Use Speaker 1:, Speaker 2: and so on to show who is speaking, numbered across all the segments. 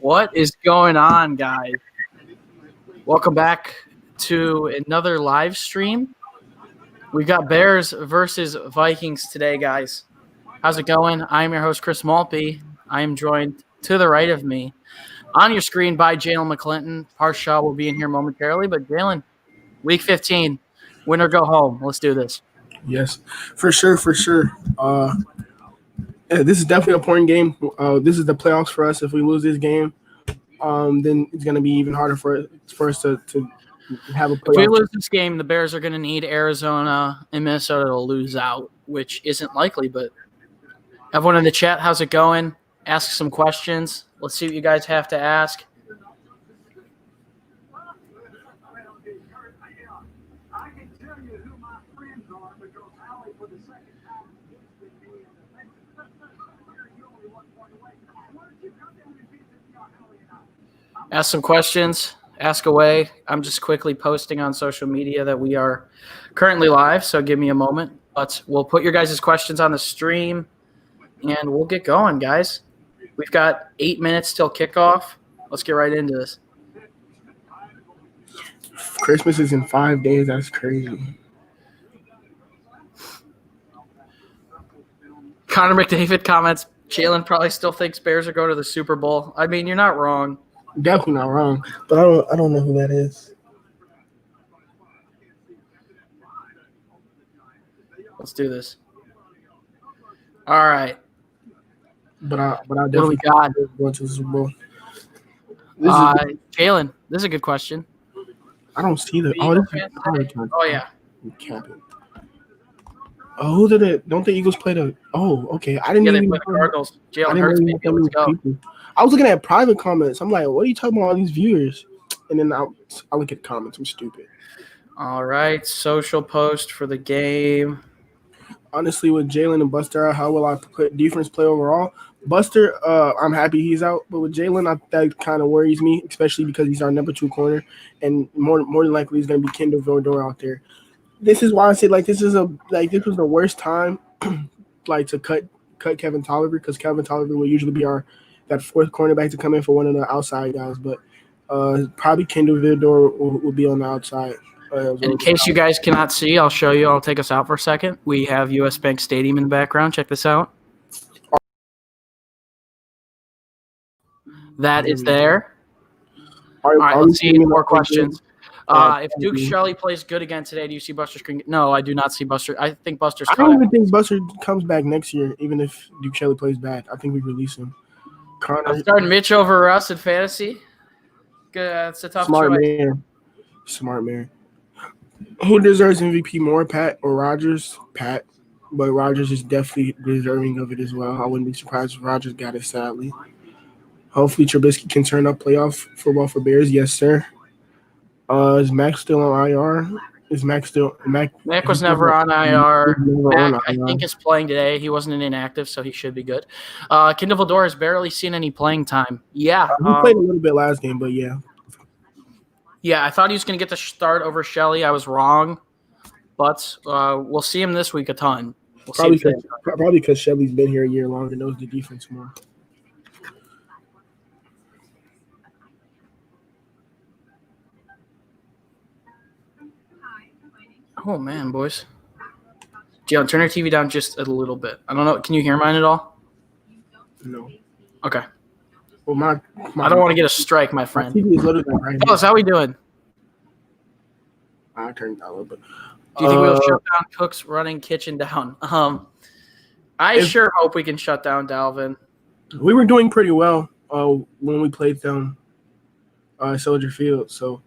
Speaker 1: What is going on, guys? Welcome back to another live stream. We've got Bears versus Vikings today, guys. How's it going? I'm your host, Chris Maltby. I am joined to the right of me on your screen by Jaylen McClinton. Parth will be in here momentarily, but Jaylen, week 15, win or go home. Let's do this.
Speaker 2: Yes, for sure. This is definitely an important game. This is the playoffs for us. If we lose this game, then it's going to be even harder for us to have a playoff.
Speaker 1: If we lose this game, the Bears are going to need Arizona and Minnesota to lose out, which isn't likely. But everyone in the chat, how's it going? Ask some questions. Let's see what you guys have to ask. Ask some questions. Ask away. I'm just quickly posting on social media that we are currently live, so give me a moment. But we'll put your guys' questions on the stream, and we'll get going, guys. We've got 8 minutes till kickoff. Let's get right into this.
Speaker 2: Christmas is in 5 days. That's crazy.
Speaker 1: Connor McDavid comments, Jaylen probably still thinks Bears are going to the Super Bowl. I mean, you're not wrong.
Speaker 2: Definitely not wrong, but I don't know who that is.
Speaker 1: Let's do this. All right.
Speaker 2: But I definitely
Speaker 1: got
Speaker 2: going to the Super Bowl.
Speaker 1: Jaylen, this is a good question.
Speaker 2: I don't see the.
Speaker 1: Oh yeah.
Speaker 2: Oh, who did it? Don't the Eagles play the? Oh, okay. I didn't
Speaker 1: Yeah, they
Speaker 2: even
Speaker 1: play the Cardinals. Jalen Hurts, maybe. Let's go.
Speaker 2: I was looking at private comments. I'm like, what are you talking about all these viewers? And then I look at comments. I'm stupid.
Speaker 1: All right. Social post for the game.
Speaker 2: Honestly, with Jaylen and Buster, how will I put defense play overall? Buster, I'm happy he's out. But with Jaylen, that kind of worries me, especially because he's our number 2 corner. And more than likely, he's going to be Kendall Vildor out there. This is why I say, this was the worst time, to cut Kevin Tolliver, because Kevin Tolliver will usually be that 4th cornerback to come in for one of the outside guys. But probably Kendall Vildor will be on the outside.
Speaker 1: In case you guys cannot see, I'll show you. I'll take us out for a second. We have U.S. Bank Stadium in the background. Check this out. That is there. All right, let's see more questions. If Duke Shelley plays good again today, do you see Buster Screen? No, I do not see Buster. I think Buster's.
Speaker 2: I don't even think Buster comes back next year, even if Duke Shelley plays bad. I think we release him.
Speaker 1: I'm starting Mitch over Russ in fantasy. Good, that's a tough choice.
Speaker 2: Smart man. Who deserves MVP more, Pat or Rodgers? Pat, but Rodgers is definitely deserving of it as well. I wouldn't be surprised if Rodgers got it, sadly. Hopefully Trubisky can turn up playoff football for Bears. Yes, sir. Is Mac still on IR? Mac
Speaker 1: was never on IR. Mac, I think, is playing today. He wasn't an inactive, so he should be good. Kendall Vildor has barely seen any playing time. Yeah.
Speaker 2: He played a little bit last game, but yeah.
Speaker 1: Yeah, I thought he was going to get the start over Shelley. I was wrong. But we'll see him this week a ton.
Speaker 2: Probably because Shelley's been here a year longer and knows the defense more.
Speaker 1: Oh, man, boys. Jaylen, turn your TV down just a little bit. I don't know. Can you hear mine at all?
Speaker 2: No.
Speaker 1: Okay.
Speaker 2: Well,
Speaker 1: I don't want to get a strike, my friend.
Speaker 2: My TV is literally right
Speaker 1: Fellas, how we doing?
Speaker 2: I turned it down a little bit.
Speaker 1: Do you think we'll shut down Cook's running kitchen down? I sure hope we can shut down Dalvin.
Speaker 2: We were doing pretty well when we played them Soldier Field, so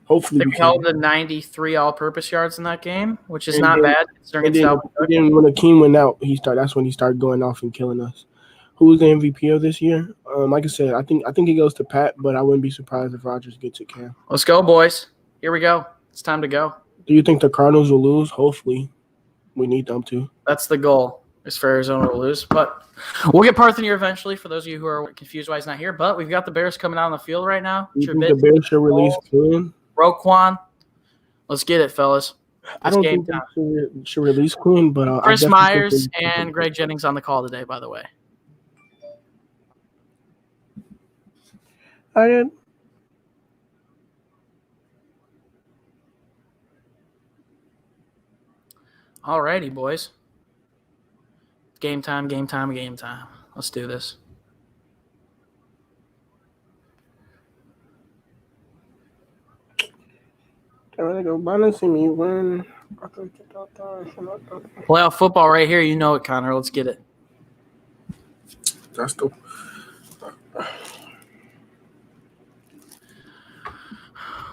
Speaker 2: hopefully
Speaker 1: we held the 93 all-purpose yards in that game, which is
Speaker 2: and
Speaker 1: not
Speaker 2: then,
Speaker 1: bad considering it's Dalvin.
Speaker 2: Then when Akeem went out, that's when he started going off and killing us. Who was the MVP of this year? Like I said, I think it goes to Pat, but I wouldn't be surprised if Rodgers gets it, Cam.
Speaker 1: Let's go, boys. Here we go. It's time to go.
Speaker 2: Do you think the Cardinals will lose? Hopefully. We need them to.
Speaker 1: That's the goal, is for Arizona to lose. But we'll get Parth in here eventually for those of you who are confused why he's not here. But we've got the Bears coming out on the field right now.
Speaker 2: You think the Bears should release Quinn?
Speaker 1: Roquan. Let's get it, fellas.
Speaker 2: I don't think they should release Quinn, but
Speaker 1: Chris Myers and Greg Jennings on the call today, by the way.
Speaker 2: I did.
Speaker 1: Alrighty, boys. Game time, game time, game time. Let's do this. Playoff football right here. You know it, Connor. Let's get it.
Speaker 2: That's the.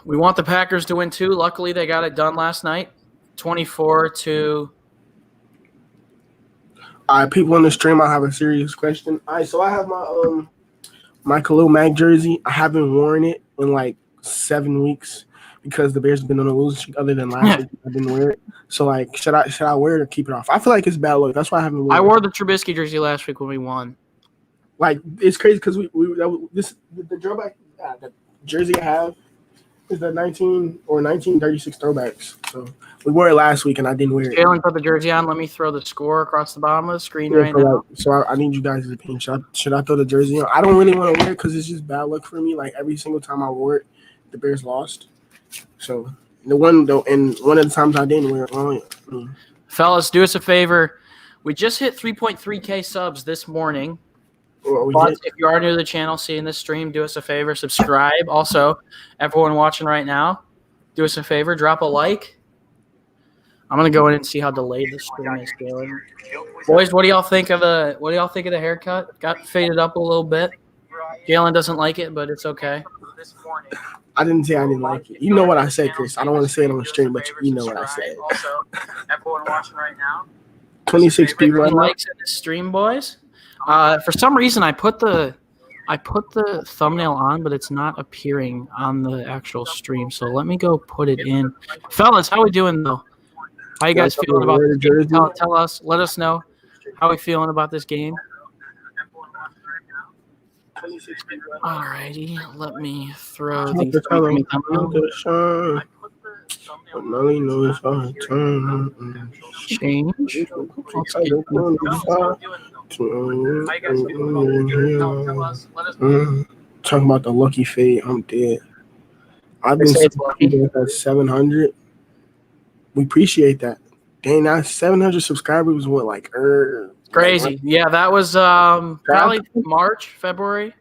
Speaker 1: We want the Packers to win too. Luckily, they got it done last night. 24-.
Speaker 2: All right, people in the stream, I have a serious question. All right, so I have my Khalil Mack jersey. I haven't worn it in like 7 weeks because the Bears have been on a losing streak. Other than last week, I didn't wear it. So like, should I wear it or keep it off? I feel like it's bad luck. That's why I haven't worn it.
Speaker 1: I wore the Trubisky jersey last week when we won.
Speaker 2: Like, it's crazy because the throwback, the jersey I have is the 1936 throwbacks. So we wore it last week and I didn't wear it.
Speaker 1: Jaylen put the jersey on. Let me throw the score across the bottom of the screen right now.
Speaker 2: So I need you guys' opinion. Should I throw the jersey on? I don't really want to wear it because it's just bad luck for me. Like every single time I wore it, the Bears lost. So one of the times I didn't wear it.
Speaker 1: Fellas, do us a favor. We just hit 3.3K subs this morning. But if you are new to the channel, seeing this stream, do us a favor, subscribe. Also, everyone watching right now, do us a favor, drop a like. I'm gonna go in and see how delayed this stream is, Jaylen. Boys, what do y'all think of the haircut? Got faded up a little bit. Jaylen doesn't like it, but it's okay.
Speaker 2: I didn't say I didn't like it. You know what I said, Chris. I don't want to say it on the stream, but you know what I said.
Speaker 1: Also, everyone watching right now,
Speaker 2: 26 people right now.
Speaker 1: Likes in this stream, boys. For some reason, I put the thumbnail on, but it's not appearing on the actual stream. So let me go put it in. Fellas, how we doing though? How you guys feeling about this game? Tell us. Let us know how we feeling about this game. Alrighty, let me throw these. Change. Let's
Speaker 2: talking about the lucky fade. I'm dead. I've been at 700. We appreciate that. Dang, now 700 subscribers was what, like,
Speaker 1: crazy. Yeah, that was probably March, February.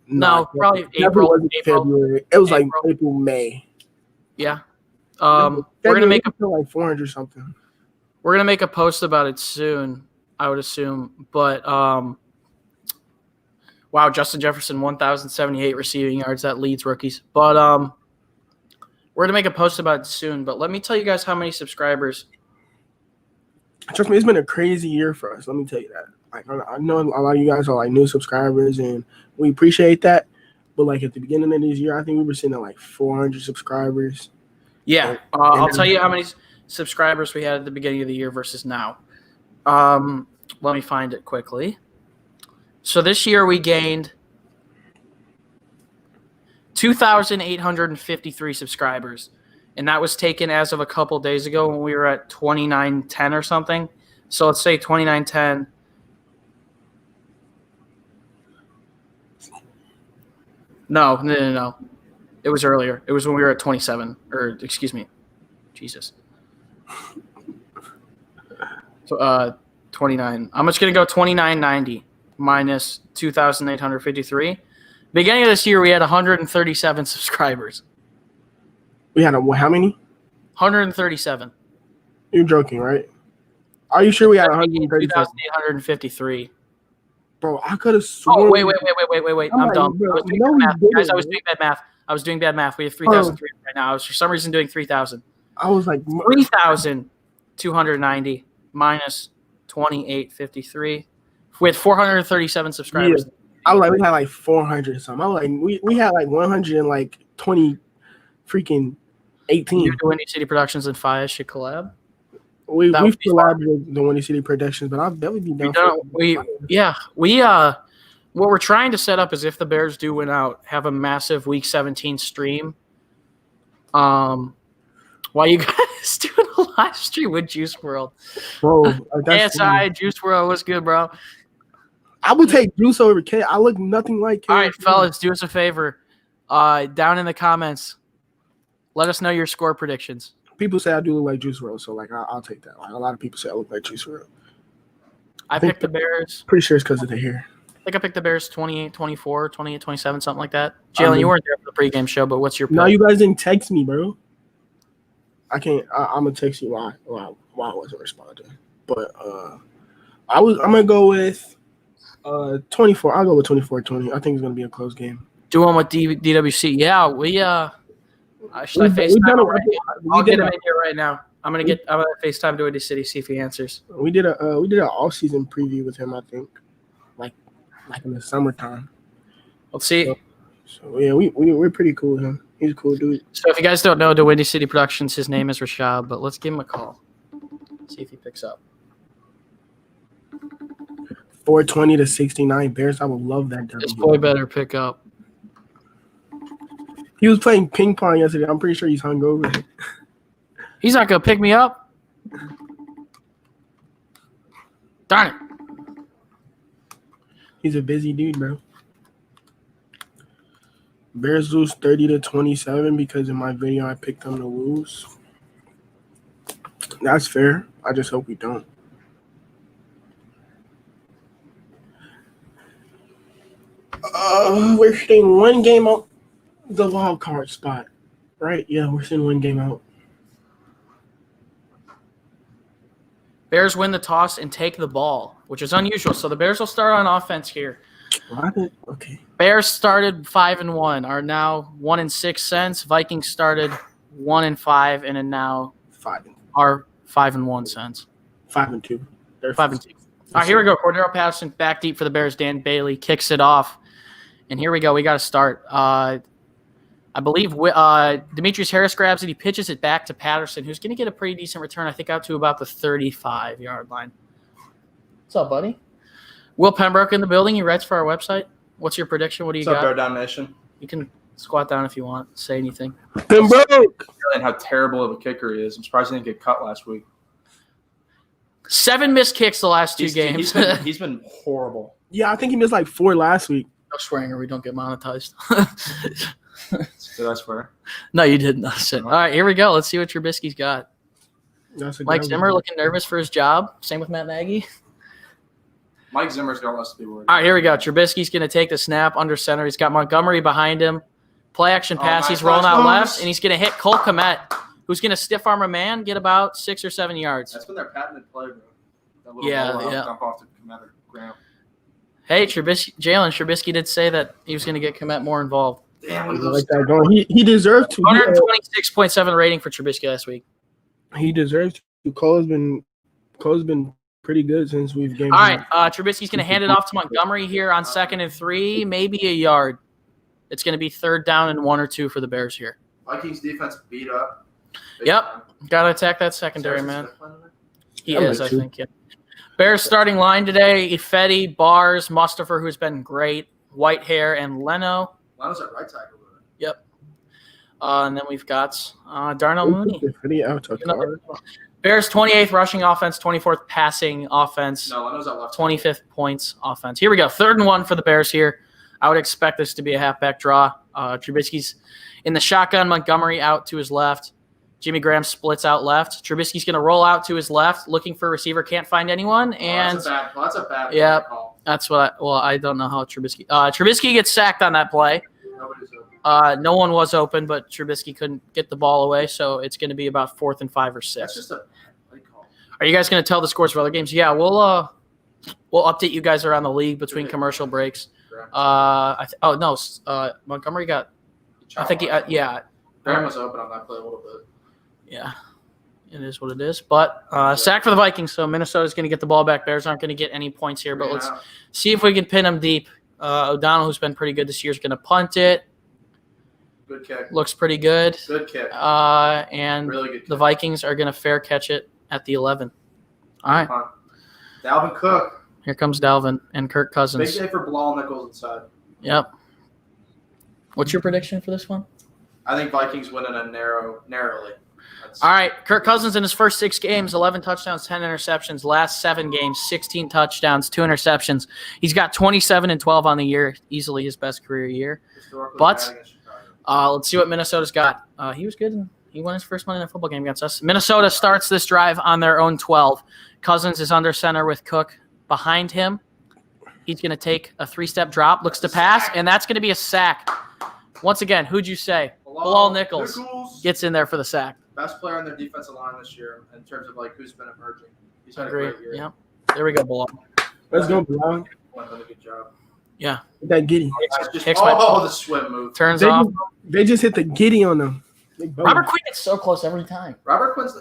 Speaker 1: No, probably April.
Speaker 2: February. It was like April, May.
Speaker 1: Yeah. We're gonna make
Speaker 2: like 400 something.
Speaker 1: We're gonna make a post about it soon, I would assume. But wow, Justin Jefferson 1,078 receiving yards. That leads rookies. But we're gonna make a post about it soon. But let me tell you guys how many subscribers.
Speaker 2: Trust me, it's been a crazy year for us. Let me tell you that. Like, I know a lot of you guys are like new subscribers, and we appreciate that. But like at the beginning of this year, I think we were sitting at like 400 subscribers.
Speaker 1: Yeah, I'll tell you how many subscribers we had at the beginning of the year versus now. Let me find it quickly. So this year we gained 2,853 subscribers, and that was taken as of a couple days ago when we were at 2,910 or something. So let's say 2,910. No. It was earlier. It was when we were at 27, or excuse me. Jesus. So 29. I'm just going to go 2,990 minus 2,853. Beginning of this year, we had 137 subscribers.
Speaker 2: We had how many?
Speaker 1: 137.
Speaker 2: You're joking, right? Are you sure we had 137?
Speaker 1: 2,853.
Speaker 2: Bro, I could have sworn.
Speaker 1: Oh, wait. I'm dumb. Guys, I was doing bad math. We have 3,003 right now. I was for some reason doing 3,000.
Speaker 2: I was like
Speaker 1: 3,290 minus 2,853. We had 437 subscribers.
Speaker 2: Yeah. I was like, we had like 400 or something. I was like, we had like 120 freaking 18.
Speaker 1: You do Windy City Productions and Faya should collab.
Speaker 2: We've collabed with the Windy City Productions, but I'll definitely be down.
Speaker 1: What we're trying to set up is if the Bears do win out, have a massive Week 17 stream. While you guys doing a live stream with Juice World.
Speaker 2: Bro,
Speaker 1: ASI, Juice World, what's good, bro?
Speaker 2: I would take Juice over K. I look nothing like K.
Speaker 1: All right, fellas, do us a favor. Down in the comments, let us know your score predictions.
Speaker 2: People say I do look like Juice WRLD, so like I'll take that. Like a lot of people say I look like Juice WRLD.
Speaker 1: I picked the Bears.
Speaker 2: Pretty sure it's because of the hair.
Speaker 1: I think I picked the Bears 28-24, 28-27, something like that. Jaylen, you weren't there for the pregame show, but what's your pick?
Speaker 2: No, you guys didn't text me, bro. I can't. I'm gonna text you why I wasn't responding. But I'm gonna go with 24. I'll go with 24-20. I think it's gonna be a close game.
Speaker 1: Doing with DWC. Yeah, we should I FaceTime him right now? I'll get him in here right now. I'm gonna FaceTime Dewey City, see if he answers.
Speaker 2: We did an all-season preview with him, I think, like in the summertime.
Speaker 1: Let's see.
Speaker 2: So yeah, we're pretty cool with him. He's a cool dude.
Speaker 1: So if you guys don't know DeWindy City Productions, his name is Rashad, but let's give him a call. See if he picks up.
Speaker 2: 420-69 Bears. I would love that.
Speaker 1: This boy better pick up.
Speaker 2: He was playing ping pong yesterday. I'm pretty sure he's hungover.
Speaker 1: He's not gonna pick me up. Darn it.
Speaker 2: He's a busy dude, bro. Bears lose 30-27 because in my video I picked them to lose. That's fair. I just hope we don't. We're staying one game out the wild card spot, right? Yeah, we're staying one game out.
Speaker 1: Bears win the toss and take the ball, which is unusual. So the Bears will start on offense here.
Speaker 2: Okay.
Speaker 1: Bears started 5-1, are now 1-6 cents. Vikings started 1-5 and are now 5-1 cents.
Speaker 2: 5-2.
Speaker 1: They're 5-2. All right, here we go. Cordero Patterson back deep for the Bears. Dan Bailey kicks it off, and here we go. We got to start. I believe Demetrius Harris grabs it. He pitches it back to Patterson, who's going to get a pretty decent return. I think out to about the 35-yard line. What's up, buddy? Will Pembroke in the building. He writes for our website. What's your prediction? What do you got?
Speaker 3: What's up, Bear Down Nation?
Speaker 1: You can squat down if you want. Say anything.
Speaker 2: Pembroke!
Speaker 3: And how terrible of a kicker he is. I'm surprised he didn't get cut last week.
Speaker 1: 7 missed kicks the last 2 games.
Speaker 3: He's been horrible.
Speaker 2: Yeah, I think he missed like 4 last week.
Speaker 1: No swearing or we don't get monetized.
Speaker 3: Did I swear?
Speaker 1: No, you didn't. All right, here we go. Let's see what Trubisky's got. Mike Zimmer looking nervous for his job. Same with Matt Nagy.
Speaker 3: Mike Zimmer's got less to be worried.
Speaker 1: All right, here we go. Trubisky's going to take the snap under center. He's got Montgomery behind him. Play action pass. He's rolling out left, and he's going to hit Cole Kmet, who's going to stiff arm a man, get about 6 or 7 yards.
Speaker 3: That's been their patented play, bro. That little dump off to Kmet or Graham.
Speaker 1: Hey, Jaylen Trubisky did say that he was going to get Kmet more involved.
Speaker 3: Damn,
Speaker 2: like that going. He deserved to.
Speaker 1: 126.7 rating for Trubisky last week.
Speaker 2: He deserves to. Cole's been pretty good since we've gamed.
Speaker 1: All right, Trubisky's going to hand it off to Montgomery here on 2nd and 3, maybe a yard. It's going to be 3rd down and 1 or 2 for the Bears here.
Speaker 3: Vikings defense beat up.
Speaker 1: Yep, got to attack that secondary, man. He is, I think, yeah. Bears starting line today, Ifedi, Bars, Mustafa, who's been great, Whitehair, and Leno.
Speaker 3: Leno's at right tackle.
Speaker 1: Yep. And then we've got Darnell Mooney. Bears 28th rushing offense, 24th passing offense.
Speaker 3: No, Leno's at left.
Speaker 1: 25th points offense. Here we go. 3rd and 1 for the Bears here. I would expect this to be a halfback draw. Trubisky's in the shotgun. Montgomery out to his left. Jimmy Graham splits out left. Trubisky's going to roll out to his left, looking for a receiver. Can't find anyone. And
Speaker 3: that's a bad
Speaker 1: yeah,
Speaker 3: call.
Speaker 1: That's what I don't know how Trubisky gets sacked on that play.
Speaker 3: Nobody's open.
Speaker 1: No one was open, but Trubisky couldn't get the ball away, so it's going to be about 4th and 5 or 6.
Speaker 3: That's just a play call.
Speaker 1: Are you guys going to tell the scores for other games? Yeah, we'll update you guys around the league between commercial breaks. Montgomery got. I think yeah.
Speaker 3: Graham was open on that play a little bit.
Speaker 1: Yeah, it is what it is. But sack for the Vikings, so Minnesota's going to get the ball back. Bears aren't going to get any points here, but let's see if we can pin them deep. O'Donnell, who's been pretty good this year, is going to punt it.
Speaker 3: Good kick.
Speaker 1: Looks pretty good.
Speaker 3: Good kick.
Speaker 1: And
Speaker 3: really good kick.
Speaker 1: The Vikings are going to fair catch it at the 11. All right.
Speaker 3: Dalvin Cook.
Speaker 1: Here comes Dalvin and Kirk Cousins.
Speaker 3: Big day for Bilal Nichols inside.
Speaker 1: Yep. What's your prediction for this one?
Speaker 3: I think Vikings win in a narrowly.
Speaker 1: All right, Kirk Cousins in his first 6 games, 11 touchdowns, 10 interceptions. Last 7 games, 16 touchdowns, 2 interceptions. He's got 27 and 12 on the year, easily his best career year. But Let's see what Minnesota's got. He was good. He won his first Monday Night Football game against us. Minnesota starts this drive on their own 12. Cousins is under center with Cook behind him. He's going to take a 3-step drop, looks to pass, and that's going to be a sack. Once again, who'd you say? Bilal Nichols gets in there for the sack.
Speaker 3: Best player on their defensive line this year in terms of who's been emerging. He's had a
Speaker 1: Agree.
Speaker 3: great year.
Speaker 1: Yep. There we go, Bilal.
Speaker 2: Let's go, Bilal.
Speaker 3: Done a good job.
Speaker 1: Yeah.
Speaker 2: That giddy.
Speaker 1: Hicks
Speaker 3: the swim move.
Speaker 1: turns off.
Speaker 2: They just hit the giddy on them.
Speaker 1: Robert Quinn gets so close every time.
Speaker 3: Robert Quinn's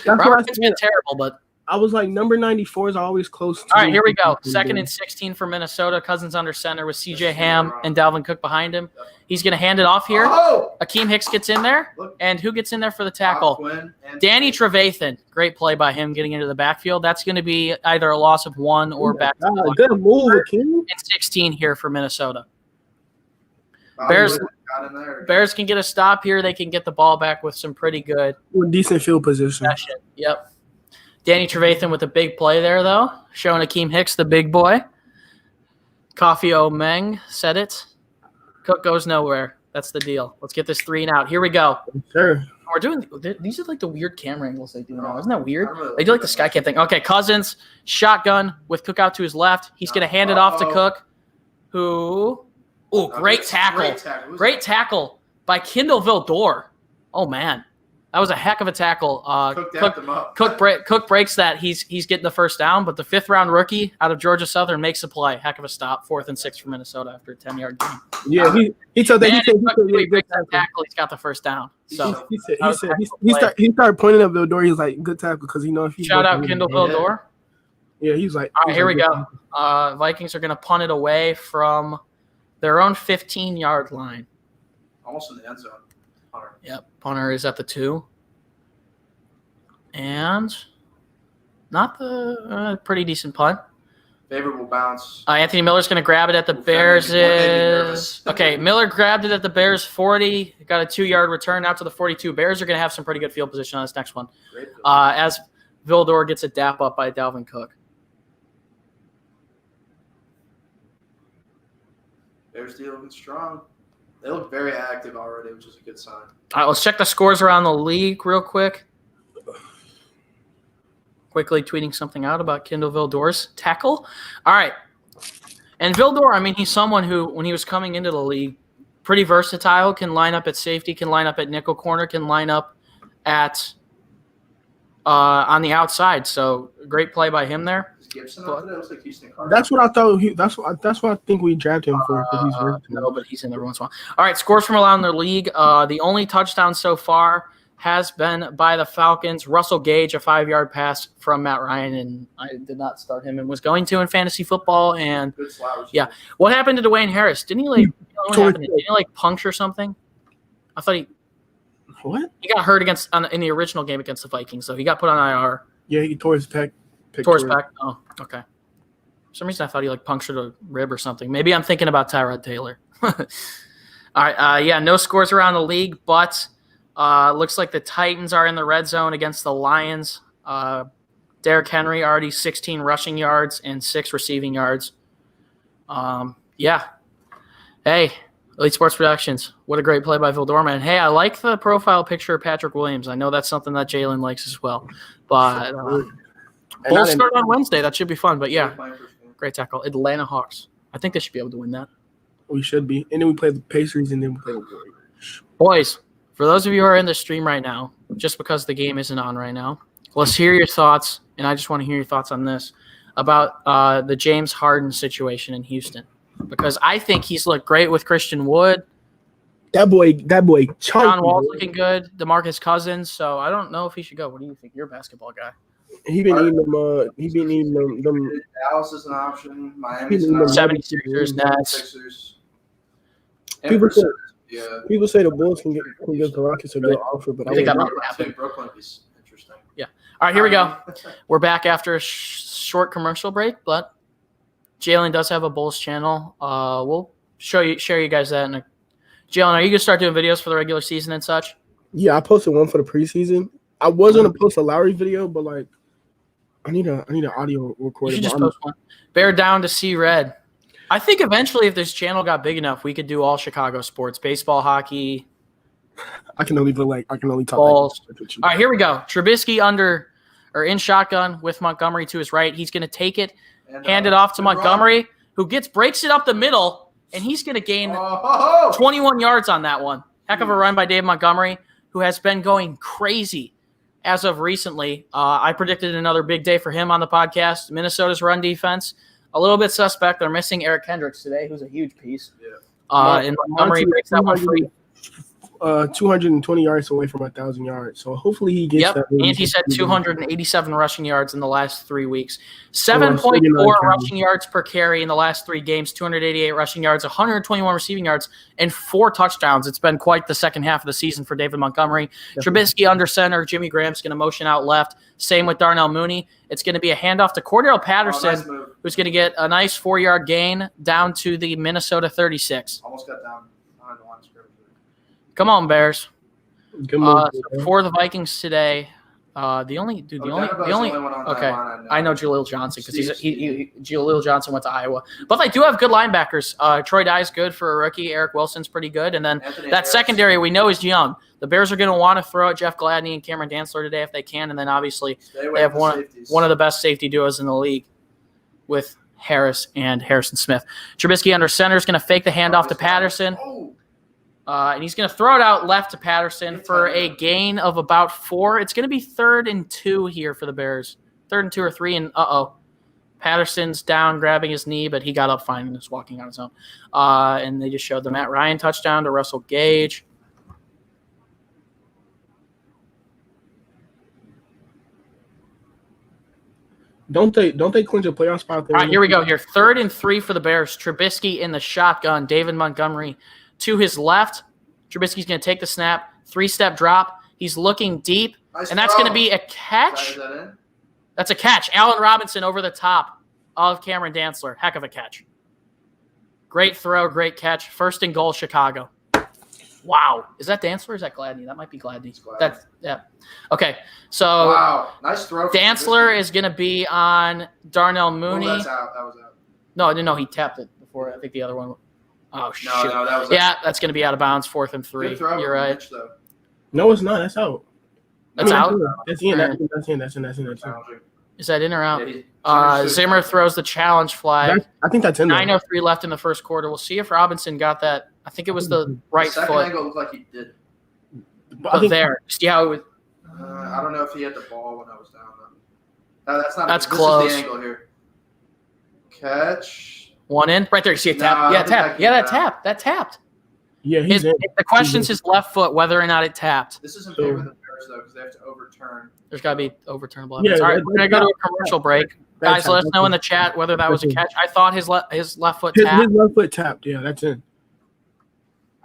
Speaker 1: Robert Quinn's been terrible, but
Speaker 2: I was like, number 94 is always close.
Speaker 1: all right, here we go. 2nd and 16 for Minnesota. Cousins under center with C.J. Ham and Dalvin Cook behind him. He's going to hand it off here. Akeem Hicks gets in there. And who gets in there for the tackle? Danny Trevathan. Great play by him getting into the backfield. That's going to be either a loss of 1 or back.
Speaker 2: Good move, Akeem.
Speaker 1: And 16 here for Minnesota. Bears can get a stop here. They can get the ball back with some pretty good
Speaker 2: decent field position.
Speaker 1: Yep. Danny Trevathan with a big play there, though. Showing Akeem Hicks, the big boy. Kofi O-Meng said it. Cook goes nowhere. That's the deal. Let's get this 3 and out. Here we go.
Speaker 2: Sure.
Speaker 1: We're doing these are like the weird camera angles they do now. Isn't that weird? They do like the Skycam thing. Okay, Cousins, shotgun with Cook out to his left. He's going to hand it off to Cook, who – oh, great tackle. Great tackle by Kendall Vildor. Oh, man. That was a heck of a tackle. Cook breaks that. He's getting the first down, but the 5th-round rookie out of Georgia Southern makes a play. Heck of a stop. 4th and 6 for Minnesota after a 10-yard game.
Speaker 2: Yeah, he told that
Speaker 1: he breaks that tackle. He's got the first down. So
Speaker 2: he started pointing up Vildor. He was like, good tackle because if he
Speaker 1: shout out Kendall Vildor.
Speaker 2: Yeah, he's like.
Speaker 1: All right, here we go. Vikings are going to punt it away from their own 15-yard line.
Speaker 3: Almost in the end zone. Punter.
Speaker 1: Yep, punter is at the 2. And not the pretty decent punt.
Speaker 3: Favorable bounce.
Speaker 1: Anthony Miller's going to grab it at the Bears. Okay, Miller grabbed it at the Bears 40. Got a 2-yard return out to the 42. Bears are going to have some pretty good field position on this next one. As Vildor gets a dap up by Dalvin Cook.
Speaker 3: Bears D looking strong. They look very active already, which is a good sign.
Speaker 1: All right, let's check the scores around the league real quick. Quickly tweeting something out about Kendall Vildor's tackle. All right. And Vildor, he's someone who, when he was coming into the league, pretty versatile, can line up at safety, can line up at nickel corner, can line up at on the outside. So great play by him there.
Speaker 3: Gibson out there? Looks like Houston Cardinals.
Speaker 2: That's what I thought. That's what I think we drafted him for.
Speaker 1: No, but he's in there once in a while. All right, scores from around the league. The only touchdown so far has been by the Falcons. Russell Gage, a 5-yard pass from Matt Ryan, and I did not start him and was going to in fantasy football. And yeah, what happened to Dwayne Harris? Didn't he Didn't he puncture something? I thought
Speaker 2: what?
Speaker 1: He got hurt in the original game against the Vikings, so he got put on IR.
Speaker 2: Yeah, he tore his pec.
Speaker 1: Tore his pec. Oh, okay. For some reason, I thought he punctured a rib or something. Maybe I'm thinking about Tyrod Taylor. All right. No scores around the league, but looks like the Titans are in the red zone against the Lions. Derrick Henry already 16 rushing yards and 6 receiving yards. Yeah. Hey, Elite Sports Productions. What a great play by Vildor, man. Hey, I like the profile picture of Patrick Williams. I know that's something that Jaylen likes as well. But Bulls start on Wednesday. That should be fun. But yeah, great tackle. Atlanta Hawks. I think they should be able to win that.
Speaker 2: We should be. And then we play the Pacers, and then we play the Warriors.
Speaker 1: Boys, for those of you who are in the stream right now, just because the game isn't on right now, let's hear your thoughts, and I just want to hear your thoughts on this, about the James Harden situation in Houston. Because I think he's looked great with Christian Wood.
Speaker 2: That boy,
Speaker 1: John Wall's looking good. DeMarcus Cousins. So I don't know if he should go. What do you think? You're a basketball guy.
Speaker 2: He been eating them.
Speaker 3: Dallas is an option. Miami's an
Speaker 1: option. 76ers, Nets.
Speaker 2: People say the Bulls can get the Rockets a good offer, but I think
Speaker 3: Brooklyn is interesting.
Speaker 1: Yeah. All right, here we go. We're back after a short commercial break, but Jaylen does have a Bulls channel. We'll share you guys that. Jaylen, are you gonna start doing videos for the regular season and such?
Speaker 2: Yeah, I posted one for the preseason. I was gonna post a Lowry video, but I need an audio recording.
Speaker 1: You should just post one. Bear down to see red. I think eventually, if this channel got big enough, we could do all Chicago sports: baseball, hockey.
Speaker 2: I can only talk
Speaker 1: balls.
Speaker 2: Like with you.
Speaker 1: All right, here we go. Trubisky in shotgun with Montgomery to his right. He's going to take it, hand it off to Montgomery, who breaks it up the middle, and he's going to gain 21 yards on that one. Heck of a run by Dave Montgomery, who has been going crazy as of recently. I predicted another big day for him on the podcast. Minnesota's run defense, a little bit suspect. They're missing Eric Kendricks today, who's a huge piece. Yeah. And Montgomery breaks that one free.
Speaker 2: 220 yards away from 1,000 yards. So hopefully he gets that.
Speaker 1: And he's had 287 rushing yards in the last 3 weeks. 7.4 rushing yards per carry in the last 3 games, 288 rushing yards, 121 receiving yards, and 4 touchdowns. It's been quite the second half of the season for David Montgomery. Definitely. Trubisky under center. Jimmy Graham's going to motion out left. Same with Darnell Mooney. It's going to be a handoff to Cordell Patterson, who's going to get a nice 4-yard gain down to the Minnesota 36.
Speaker 3: Almost got down behind the line of scrimmage.
Speaker 1: Come on, Bears. For the Vikings today, I know Jaleel Johnson because Jaleel Johnson went to Iowa, but they do have good linebackers. Troy Dye's good for a rookie. Eric Wilson's pretty good, and then that secondary we know is young. The Bears are going to want to throw at Jeff Gladney and Cameron Dantzler today if they can, and then obviously they have one of the best safety duos in the league with Harris and Harrison Smith. Trubisky under center is going to fake the handoff to Patterson. And he's going to throw it out left to Patterson for a gain of about 4. It's going to be 3rd and 2 here for the Bears. 3rd and 2 or 3, and Patterson's down grabbing his knee, but he got up fine and is walking on his own. And they just showed the Matt Ryan touchdown to Russell Gage.
Speaker 2: Don't they clinch a playoff spot there?
Speaker 1: All right, here we go. 3rd and 3 for the Bears. Trubisky in the shotgun. David Montgomery to his left. Trubisky's going to take the snap. 3-step drop. He's looking deep. And that's going to be a catch. That's a catch. Allen Robinson over the top of Cameron Dantzler. Heck of a catch. Great throw, great catch. 1st and goal, Chicago. Wow. Is that Dantzler or is that Gladney? That might be Gladney. Yeah. Okay. So
Speaker 3: wow. Nice throw.
Speaker 1: Dantzler is going to be on Darnell Mooney.
Speaker 3: Oh, that's out. That was out.
Speaker 1: No, I didn't know he tapped it before. I think the other one. Oh, shit.
Speaker 3: No, that was out.
Speaker 1: Yeah, that's going to be out of bounds, 4th and 3. You're right.
Speaker 3: Mitch,
Speaker 2: no, it's not. That's out.
Speaker 1: That's out?
Speaker 2: That's in.
Speaker 1: Is that in or out? Zimmer throws the challenge flag.
Speaker 2: I think that's in there.
Speaker 1: 9:03 left in the first quarter. We'll see if Robinson got that. I think it was the right
Speaker 3: second
Speaker 1: foot.
Speaker 3: Angle looked like he did.
Speaker 1: But there. See how it was.
Speaker 3: I don't know if he had the ball when I was down, though. No, that's not.
Speaker 1: That's
Speaker 3: this
Speaker 1: close.
Speaker 3: Is the angle here. Catch.
Speaker 1: One in. Right there. You see it tap? Yeah, tap. Yeah, that tapped. That tapped.
Speaker 2: Yeah, he's in.
Speaker 1: The question's his left foot, whether or not it tapped.
Speaker 3: This is in favor of the Bears, though, because they have to overturn.
Speaker 1: There's got to be overturnable evidence. All right, we're going to go to a commercial break. Guys, let us know in the chat whether that was a catch. I thought his left foot tapped.
Speaker 2: His left foot tapped. Yeah, that's in.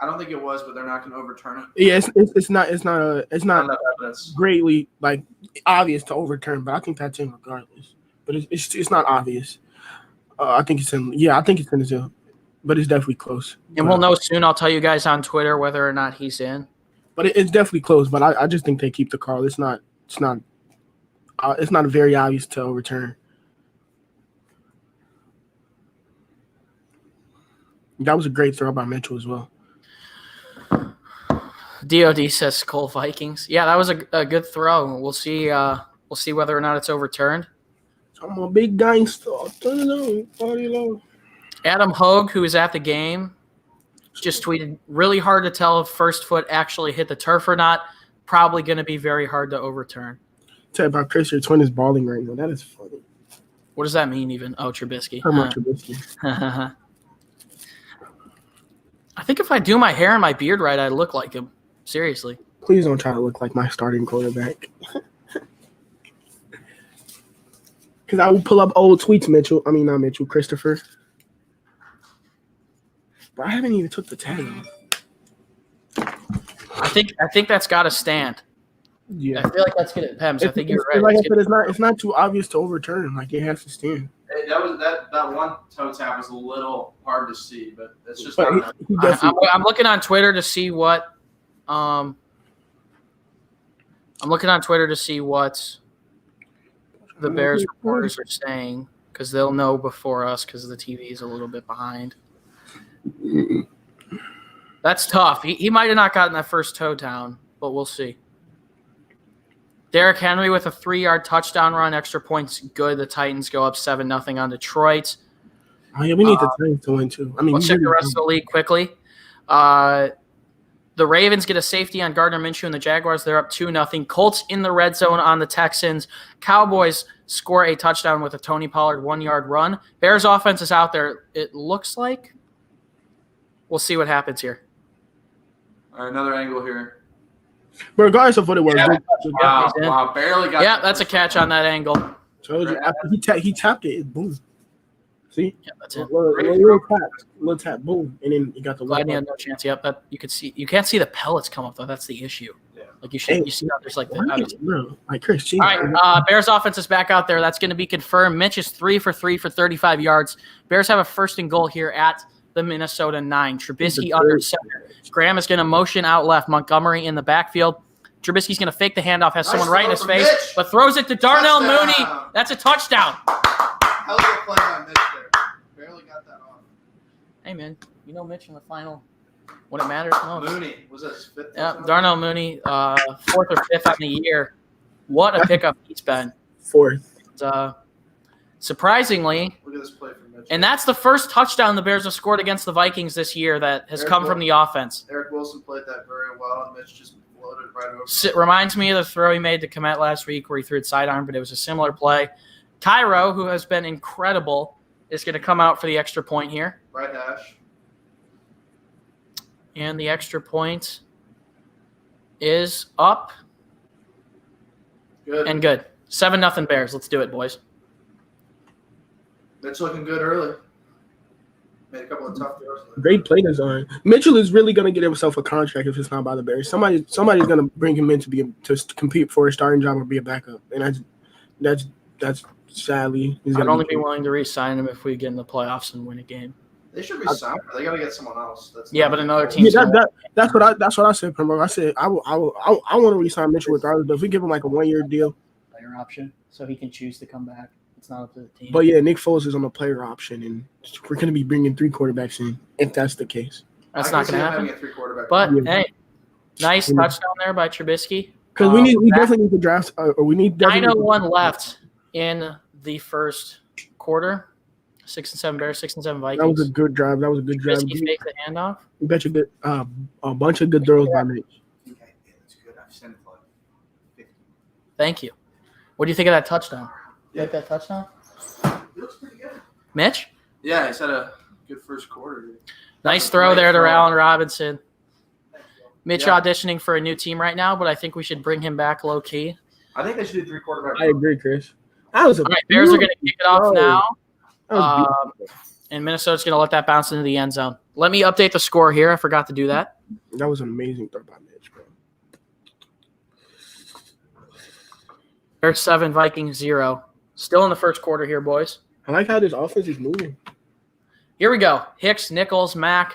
Speaker 3: I don't think it was, but they're not going to overturn it.
Speaker 2: Yeah, it's not greatly obvious to overturn, but I think that's in regardless. But it's not obvious. I think it's in. Yeah, I think it's in as well, but it's definitely close.
Speaker 1: And we'll know soon. I'll tell you guys on Twitter whether or not he's in.
Speaker 2: But it's definitely close. But I just think they keep the call. It's not very obvious to overturn. That was a great throw by Mitchell as well.
Speaker 1: DOD says Skull Vikings. Yeah, that was a good throw. We'll see. We'll see whether or not it's overturned.
Speaker 2: I'm a big gangster. Turn it on, party low.
Speaker 1: Adam Hogue, who was at the game, just tweeted, really hard to tell if first foot actually hit the turf or not. Probably going to be very hard to overturn.
Speaker 2: Tell you about Chris, your twin is balling right now. That is funny.
Speaker 1: What does that mean even? Oh, Trubisky.
Speaker 2: Trubisky.
Speaker 1: I think if I do my hair and my beard right, I look like him. Seriously.
Speaker 2: Please don't try to look like my starting quarterback. Because I will pull up old tweets, not Mitchell, Christopher. But I haven't even took the tag off.
Speaker 1: I think that's got to stand.
Speaker 2: Yeah.
Speaker 1: I feel like that's good at Pems. I think you're right.
Speaker 2: Like I said, it's not too obvious to overturn. Like, it has to stand.
Speaker 3: That one toe tap was a little hard to see, but it's just.
Speaker 1: I'm looking on Twitter to see what. I'm looking on Twitter to see what the Bears reporters are saying because they'll know before us because the TV is a little bit behind. That's tough. He might have not gotten that first toe down, but we'll see. Derrick Henry with a 3-yard touchdown run, extra points good. The Titans go up 7-0 on Detroit.
Speaker 2: Oh, yeah, we need the Titans to win, too. I mean,
Speaker 1: Let's check the rest of the league quickly. The Ravens get a safety on Gardner Minshew, and the Jaguars, they're up 2-0. Colts in the red zone on the Texans. Cowboys score a touchdown with a Tony Pollard 1-yard run. Bears offense is out there, it looks like. We'll see what happens here.
Speaker 3: All right, another angle here.
Speaker 2: But regardless of what it was.
Speaker 3: Wow, barely got.
Speaker 1: Yeah, that's a catch on that angle.
Speaker 2: So after he tapped it, boom. See?
Speaker 1: Yeah, that's it.
Speaker 2: Little tap, boom, and then you got the
Speaker 1: Glad he had no chance. Yep, that you could see. You can't see the pellets come up though. That's the issue.
Speaker 3: Yeah.
Speaker 1: Like you should. You see how there's like the.
Speaker 2: Bro, like Chris. Geez.
Speaker 1: All right, Bears offense is back out there. That's going to be confirmed. Mitch is 3 for 3 for 35 yards. Bears have a first and goal here at the Minnesota 9. Trubisky under center. Graham is going to motion out left. Montgomery in the backfield. Trubisky's going to fake the handoff, has someone right in his face,
Speaker 3: Mitch.
Speaker 1: but throws it to Darnell
Speaker 3: Touchdown.
Speaker 1: Mooney. That's a touchdown.
Speaker 3: Hell of a play by Mitch there. Barely got that off.
Speaker 1: Hey, man, you know Mitch in the final when it matters most.
Speaker 3: Mooney, was that his 5th?
Speaker 1: Yeah, Darnell Mooney, 4th or 5th on the year. What a pickup he's been.
Speaker 2: 4th.
Speaker 1: Surprisingly,
Speaker 3: Look at this play from Mitch.
Speaker 1: and that's the first touchdown the Bears have scored against the Vikings this year that has come from the offense.
Speaker 3: Eric Wilson played that very well, and Mitch just floated right over.
Speaker 1: It reminds me of the throw he made to Komet last week where he threw it sidearm, but it was a similar play. Cairo, who has been incredible, is going to come out for the extra point here.
Speaker 3: Right hash.
Speaker 1: And the extra point is up
Speaker 3: Good.
Speaker 1: and good. 7-0 Bears. Let's do it, boys.
Speaker 3: Mitch looking good early. Made a couple of tough throws.
Speaker 2: Great play design. Mitchell is really going to get himself a contract if it's not by the Bears. Somebody's going to bring him in to compete for a starting job or be a backup, and that's sadly.
Speaker 1: I'd only be willing to re-sign him if we get in the playoffs and win a game.
Speaker 3: They should be signed. They got to get someone else.
Speaker 1: But another team.
Speaker 2: Yeah, that's what I said, Primo. I said I want to re-sign Mitchell regardless, but if we give him like a 1-year deal,
Speaker 1: Player option, so he can choose to come back. It's not up to the team.
Speaker 2: But yeah, Nick Foles is on the player option, and we're going to be bringing 3 quarterbacks in if that's the case.
Speaker 1: That's not going to happen.
Speaker 3: But
Speaker 1: hey, nice touchdown there by Trubisky.
Speaker 2: Because we definitely need to draft, or we need
Speaker 1: 9:01 left in the first quarter. 6-7 Bears, 6-7 Vikings.
Speaker 2: That was a good drive.
Speaker 1: Trubisky faked the handoff.
Speaker 2: We bet you good, a bunch of good throws by Mitch.
Speaker 3: Okay, yeah, that's good. I've sent it like 50.
Speaker 1: Thank you. What do you think of that touchdown?
Speaker 3: Yeah.
Speaker 1: Like that touchdown?
Speaker 3: He looks pretty good.
Speaker 1: Mitch?
Speaker 3: Yeah, he's had a good first quarter.
Speaker 1: Nice throw there to Allen Robinson. Mitch
Speaker 3: Yeah.
Speaker 1: auditioning for a new team right now, but I think we should bring him back low key.
Speaker 3: I think they should do 3 quarterbacks.
Speaker 2: I agree, Chris. All
Speaker 1: All right, Bears are going to kick it off now.
Speaker 2: That was
Speaker 1: And Minnesota's going to let that bounce into the end zone. Let me update the score here. I forgot to do that.
Speaker 2: That was an amazing throw by Mitch, bro.
Speaker 1: Bears 7, Vikings 0. Still in the first quarter here, boys.
Speaker 2: I like how this offense is moving.
Speaker 1: Here we go. Hicks, Nichols, Mack,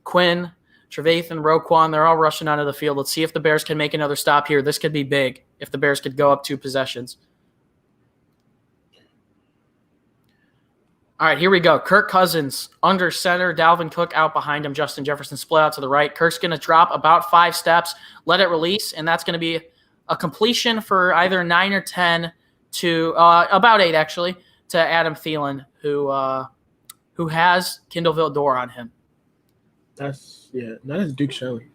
Speaker 1: Quinn, Trevathan, Roquan, they're all rushing onto the field. Let's see if the Bears can make another stop here. This could be big if the Bears could go up 2 possessions. All right, here we go. Kirk Cousins under center. Dalvin Cook out behind him. Justin Jefferson split out to the right. Kirk's going to drop about 5 steps, let it release, and that's going to be a completion for either 9 or 10 to about 8, actually, to Adam Thielen, who has Kindle Vildor on him.
Speaker 2: That is Duke Shelley.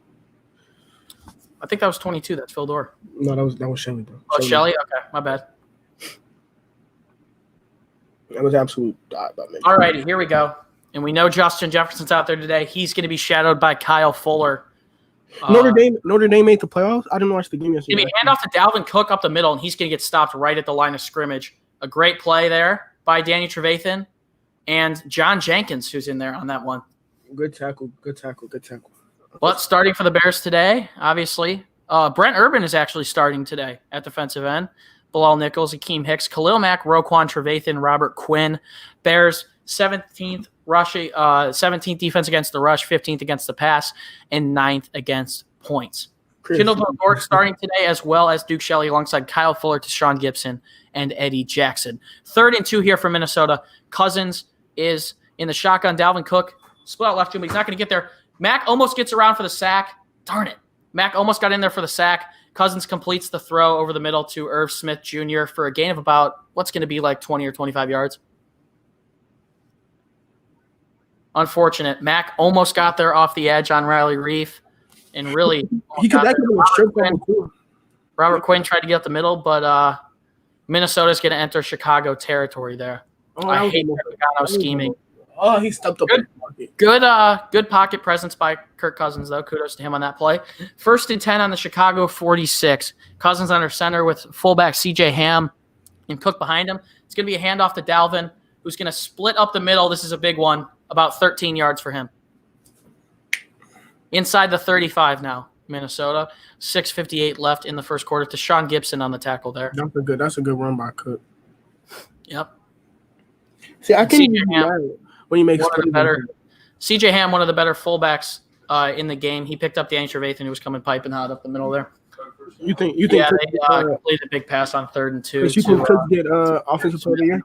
Speaker 1: I think that was 22. That's Vildor.
Speaker 2: No, that was Shelley, bro.
Speaker 1: Oh, Shelley? Okay, my bad.
Speaker 2: That was absolute dot by Mitch.
Speaker 1: All righty, here we go. And we know Justin Jefferson's out there today. He's going to be shadowed by Kyle Fuller.
Speaker 2: Notre Dame made the playoffs. I didn't watch the game yesterday.
Speaker 1: Give me hand off to Dalvin Cook up the middle, and he's going to get stopped right at the line of scrimmage. A great play there by Danny Trevathan and John Jenkins, who's in there on that one.
Speaker 2: Good tackle.
Speaker 1: But starting for the Bears today, obviously, Brent Urban is actually starting today at defensive end. Bilal Nichols, Akeem Hicks, Khalil Mack, Roquan Trevathan, Robert Quinn. Bears 17th rushing, 17th defense against the rush, 15th against the pass, and 9th against points. Kendall Dork starting today, as well as Duke Shelley alongside Kyle Fuller, Deshaun Gibson, and Eddie Jackson. 3rd and 2 here for Minnesota. Cousins is in the shotgun. Dalvin Cook split out left to him, but he's not going to get there. Mack almost gets around for the sack. Darn it. Mack almost got in there for the sack. Cousins completes the throw over the middle to Irv Smith Jr. for a gain of about what's going to be like 20 or 25 yards. Unfortunate. Mack almost got there off the edge on Riley Reef, and really
Speaker 2: he could that a strip too.
Speaker 1: Robert Quinn tried to get up the middle, but Minnesota's going to enter Chicago territory there. I hate Pregame scheming.
Speaker 2: Oh, he stepped up.
Speaker 1: Good pocket presence by Kirk Cousins, though. Kudos to him on that play. 1st and 10 on the Chicago 46. Cousins under center with fullback C.J. Ham and Cook behind him. It's going to be a handoff to Dalvin, who's going to split up the middle. This is a big one, about 13 yards for him. Inside the 35 now, Minnesota. 6:58 left in the first quarter. Deshaun Gibson on the tackle there.
Speaker 2: That's a good run by Cook.
Speaker 1: Yep.
Speaker 2: See, I can't even when he makes
Speaker 1: C.J. Ham, one of the better fullbacks in the game. He picked up Danny Trevathan, who was coming piping hot up the middle there.
Speaker 2: You think?
Speaker 1: Yeah, they completed a big pass on 3rd and 2.
Speaker 2: You think Cook get offensive player of the year?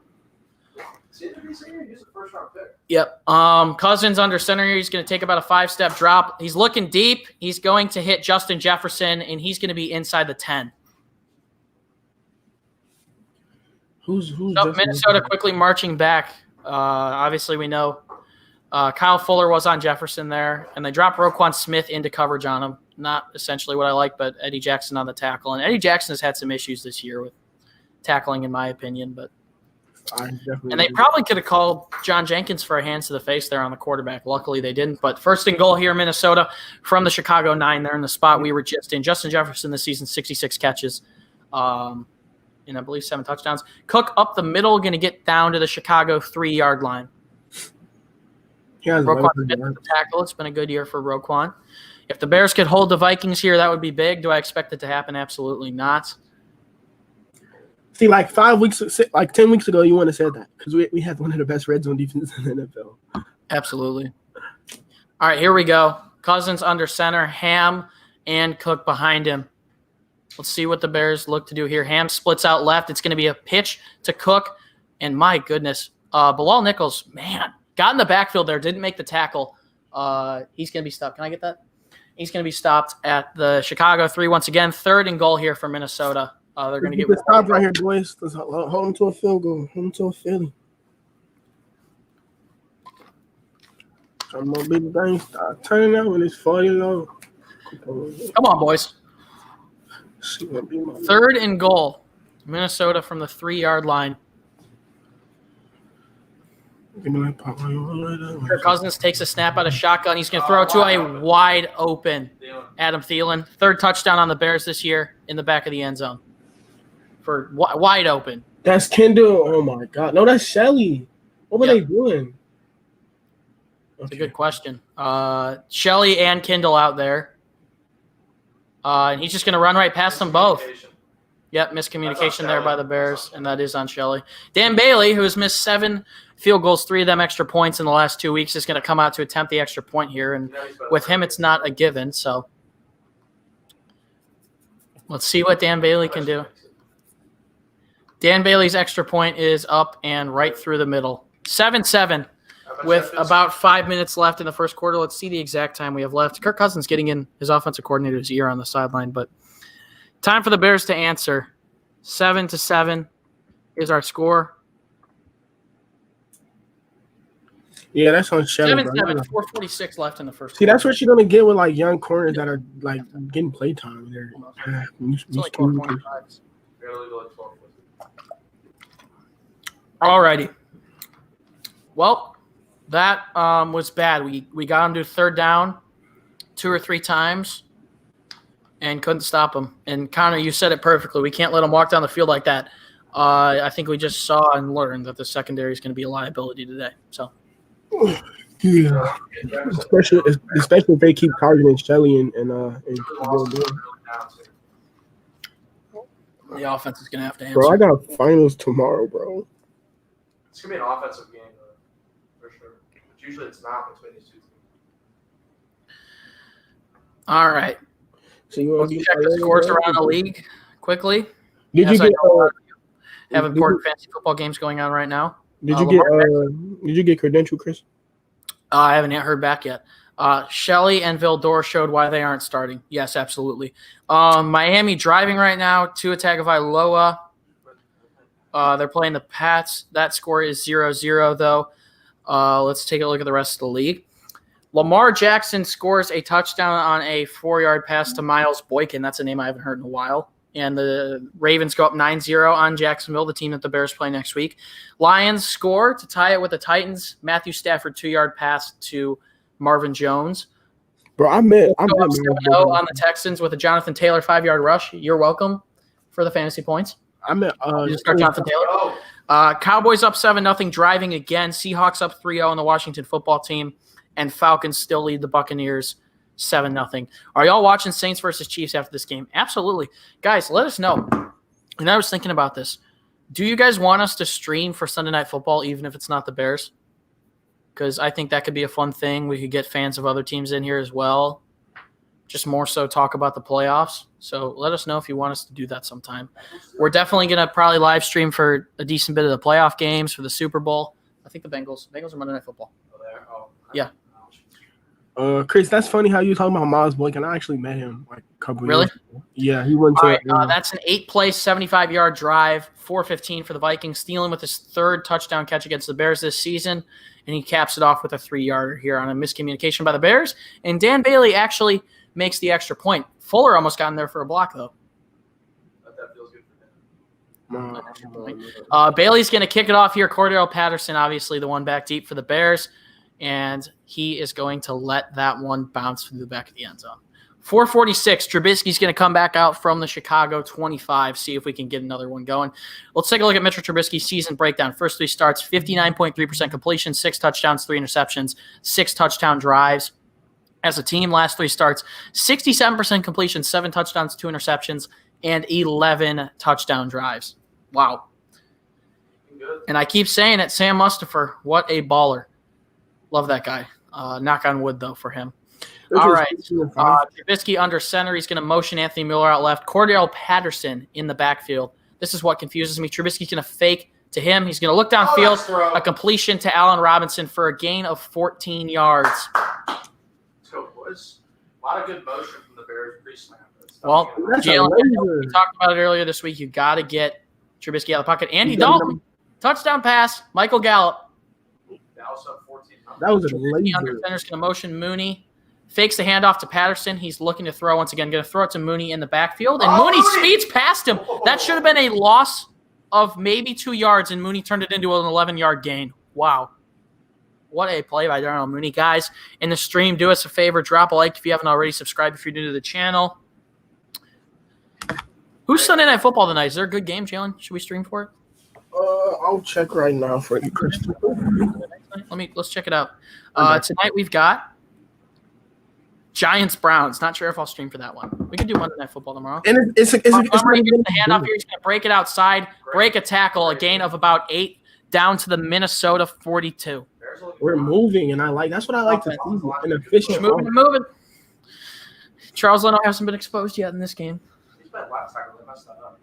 Speaker 1: Yep. Cousins under center here. He's going to take about a 5-step drop. He's looking deep. He's going to hit Justin Jefferson, and he's going to be inside the 10.
Speaker 2: Who's
Speaker 1: Minnesota quickly marching back. Obviously, we know Kyle Fuller was on Jefferson there, and they dropped Roquan Smith into coverage on him. Not essentially what I like, but Eddie Jackson on the tackle. And Eddie Jackson has had some issues this year with tackling, in my opinion. But and they probably could have called John Jenkins for a hands to the face there on the quarterback. Luckily, they didn't. But 1st and goal here, Minnesota, from the Chicago 9. They're in the spot we were just in. Justin Jefferson this season, 66 catches. And I believe 7 touchdowns. Cook up the middle, going to get down to the Chicago 3-yard line. Roquan Smith with the tackle. It's been a good year for Roquan. If the Bears could hold the Vikings here, that would be big. Do I expect it to happen? Absolutely not.
Speaker 2: See, like 10 weeks ago, you wouldn't have said that because we had one of the best red zone defenses in the NFL.
Speaker 1: Absolutely. All right, here we go. Cousins under center, Ham and Cook behind him. Let's see what the Bears look to do here. Ham splits out left. It's going to be a pitch to Cook. And my goodness, Bilal Nichols, man, got in the backfield there, didn't make the tackle. He's going to be stopped. Can I get that? He's going to be stopped at the Chicago 3 once again. 3rd and goal here for Minnesota. They're going to get
Speaker 2: stop right here, boys. Let's hold them to a field goal. Hold them to a Philly. I'm going to be the thing. Start turning out when it's 40 low.
Speaker 1: Come on, boys. 3rd and goal. Minnesota from the 3-yard line. Kirk Cousins takes a snap out of shotgun. He's going to throw to a wide open Adam Thielen. 3rd touchdown on the Bears this year in the back of the end zone. For wide open.
Speaker 2: That's Kendall. Oh, my God. No, that's Shelley. What were they doing?
Speaker 1: That's a good question. Shelley and Kendall out there. And he's just going to run right past them both. Yep, miscommunication there by the Bears, and that is on Shelley. Dan Bailey, who has missed 7 field goals, 3 of them extra points in the last 2 weeks, is going to come out to attempt the extra point here. And with him, it's not a given. So let's see what Dan Bailey can do. Dan Bailey's extra point is up and right through the middle. 7-7 with about 5 minutes left in the first quarter. Let's see the exact time we have left. Kirk Cousins getting in his offensive coordinator's ear on the sideline, but time for the Bears to answer. 7-7 is our score.
Speaker 2: Yeah, that's on Shelley.
Speaker 1: 7-7, 4:46 left in the first.
Speaker 2: See, that's what you're gonna get with like young corners that are like getting play time. They're
Speaker 1: like 4:25. Alrighty. Well, that was bad. We got him to 3rd down 2 or 3 times and couldn't stop him. And Connor, you said it perfectly. We can't let him walk down the field like that. I think we just saw and learned that the secondary is going to be a liability today. So.
Speaker 2: Yeah, especially if they keep targeting Shelley and
Speaker 1: the offense is going to have to answer.
Speaker 2: Bro, I got finals tomorrow, bro.
Speaker 3: It's going to be an offensive game, though, for sure. But usually it's not between these two teams.
Speaker 1: All right.
Speaker 2: So you want
Speaker 1: Let's check the scores around the league quickly.
Speaker 2: Did
Speaker 1: Yes,
Speaker 2: you get?
Speaker 1: have important fantasy football games going on right now.
Speaker 2: Did you get credential, Chris?
Speaker 1: I haven't yet heard back yet. Shelley and Vildor showed why they aren't starting. Yes, absolutely. Miami driving right now. Tua Tagovailoa. They're playing the Pats. That score is 0-0, though. Let's take a look at the rest of the league. Lamar Jackson scores a touchdown on a 4-yard pass to Miles Boykin. That's a name I haven't heard in a while. And the Ravens go up 9-0 on Jacksonville, the team that the Bears play next week. Lions score to tie it with the Titans. Matthew Stafford 2-yard pass to Marvin Jones.
Speaker 2: Bro, I'm 7-0
Speaker 1: on the Texans with a Jonathan Taylor 5-yard rush. You're welcome for the fantasy points. You just start Jonathan Taylor. Cowboys up 7-0, driving again. Seahawks up 3-0 on the Washington football team. And Falcons still lead the Buccaneers 7-0. Are y'all watching Saints versus Chiefs after this game? Absolutely. Guys, let us know. And I was thinking about this. Do you guys want us to stream for Sunday Night Football even if it's not the Bears? Because I think that could be a fun thing. We could get fans of other teams in here as well. Just more so talk about the playoffs. So let us know if you want us to do that sometime. We're definitely going to probably live stream for a decent bit of the playoff games for the Super Bowl. I think the Bengals are Monday Night Football. Yeah.
Speaker 2: Chris, that's funny how you talking about Miles Boykin. I actually met him like a couple
Speaker 1: years
Speaker 2: ago. Yeah, he went to
Speaker 1: that's an 8-play, 75-yard drive, 415 for the Vikings, Thielen with his third touchdown catch against the Bears this season, and he caps it off with a 3-yarder here on a miscommunication by the Bears. And Dan Bailey actually makes the extra point. Fuller almost got in there for a block, though.
Speaker 3: That feels good for him.
Speaker 1: Bailey's going to kick it off here. Cordell Patterson, obviously the one back deep for the Bears. And he is going to let that one bounce through the back of the end zone. 4:46, Trubisky's going to come back out from the Chicago 25, see if we can get another one going. Let's take a look at Mitchell Trubisky's season breakdown. First 3 starts, 59.3% completion, 6 touchdowns, 3 interceptions, 6 touchdown drives. As a team, last 3 starts, 67% completion, 7 touchdowns, 2 interceptions, and 11 touchdown drives. Wow. And I keep saying it, Sam Mustipher, what a baller. Love that guy. Knock on wood, though, for him. All right. Trubisky under center. He's going to motion Anthony Miller out left. Cordell Patterson in the backfield. This is what confuses me. Trubisky's going to fake to him. He's going to look downfield. A completion to Allen Robinson for a gain of 14 yards.
Speaker 3: So, boys, a lot of good motion from the Bears pre-snap.
Speaker 1: Well, Jaylen, we talked about it earlier this week. You got to get Trubisky out of the pocket. Andy Dalton, touchdown pass. Michael Gallup.
Speaker 2: That was a laser.
Speaker 1: Under center's going to motion Mooney. Fakes the handoff to Patterson. He's looking to throw once again. Going to throw it to Mooney in the backfield. And Mooney speeds past him. That should have been a loss of maybe 2 yards, and Mooney turned it into an 11-yard gain. Wow. What a play by Darnell Mooney. Guys, in the stream, do us a favor. Drop a like if you haven't already. Subscribe if you're new to the channel. Who's Sunday Night Football tonight? Is there a good game, Jaylen? Should we stream for it?
Speaker 2: I'll check right now for you, Christopher.
Speaker 1: Let's check it out. Tonight we've got Giants Browns. Not sure if I'll stream for that one. We could do Monday Night Football tomorrow.
Speaker 2: And
Speaker 1: it's Montgomery gets the handoff here. He's going to break it outside, break a tackle, a gain of about 8 down to the Minnesota 42.
Speaker 2: We're moving, and that's what I like to see. An efficient
Speaker 1: moving. Charles Leno hasn't been exposed yet in this game.
Speaker 3: He's been last time. They messed that up.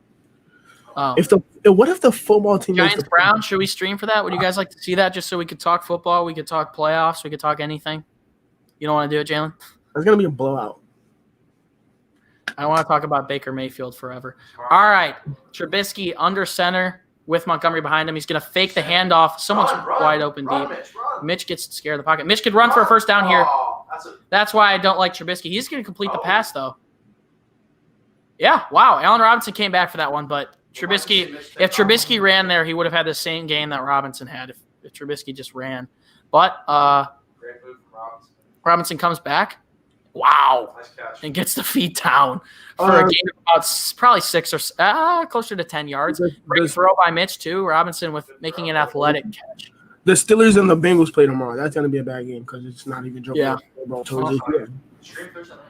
Speaker 2: What if the football team
Speaker 1: Giants Browns, should we stream for that? Would you guys like to see that just so we could talk football, we could talk playoffs, we could talk anything? You don't want to do it, Jaylen?
Speaker 2: It's going to be a blowout.
Speaker 1: I want to talk about Baker Mayfield forever. All right. Trubisky under center with Montgomery behind him. He's going to fake the handoff. Someone's wide open deep. Mitch gets scared of the pocket. Mitch could run for a first down here. That's why I don't like Trubisky. He's going to complete the pass, though. Yeah, wow. Allen Robinson came back for that one, but if Trubisky ran there, he would have had the same game that Robinson had if Trubisky just ran. But
Speaker 3: Great move from Robinson.
Speaker 1: Robinson comes back. Wow.
Speaker 3: Nice catch.
Speaker 1: And gets the feet down for a gain of about probably 6 or closer to 10 yards. Great throw by Mitch, too. Robinson with making an athletic catch.
Speaker 2: The Steelers and the Bengals play tomorrow. That's going to be a bad game because it's not even joking.
Speaker 1: Yeah.
Speaker 3: Stream Thursday night.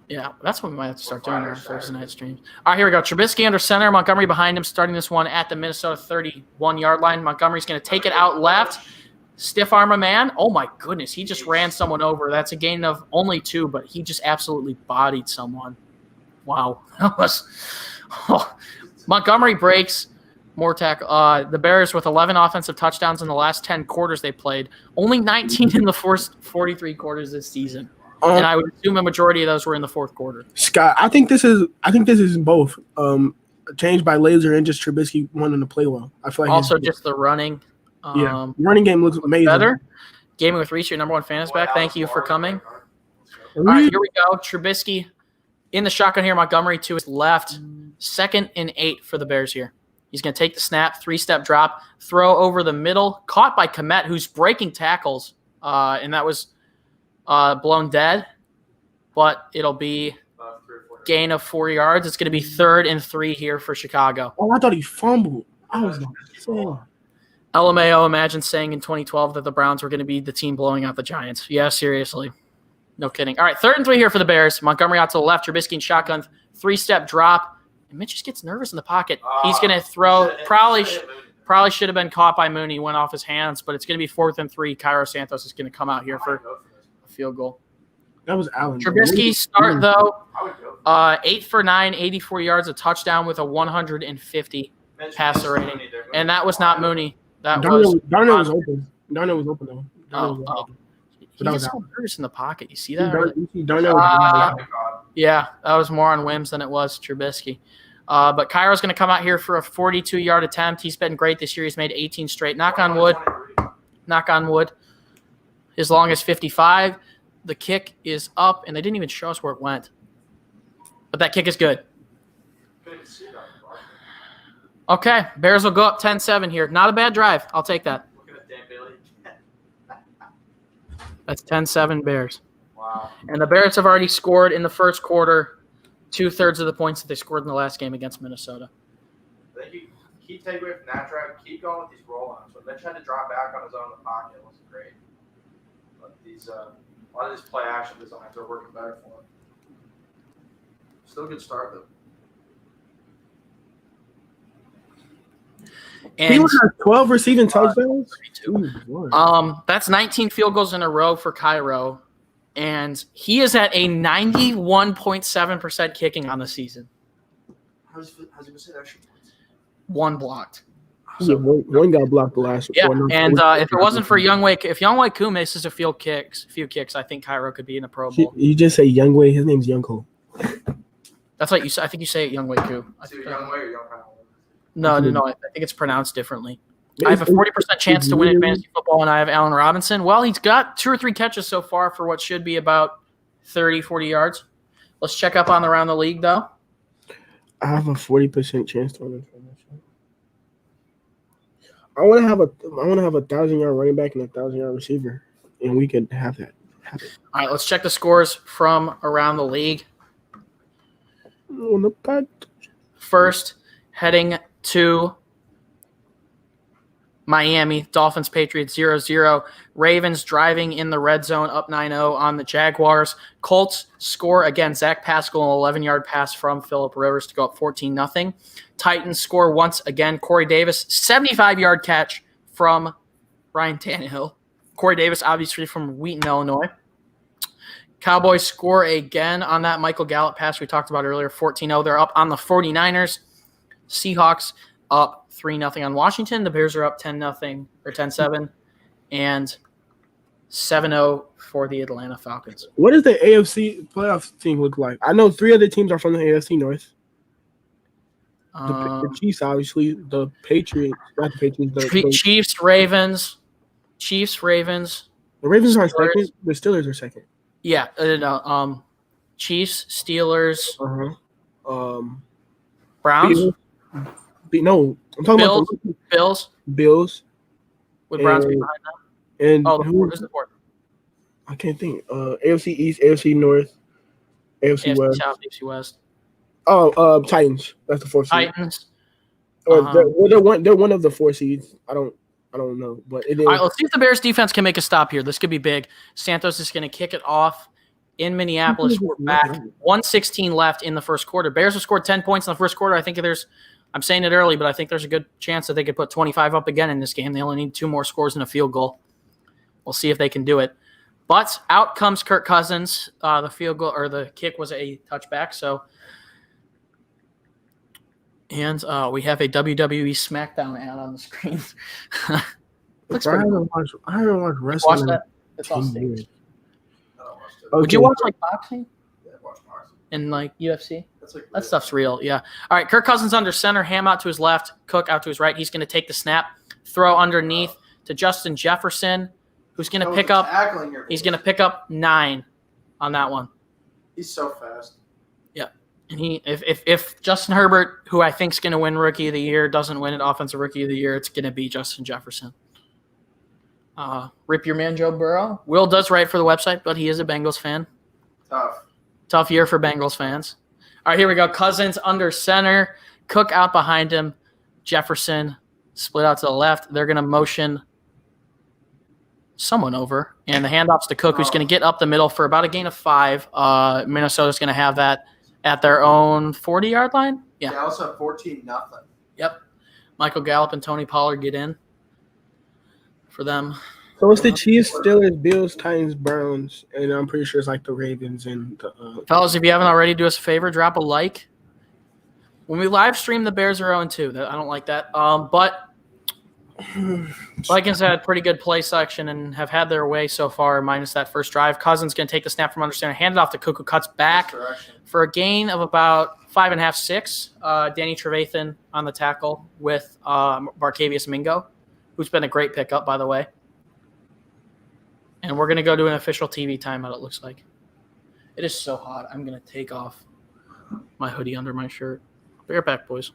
Speaker 1: Yeah, that's what we might have to start doing our Thursday night streams. All right, here we go. Trubisky under center. Montgomery behind him, starting this one at the Minnesota 31-yard line. Montgomery's going to take it out left. Stiff arm a man. Oh, my goodness. He just ran someone over. That's a gain of only 2, but he just absolutely bodied someone. Wow. That was Montgomery breaks more tackle. The Bears with 11 offensive touchdowns in the last 10 quarters they played. Only 19 in the first 43 quarters this season. And I would assume a majority of those were in the fourth quarter.
Speaker 2: Scott, I think this is both changed by Laser and just Trubisky wanting to play well. I feel like
Speaker 1: also just the running.
Speaker 2: Running game looks amazing.
Speaker 1: Better. Gaming with Reese, your number one fan is back. Thank you for coming. All right, here we go. Trubisky in the shotgun here. Montgomery to his left. 2nd and 8 for the Bears here. He's going to take the snap, 3-step drop, throw over the middle, caught by Kmet, who's breaking tackles, and that was blown dead. But it'll be gain of 4 yards. It's going to be 3rd and 3 here for Chicago.
Speaker 2: Oh, I thought he fumbled. I was like, so.
Speaker 1: LMAO, imagine saying in 2012 that the Browns were going to be the team blowing out the Giants. Yeah, seriously. No kidding. All right, 3rd and 3 here for the Bears. Montgomery out to the left. Trubisky in shotgun. 3-step drop. And Mitch just gets nervous in the pocket. He's going to throw. Probably should have been caught by Mooney. Went off his hands, but it's going to be 4th and 3. Cairo Santos is going to come out here for a field goal.
Speaker 2: That was Allen.
Speaker 1: Trubisky start, though. 8 for 9, 84 yards, a touchdown with a 150 passer rating. And that was not Mooney.
Speaker 2: Darnell was open. Darnell was open, though.
Speaker 1: He gets so nervous in the pocket. You see that? Yeah, that was more on whims than it was Trubisky. But Cairo's going to come out here for a 42-yard attempt. He's been great this year. He's made 18 straight. Knock on wood. As long as 55. The kick is up, and they didn't even show us where it went. But that kick is good. Okay, Bears will go up 10-7 here. Not a bad drive. I'll take that. That's 10-7 Bears.
Speaker 3: Wow.
Speaker 1: And the Bears have already scored in the first quarter 2/3 of the points that they scored in the last game against Minnesota.
Speaker 3: I think you keep takeaway from that drive. Keep going with these roll-ons. When Mitch had to drop back on his own in the pocket, it wasn't great. But a lot of these play action designs are working better for him. Still a good start, though.
Speaker 2: And he has 12 receiving touchdowns.
Speaker 1: That's 19 field goals in a row for Cairo, and he is at a 91.7% kicking on the season.
Speaker 3: How's he going to say that?
Speaker 1: 1 blocked.
Speaker 2: Yeah, one got blocked the last.
Speaker 1: Yeah, and if it wasn't for if Younghoe Koo misses a few kicks, I think Cairo could be in the Pro Bowl.
Speaker 2: You just say Younghoe. His name's Younghoe.
Speaker 1: That's what you say. I think you say it Younghoe Koo.
Speaker 3: Younghoe or Younghoe?
Speaker 1: No. I think it's pronounced differently. I have a 40% chance to win in fantasy football, and I have Allen Robinson. Well, he's got 2 or 3 catches so far for what should be about 30, 40 yards. Let's check up on around the league, though.
Speaker 2: I have a 40% chance to win. I want to have a 1,000-yard running back and a 1,000-yard receiver, and we could have that.
Speaker 1: All right, let's check the scores from around the league. First, heading to Miami, Dolphins, Patriots 0-0. Ravens driving in the red zone up 9-0 on the Jaguars. Colts score again. Zach Pascal, an 11-yard pass from Phillip Rivers to go up 14-0. Titans score once again. Corey Davis, 75-yard catch from Ryan Tannehill. Corey Davis, obviously from Wheaton, Illinois. Cowboys score again on that Michael Gallup pass we talked about earlier, 14-0. They're up on the 49ers. Seahawks up 3-0 on Washington. The Bears are up 10-0 or 10-7 and 7-0 for the Atlanta Falcons.
Speaker 2: What does the AFC playoff team look like? I know 3 other teams are from the AFC North. The Chiefs, obviously. The Patriots, not the Patriots.
Speaker 1: Chiefs, Ravens.
Speaker 2: The Ravens are second. The Steelers are second.
Speaker 1: Yeah. Chiefs, Steelers. Browns.
Speaker 2: No, I'm talking about the Bills.
Speaker 1: Would Browns be behind them?
Speaker 2: And
Speaker 1: who's the fourth?
Speaker 2: I can't think. AFC East, AFC North, AFC West.
Speaker 1: South, AFC West.
Speaker 2: Titans. That's the 4th seed.
Speaker 1: Titans.
Speaker 2: They're one of the 4 seeds. I don't know, but it is.
Speaker 1: All right, let's see if the Bears defense can make a stop here. This could be big. Santos is going to kick it off in Minneapolis. We're back. 1:16 left in the first quarter. Bears have scored 10 points in the first quarter. I'm saying it early, but I think there's a good chance that they could put 25 up again in this game. They only need 2 more scores and a field goal. We'll see if they can do it. But out comes Kirk Cousins. The field goal or the kick was a touchback. So And we have a WWE SmackDown ad on the screen. Looks
Speaker 2: I
Speaker 1: pretty
Speaker 2: haven't
Speaker 1: cool.
Speaker 2: watched wrestling
Speaker 1: Watch
Speaker 2: in
Speaker 1: that. It's all
Speaker 2: 10
Speaker 1: staged.
Speaker 2: years.
Speaker 1: Would you
Speaker 2: Okay.
Speaker 1: watch like boxing
Speaker 3: Yeah, watch boxing.
Speaker 1: and like UFC?
Speaker 3: That's like
Speaker 1: That stuff's real, yeah. All right, Kirk Cousins under center, Ham out to his left, Cook out to his right. He's going to take the snap, throw underneath to Justin Jefferson, who's going to pick up. He's going to pick up 9 on that one.
Speaker 3: He's so fast.
Speaker 1: And if Justin Herbert, who I think is going to win Rookie of the Year, doesn't win it Offensive Rookie of the Year, it's going to be Justin Jefferson. Rip your man Joe Burrow. Will does write for the website, but he is a Bengals fan. Tough year for Bengals fans. All right, here we go. Cousins under center. Cook out behind him. Jefferson split out to the left. They're going to motion someone over. And the handoff's to Cook, who's going to get up the middle for about a gain of 5. Minnesota's going to have that at their own 40-yard line. Yeah.
Speaker 3: They also have 14-0.
Speaker 1: Yep. Michael Gallup and Tony Pollard get in for them.
Speaker 2: So it's the Chiefs, Steelers, Bills, Titans, Browns, and I'm pretty sure it's like the Ravens and the
Speaker 1: Fellas, if you haven't already, do us a favor, drop a like. When we live stream, the Bears are 0-2. I don't like that. But Vikings had pretty good play selection and have had their way so far, minus that first drive. Cousins going to take the snap from under center, hand it off to Cook, who cuts back for a gain of about 5.5, 6. Danny Trevathan on the tackle with Barkevious Mingo, who's been a great pickup, by the way. And we're going to go to an official TV timeout, it looks like. It is so hot. I'm going to take off my hoodie under my shirt. Be right back, boys.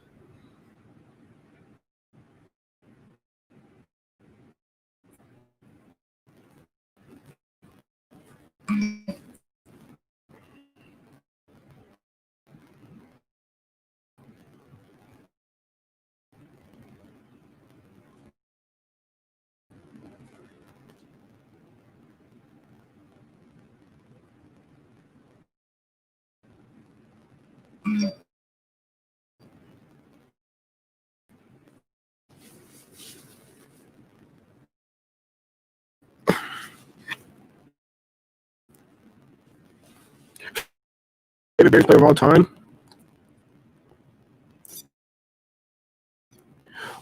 Speaker 2: favorite Bears player of all time.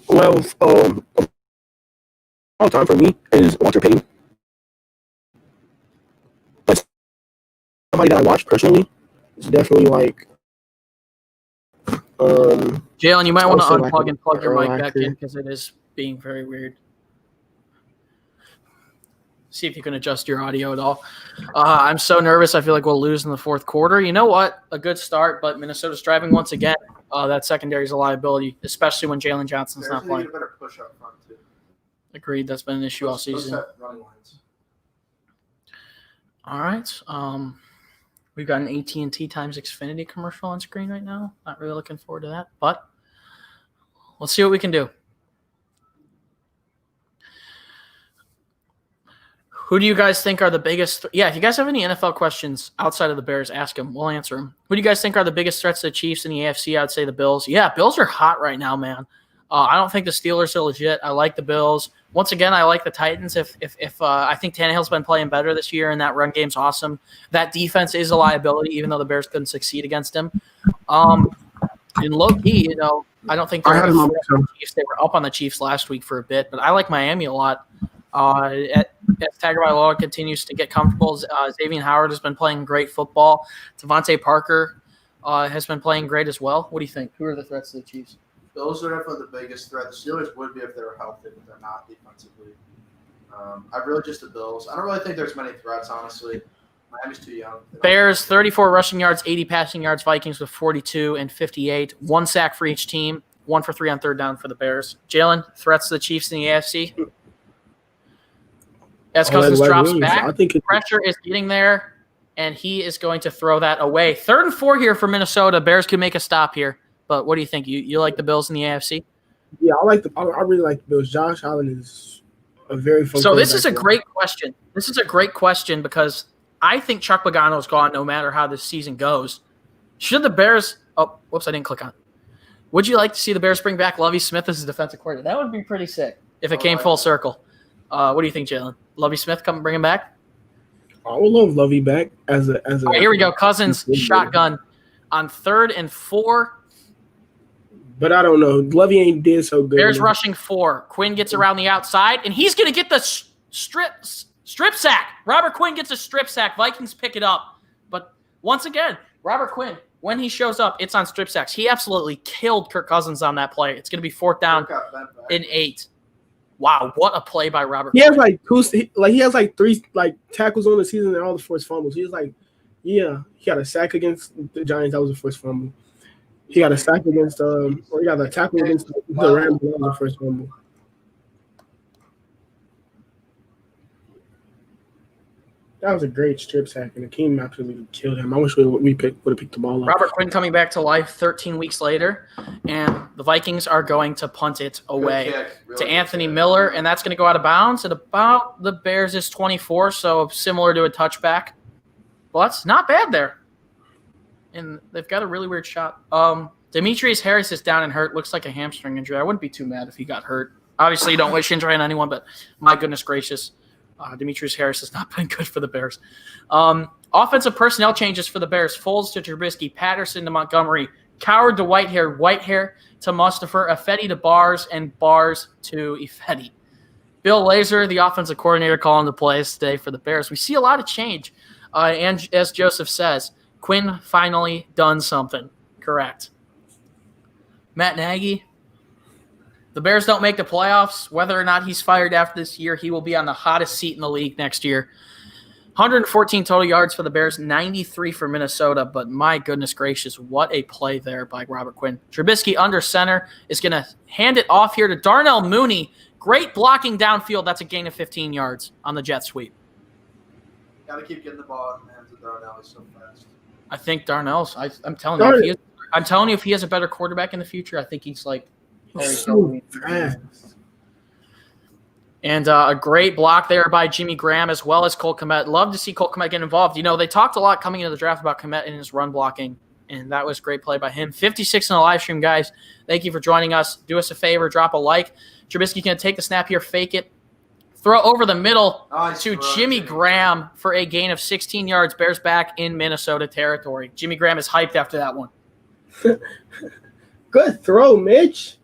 Speaker 2: Well, all time for me is Walter Payton. But somebody that I watched personally is definitely like.
Speaker 1: Jaylen, you might want to unplug
Speaker 2: like
Speaker 1: and plug your mic back
Speaker 2: actor.
Speaker 1: in because it is being very weird. See if you can adjust your audio at all. I'm so nervous. I feel like we'll lose in the fourth quarter. You know what? A good start, but Minnesota's driving once again. That secondary is a liability, especially when Jaylen Johnson's not playing.
Speaker 3: Need a better push up front too.
Speaker 1: Agreed. That's been an issue all season.
Speaker 3: Running lines.
Speaker 1: All right. We've got an AT&T times Xfinity commercial on screen right now. Not really looking forward to that, but let's see what we can do. Who do you guys think are the biggest? If you guys have any NFL questions outside of the Bears, ask them. We'll answer them. Who do you guys think are the biggest threats to the Chiefs in the AFC? I'd say the Bills. Yeah, Bills are hot right now, man. I don't think the Steelers are legit. I like the Bills. Once again, I like the Titans. If I think Tannehill's been playing better this year, and that run game's awesome. That defense is a liability, even though the Bears couldn't succeed against him. In low key, I don't think they're the Chiefs. They were up on the Chiefs last week for a bit, but I like Miami a lot. As Tagovailoa continues to get comfortable, Xavier Howard has been playing great football. Devontae Parker has been playing great as well. What do you think? Who are the threats to the Chiefs?
Speaker 3: Bills are definitely the biggest threat. The Steelers would be if they were healthy, but they're not defensively. I really just the Bills. I don't really think there's many threats, honestly. Miami's too young.
Speaker 1: Bears, 34 rushing yards, 80 passing yards. Vikings with 42 and 58. 1 sack for each team. 1 for 3 on third down for the Bears. Jaylen, threats to the Chiefs in the AFC? As Cousins drops back, pressure is getting there, and he is going to throw that away. 3rd and 4 here for Minnesota. Bears could make a stop here. But what do you think? You like the Bills in the AFC?
Speaker 2: Yeah, I really like the Bills. Josh Allen is a very fun.
Speaker 1: So this is a great question. This is a great question because I think Chuck Pagano's gone no matter how this season goes. Should the Bears – oh, whoops, I didn't click on it. Would you like to see the Bears bring back Lovie Smith as a defensive coordinator? That would be pretty sick if it came full circle. What do you think, Jaylen? Lovie Smith come bring him back?
Speaker 2: I would love Lovie back as a.
Speaker 1: All right, here we go. Cousins shotgun on 3rd and 4.
Speaker 2: But I don't know. Lovey ain't did so good.
Speaker 1: Bears rushing 4. Quinn gets around the outside, and he's going to get the strip sack. Robert Quinn gets a strip sack. Vikings pick it up. But once again, Robert Quinn, when he shows up, it's on strip sacks. He absolutely killed Kirk Cousins on that play. It's going to be 4th down and 8. Wow, what a play by Robert
Speaker 2: He
Speaker 1: Quinn.
Speaker 2: has like 2 he has like 3 like tackles on the season and all the forced fumbles. He was like, yeah, he got a sack against the Giants. That was a forced fumble. He got a sack against or he got a tackle against the Rams. That was a first fumble. That was a great strip sack, and Akeem absolutely killed him. I wish we would have picked the ball up.
Speaker 1: Robert Quinn coming back to life 13 weeks later, and the Vikings are going to punt it away to Anthony Miller, and that's going to go out of bounds at about the Bears' 24, so similar to a touchback. But not bad there. And they've got a really weird shot. Demetrius Harris is down and hurt. Looks like a hamstring injury. I wouldn't be too mad if he got hurt. Obviously, you don't wish injury on anyone, but my goodness gracious. Demetrius Harris has not been good for the Bears. Offensive personnel changes for the Bears. Foles to Trubisky, Patterson to Montgomery, Coward to Whitehair to Mustafa, Ifedi to Bars, and Bars to Ifedi. Bill Lazor, the offensive coordinator, calling the plays today for the Bears. We see a lot of change. And as Joseph says, Quinn finally done something. Correct. Matt Nagy. The Bears don't make the playoffs. Whether or not he's fired after this year, he will be on the hottest seat in the league next year. 114 total yards for the Bears, 93 for Minnesota. But my goodness gracious, what a play there by Robert Quinn. Trubisky under center is going to hand it off here to Darnell Mooney. Great blocking downfield. That's a gain of 15 yards on the jet sweep.
Speaker 3: Got to keep getting the ball in the hands of Darnell. He's so fast.
Speaker 1: I think Darnell's. I'm telling you, if he has a better quarterback in the future, I think he's like.
Speaker 2: So fast.
Speaker 1: And a great block there by Jimmy Graham as well as Cole Kmet. Love to see Cole Kmet get involved. You know, they talked a lot coming into the draft about Kmet and his run blocking, and that was great play by him. 56 in the live stream, guys. Thank you for joining us. Do us a favor, drop a like. Trubisky going to take the snap here, fake it, throw over the middle to Jimmy Graham for a gain of 16 yards. Bears back in Minnesota territory. Jimmy Graham is hyped after that one.
Speaker 2: Good throw, Mitch.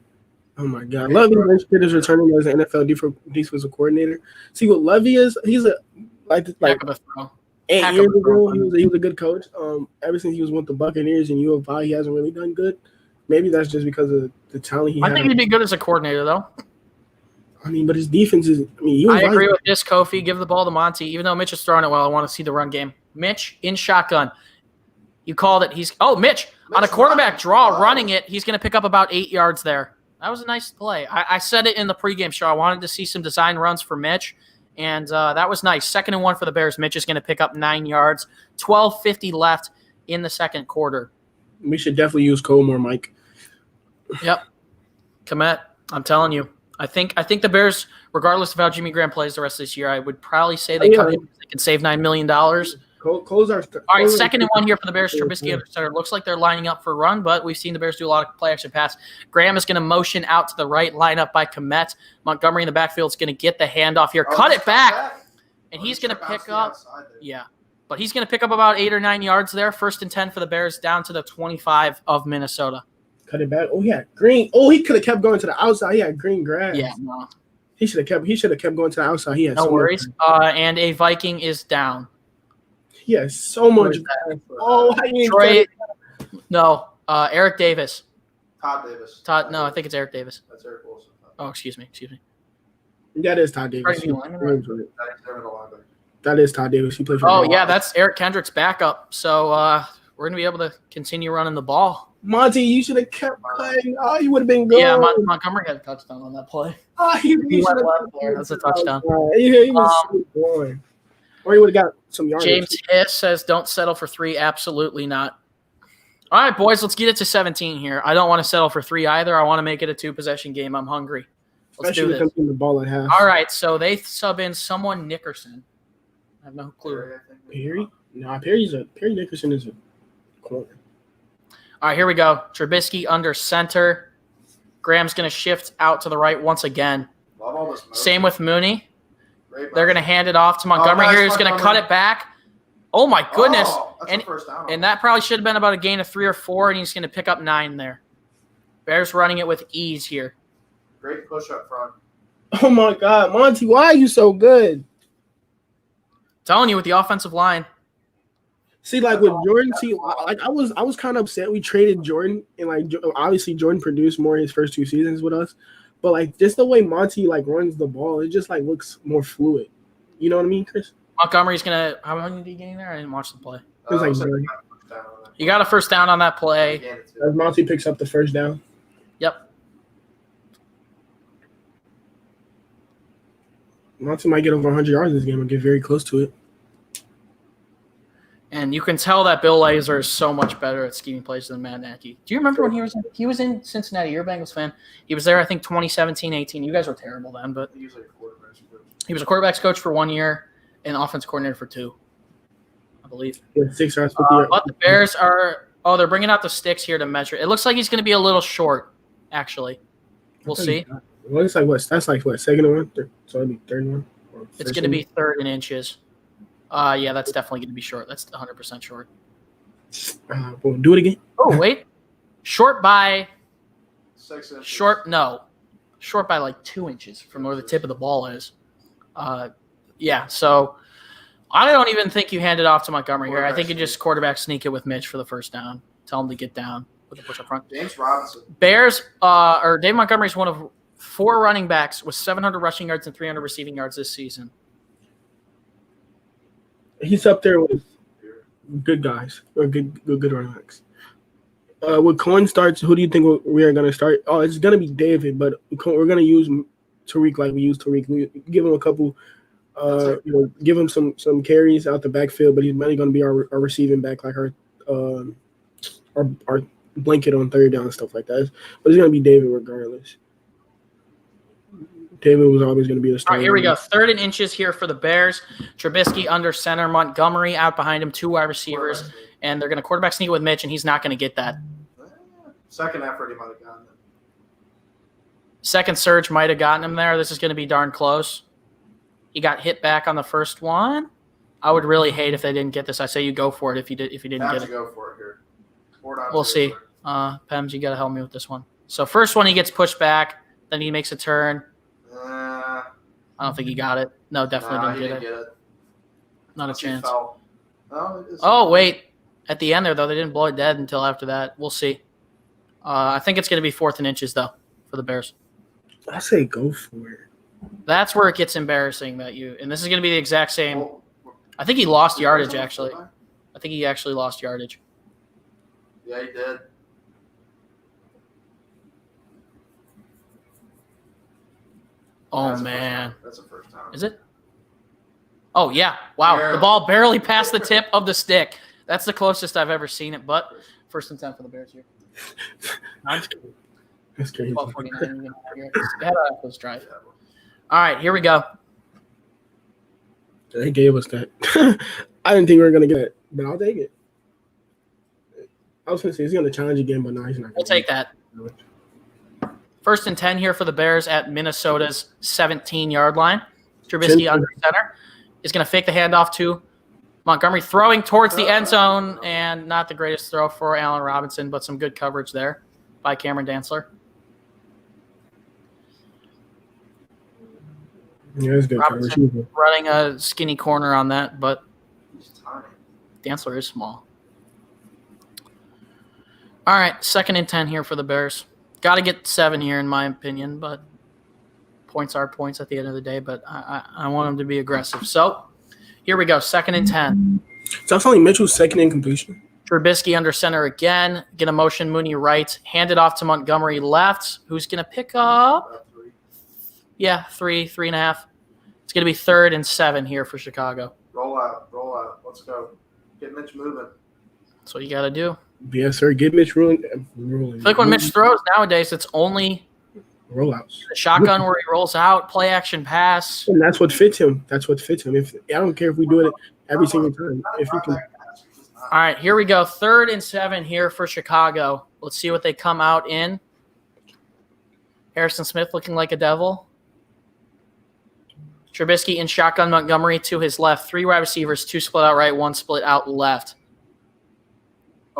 Speaker 2: Oh, my God. Lovey is returning as an NFL defensive coordinator. See what Lovey is? He's a like 8 years ago, he was a good coach. Ever since he was with the Buccaneers and U of I, he hasn't really done good. Maybe that's just because of the talent he has.
Speaker 1: I think he'd be good as a coordinator, though.
Speaker 2: I mean, but his defense is –
Speaker 1: I agree with this, Kofi. Give the ball to Monty. Even though Mitch is throwing it well, I want to see the run game. Mitch in shotgun. You called it. Mitch on a quarterback draw running it. He's going to pick up about 8 yards there. That was a nice play. I said it in the pregame show. I wanted to see some design runs for Mitch, and that was nice. 2nd and 1 for the Bears. Mitch is going to pick up 9 yards. 12:50 left in the second quarter.
Speaker 2: We should definitely use Cole more, Mike.
Speaker 1: Yep. Kmet, I'm telling you. I think the Bears, regardless of how Jimmy Graham plays the rest of this year, I would probably say they can save $9 million.
Speaker 2: Cole's our
Speaker 1: all right, 2nd and 1 here for the Bears. Trubisky under center. Looks like they're lining up for a run, but we've seen the Bears do a lot of play action pass. Graham is going to motion out to the right, line up by Kmet. Montgomery in the backfield is going to get the handoff here. Cut it back. And he's going to pick up. Yeah. But he's going to pick up about 8 or 9 yards there. 1st and 10 for the Bears down to the 25 of Minnesota.
Speaker 2: Cut it back. Oh, he had green. Oh, he could have kept going to the outside. He had green grass.
Speaker 1: Yeah, no.
Speaker 2: He should have kept going to the outside. He had
Speaker 1: no worries. And a Viking is down.
Speaker 2: He has so much. Oh,
Speaker 1: Troy. No, Eric Davis.
Speaker 3: Todd Davis.
Speaker 1: No, I think it's Eric Davis.
Speaker 3: That's Eric Wilson.
Speaker 1: Oh, excuse me.
Speaker 2: That is Todd Davis. That is Todd Davis. He played for.
Speaker 1: Oh yeah, that's Eric Kendrick's backup. So we're gonna be able to continue running the ball.
Speaker 2: Monty, you should have kept playing. Oh, you would have been good.
Speaker 1: Yeah, Montgomery had a touchdown on that play.
Speaker 2: Oh, he
Speaker 1: went left there. That's a touchdown.
Speaker 2: He was so boring. Or he would have got some yards.
Speaker 1: James Hiss says, don't settle for 3. Absolutely not. All right, boys, let's get it to 17 here. I don't want to settle for 3 either. I want to make it a 2-possession game. I'm hungry. Let's do this.
Speaker 2: The ball at half.
Speaker 1: All right, so they sub in someone Nickerson. I have no clue.
Speaker 2: Perry? No, Perry Nickerson is a corner.
Speaker 1: All right, here we go. Trubisky under center. Graham's going to shift out to the right once again. Same with Mooney. They're going to hand it off to Montgomery here. He's going to cut it back. Oh, my goodness. And that probably should have been about a gain of 3 or 4, and he's going to pick up 9 there. Bears running it with ease here.
Speaker 3: Great push up front.
Speaker 2: Oh my God, Monty, why are you so good?
Speaker 1: Telling you with the offensive line.
Speaker 2: See, like with Jordan, I was kind of upset we traded Jordan, and like obviously Jordan produced more his first 2 seasons with us, but like just the way Monty like runs the ball, it just like looks more fluid. You know what I mean, Chris?
Speaker 1: Montgomery's gonna. How many did he get in there? I didn't watch the play.
Speaker 2: It was like
Speaker 1: You got a first down on that play.
Speaker 2: as Monty picks up the first down.
Speaker 1: Yep.
Speaker 2: Monty might get over 100 yards this game and get very close to it.
Speaker 1: And you can tell that Bill Lazor is so much better at scheming plays than Matt Nagy. Do you remember when he was in Cincinnati? You're a Bengals fan. He was there, I think, 2017-18. You guys were terrible then, but he was a quarterback's coach for 1 year and offensive coordinator for 2, I believe.
Speaker 2: Yeah, 6 yards, 50 yards.
Speaker 1: But the Bears are – they're bringing out the sticks here to measure. It looks like he's going to be a little short, actually. We'll see.
Speaker 2: Well, it's like what? That's like what? Second and 1? So it'd be third and 1?
Speaker 1: It's going to be third in inches. Yeah, that's definitely going to be short. That's 100% short.
Speaker 2: Well, do it again.
Speaker 1: Oh, wait. Short by
Speaker 3: 6 inches.
Speaker 1: short by like 2 inches from where the tip of the ball is. Yeah, so I don't even think you hand it off to Montgomery here. I think you just quarterback sneak it with Mitch for the first down. Tell him to get down with the push up front.
Speaker 3: James Robinson.
Speaker 1: Bears, Dave Montgomery is one of 4 running backs with 700 rushing yards and 300 receiving yards this season.
Speaker 2: He's up there with good guys or good running backs. When Quinn starts, who do you think we are going to start? Oh, it's going to be David, but we're going to use Tariq like we used Tariq. We give him a couple, give him some carries out the backfield, but he's mainly going to be our receiving back, like our blanket on third down and stuff like that. But it's going to be David regardless. David was always going to be the starter.
Speaker 1: All right, here we go. Third and inches here for the Bears. Trubisky under center. Montgomery out behind him. 2 wide receivers. And they're going to quarterback sneak with Mitch, and he's not going to get that.
Speaker 3: Second effort, he might have gotten it.
Speaker 1: Second surge might have gotten him there. This is going to be darn close. He got hit back on the first one. I would really hate if they didn't get this. I say you go for it if you didn't get it.
Speaker 3: Go for it here.
Speaker 1: We'll see. Pems, you got to help me with this one. So first one, he gets pushed back. Then he makes a turn. I don't think he got it. No, definitely didn't get it. Not a chance. Oh, wait. At the end there, though, they didn't blow it dead until after that. We'll see. I think it's going to be 4th and inches, though, for the Bears.
Speaker 2: I say go for it.
Speaker 1: That's where it gets embarrassing and this is going to be the exact same. I think he lost yardage, actually. I think he actually lost yardage.
Speaker 3: Yeah, he did.
Speaker 1: Oh, man.
Speaker 3: That's a first time.
Speaker 1: Is it? Oh, yeah. Wow.
Speaker 3: Barely.
Speaker 1: The ball barely passed the tip of the stick. That's the closest I've ever seen it, but first and 10 for the Bears here.
Speaker 2: That's crazy.
Speaker 1: 12:49. Head off this drive. All right, here we go.
Speaker 2: They gave us that. I didn't think we were going to get it, but I'll take it. I was going to say he's going to challenge again, but no, he's not.
Speaker 1: We'll take that. First and 10 here for the Bears at Minnesota's 17-yard line. Trubisky under center is going to fake the handoff to Montgomery, throwing towards the end zone, and not the greatest throw for Allen Robinson, but some good coverage there by Cameron Dantzler.
Speaker 2: Yeah, it's good coverage.
Speaker 1: Running a skinny corner on that, but Dantzler is small. All right, 2nd and 10 here for the Bears. Got to get 7 here, in my opinion, but points are points at the end of the day, but I want them to be aggressive. So here we go, 2nd and 10.
Speaker 2: So that's only Mitchell's 2nd in completion.
Speaker 1: Trubisky under center again. Going to motion Mooney right. Hand it off to Montgomery left, who's going to pick up. Yeah, 3.5. It's going to be 3rd and 7 here for Chicago.
Speaker 3: Roll out. Let's go. Get Mitch moving.
Speaker 1: That's what you got to do.
Speaker 2: Yes, sir. Get Mitch rolling.
Speaker 1: I think when Mitch throws nowadays, it's only
Speaker 2: rollouts.
Speaker 1: The shotgun where he rolls out, play action pass.
Speaker 2: And that's what fits him. If I don't care if we do it every single time. If we can.
Speaker 1: All right, here we go. 3rd and 7 here for Chicago. Let's see what they come out in. Harrison Smith looking like a devil. Trubisky in shotgun, Montgomery to his left. 3 wide receivers, 2 split out right, 1 split out left.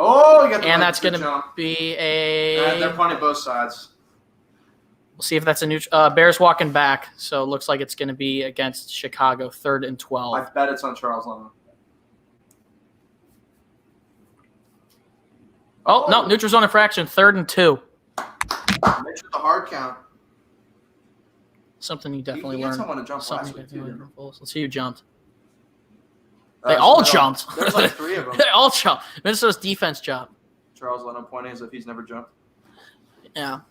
Speaker 3: Oh, you got the
Speaker 1: And that's going to
Speaker 3: jump.
Speaker 1: be
Speaker 3: They're punting both sides.
Speaker 1: We'll see if that's a new Bears walking back. So it looks like it's going to be against Chicago, 3rd and 12.
Speaker 3: I bet it's on Charles Leno.
Speaker 1: Oh, no, neutral zone infraction, 3rd and 2.
Speaker 3: Make sure the hard count.
Speaker 1: Something you definitely
Speaker 3: You got
Speaker 1: learned.
Speaker 3: someone to jump
Speaker 1: Something
Speaker 3: last
Speaker 1: you
Speaker 3: week,
Speaker 1: definitely
Speaker 3: too.
Speaker 1: learned from Foles. Let's see who jumped. They all jumped.
Speaker 3: There's like 3 of them.
Speaker 1: They all jumped. Minnesota's defense jumped.
Speaker 3: Charles Leno pointing as if he's never jumped.
Speaker 1: Yeah.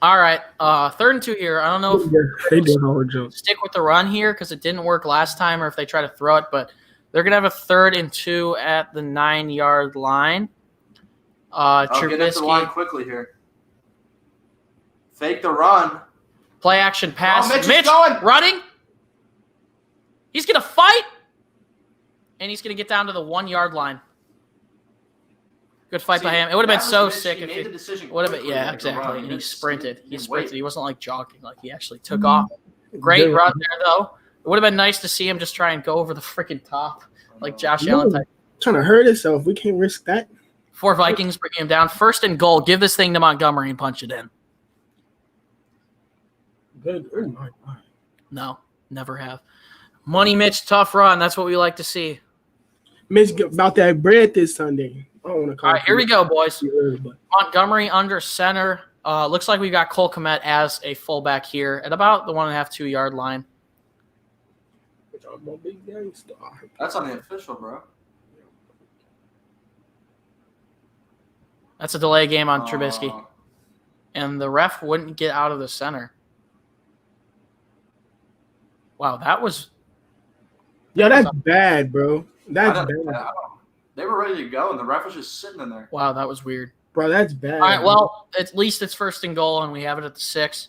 Speaker 1: All right. 3rd and 2 here. I don't know if
Speaker 2: They did all jokes.
Speaker 1: stick with the run here because it didn't work last time or if they try to throw it, but they're going to have a 3rd and 2 at the 9-yard line.
Speaker 3: Get into the line
Speaker 1: Trubisky,
Speaker 3: quickly here. Fake the run.
Speaker 1: play action pass.
Speaker 3: Mitch is going.
Speaker 1: Running. He's going to fight. And he's going to get down to the 1-yard line. Good fight by him. It would have been so sick if it would have been. Yeah, exactly. And he sprinted. He sprinted. He wasn't like jogging. Like he actually took off. Great run there, though. It would have been nice to see him just try and go over the freaking top like Josh Allen type.
Speaker 2: Trying to hurt himself. We can't risk that.
Speaker 1: 4 Vikings bringing him down. 1st and goal. Give this thing to Montgomery and punch it in.
Speaker 2: Good. Oh my God.
Speaker 1: No, never have. Money Mitch, tough run. That's what we like to see.
Speaker 2: Mitch about that bread this Sunday. I don't want to call
Speaker 1: All right, here we go, boys.
Speaker 2: Early, but
Speaker 1: Montgomery under center. Looks like we got Cole Kmet as a fullback here at about the 1.5, 2-yard line.
Speaker 3: That's on the official, bro.
Speaker 1: That's a delay game on Trubisky. And the ref wouldn't get out of the center. Wow, that was...
Speaker 2: Yeah, that's bad, bro. That's bad.
Speaker 3: They were ready to go, and the ref was just sitting in there.
Speaker 1: Wow, that was weird.
Speaker 2: Bro, that's bad.
Speaker 1: All right, well, at least it's 1st and goal, and we have it at the 6.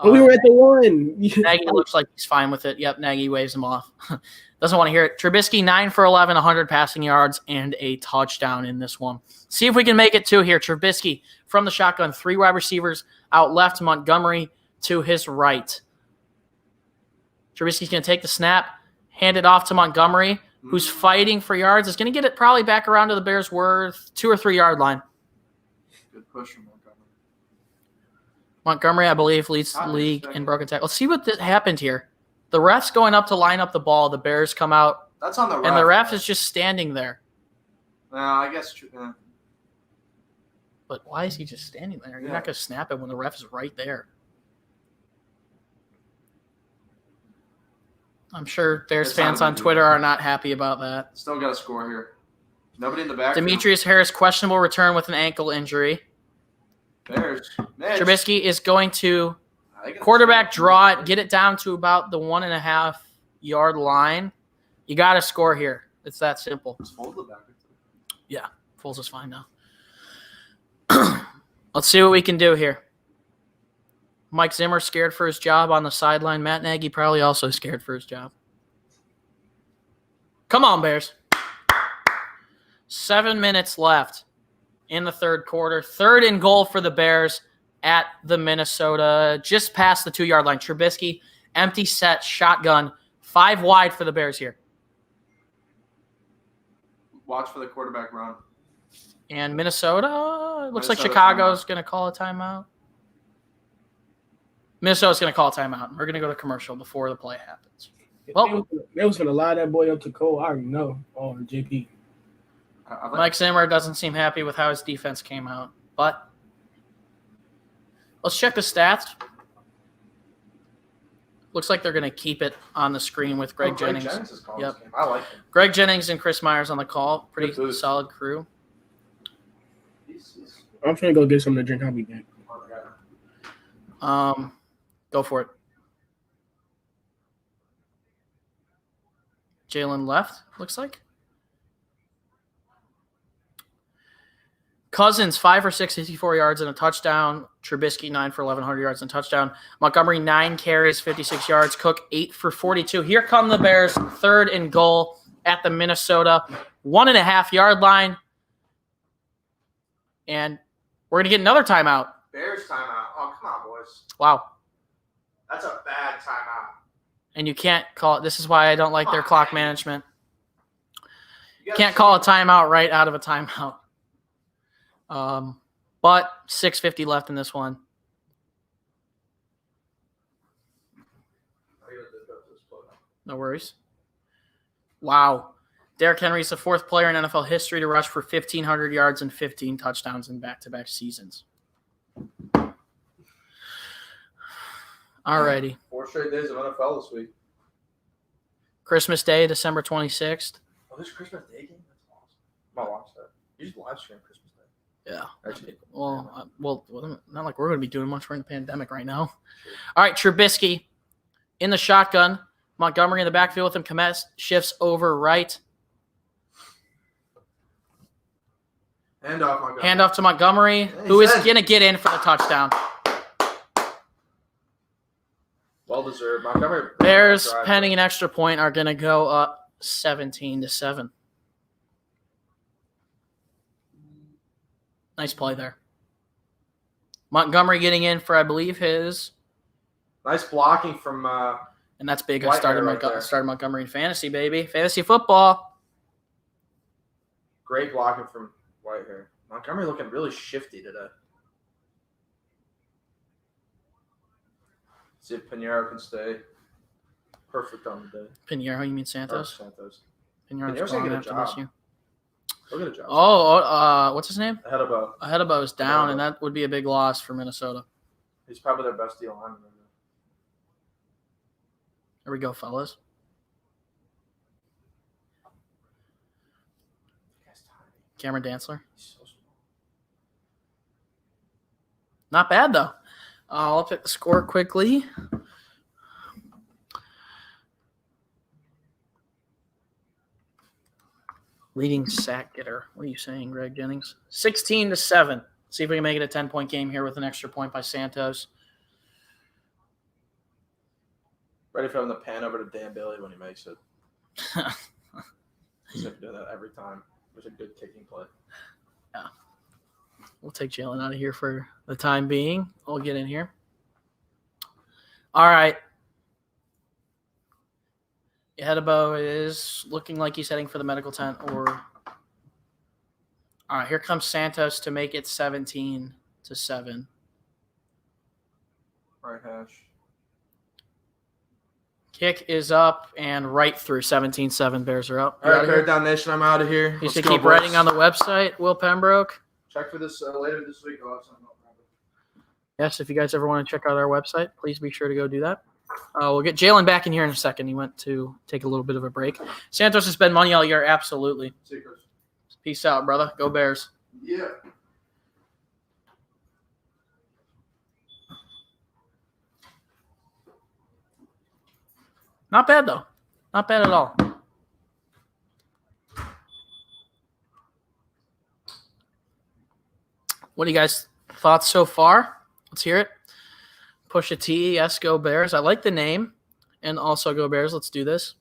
Speaker 2: But we were at the 1.
Speaker 1: Nagy looks like he's fine with it. Yep, Nagy waves him off. Doesn't want to hear it. Trubisky, 9 for 11, 100 passing yards, and a touchdown in this one. See if we can make it 2 here. Trubisky from the shotgun, 3 wide receivers out left, Montgomery to his right. Trubisky's going to take the snap, hand it off to Montgomery, who's fighting for yards. Is going to get it probably back around to the Bears' 2 or 3 yard line.
Speaker 3: Good push from Montgomery.
Speaker 1: Montgomery, I believe, leads the league in broken tackle. Let's see what happened here. The ref's going up to line up the ball. The Bears come out.
Speaker 3: That's on the ref.
Speaker 1: And the ref is just standing there.
Speaker 3: No, I guess.
Speaker 1: But why is he just standing there? You're not going to snap it when the ref is right there. I'm sure Bears fans on Twitter are not happy about that.
Speaker 3: Still got a score here. Nobody in the back.
Speaker 1: Demetrius Harris, questionable return with an ankle injury.
Speaker 3: Bears. Mitch.
Speaker 1: Trubisky is going to quarterback draw it, get it down to about the 1.5 yard line. You got to score here. It's that simple. Yeah, Foles is fine now. Let's see what we can do here. Mike Zimmer scared for his job on the sideline. Matt Nagy probably also scared for his job. Come on, Bears. 7 minutes left in the 3rd quarter. 3rd and goal for the Bears at the Minnesota, just past the 2 yard line. Trubisky, empty set, shotgun, 5 wide for the Bears here.
Speaker 3: Watch for the quarterback run.
Speaker 1: And Minnesota, looks like Chicago's going to call a timeout. Minnesota's going to call a timeout. We're going to go to commercial before the play happens. Well,
Speaker 2: they was going to lie that boy up to Cole. I already know. Oh, JP.
Speaker 1: Mike Zimmer doesn't seem happy with how his defense came out. But let's check the stats. Looks like they're going to keep it on the screen with Greg Jennings.
Speaker 3: Jennings is calling
Speaker 1: Yep.
Speaker 3: this game. I like him.
Speaker 1: Greg Jennings and Chris Myers on the call. Pretty
Speaker 3: Good boost.
Speaker 1: solid crew.
Speaker 2: I'm finna go get something to drink. I'll be back.
Speaker 1: Go for it. Jaylen left, looks like. Cousins, 5 for 6, 54 yards and a touchdown. Trubisky, 9 for 1,100 yards and a touchdown. Montgomery, 9 carries, 56 yards. Cook, 8 for 42. Here come the Bears, 3rd and goal at the Minnesota 1.5 yard line. And we're going to get another timeout.
Speaker 3: Bears timeout. Oh, come on, boys.
Speaker 1: Wow.
Speaker 3: That's a bad timeout.
Speaker 1: And you can't call it. This is why I don't like their clock management. Can't call a timeout right out of a timeout. But 6:50 left in this one. No worries. Wow. Derrick Henry's the fourth player in NFL history to rush for 1,500 yards and 15 touchdowns in back-to-back seasons. Alrighty.
Speaker 3: 4 straight days of NFL this week.
Speaker 1: Christmas Day, December 26th.
Speaker 3: Oh, this Christmas Day game? That's awesome. I'm going to watch that. You just live stream Christmas Day.
Speaker 1: Yeah.
Speaker 3: Actually,
Speaker 1: Well, not like we're going to be doing much. We're in the pandemic right now. All right, Trubisky in the shotgun. Montgomery in the backfield with him. Komet shifts over right. Handoff to Montgomery, who is going to get in for the touchdown.
Speaker 3: Well deserved. Montgomery.
Speaker 1: Bears, pending an extra point, are going to go up 17-7. Nice play there. Montgomery getting in for, I believe, his.
Speaker 3: Nice blocking from.
Speaker 1: And that's big. I
Speaker 3: Whitehair
Speaker 1: started
Speaker 3: right
Speaker 1: Montgomery in fantasy, baby. Fantasy football.
Speaker 3: Great blocking from Whitehair. Montgomery looking really shifty today. See if Pinheiro can stay perfect on the day.
Speaker 1: Pinheiro, you mean Santos?
Speaker 3: Santos.
Speaker 1: Pinheiro's
Speaker 3: gonna
Speaker 1: going
Speaker 3: get
Speaker 1: to
Speaker 3: a
Speaker 1: have to
Speaker 3: job.
Speaker 1: miss you.
Speaker 3: He'll get a job.
Speaker 1: What's his name?
Speaker 3: Ahead
Speaker 1: Ahead is down, and that would be a big loss for Minnesota.
Speaker 3: He's probably their best deal lineman.
Speaker 1: Here we go, fellas. Cameron Dantzler.
Speaker 3: He's so small.
Speaker 1: Not bad, though. I'll pick the score quickly. Leading sack getter. What are you saying, Greg Jennings? 16-7. See if we can make it a 10-point game here with an extra point by Santos.
Speaker 3: Ready for him to pan over to Dan Bailey when he makes it. He's going to do that every time. It was a good kicking play.
Speaker 1: Yeah. We'll take Jaylen out of here for the time being. We'll get in here. All right. Hedebo is looking like he's heading for the medical tent. All right, here comes Santos to make it 17-7.
Speaker 3: Right hash.
Speaker 1: Kick is up and right through 17-7. Bears are up.
Speaker 3: All right, Bear Down Nation, I'm out of here.
Speaker 1: You should keep writing on the website, Will Pembroke.
Speaker 3: Check for this later this week. I'll have something up.
Speaker 1: Yes, if you guys ever want to check out our website, please be sure to go do that. We'll get Jaylen back in here in a second. He went to take a little bit of a break. Santos has spent money all year. Absolutely.
Speaker 3: See you, Chris.
Speaker 1: Peace out, brother. Go Bears.
Speaker 3: Yeah.
Speaker 1: Not bad, though. Not bad at all. What do you guys thoughts so far? Let's hear it. Pusha T, yes, go Bears. I like the name. And also go Bears. Let's do this.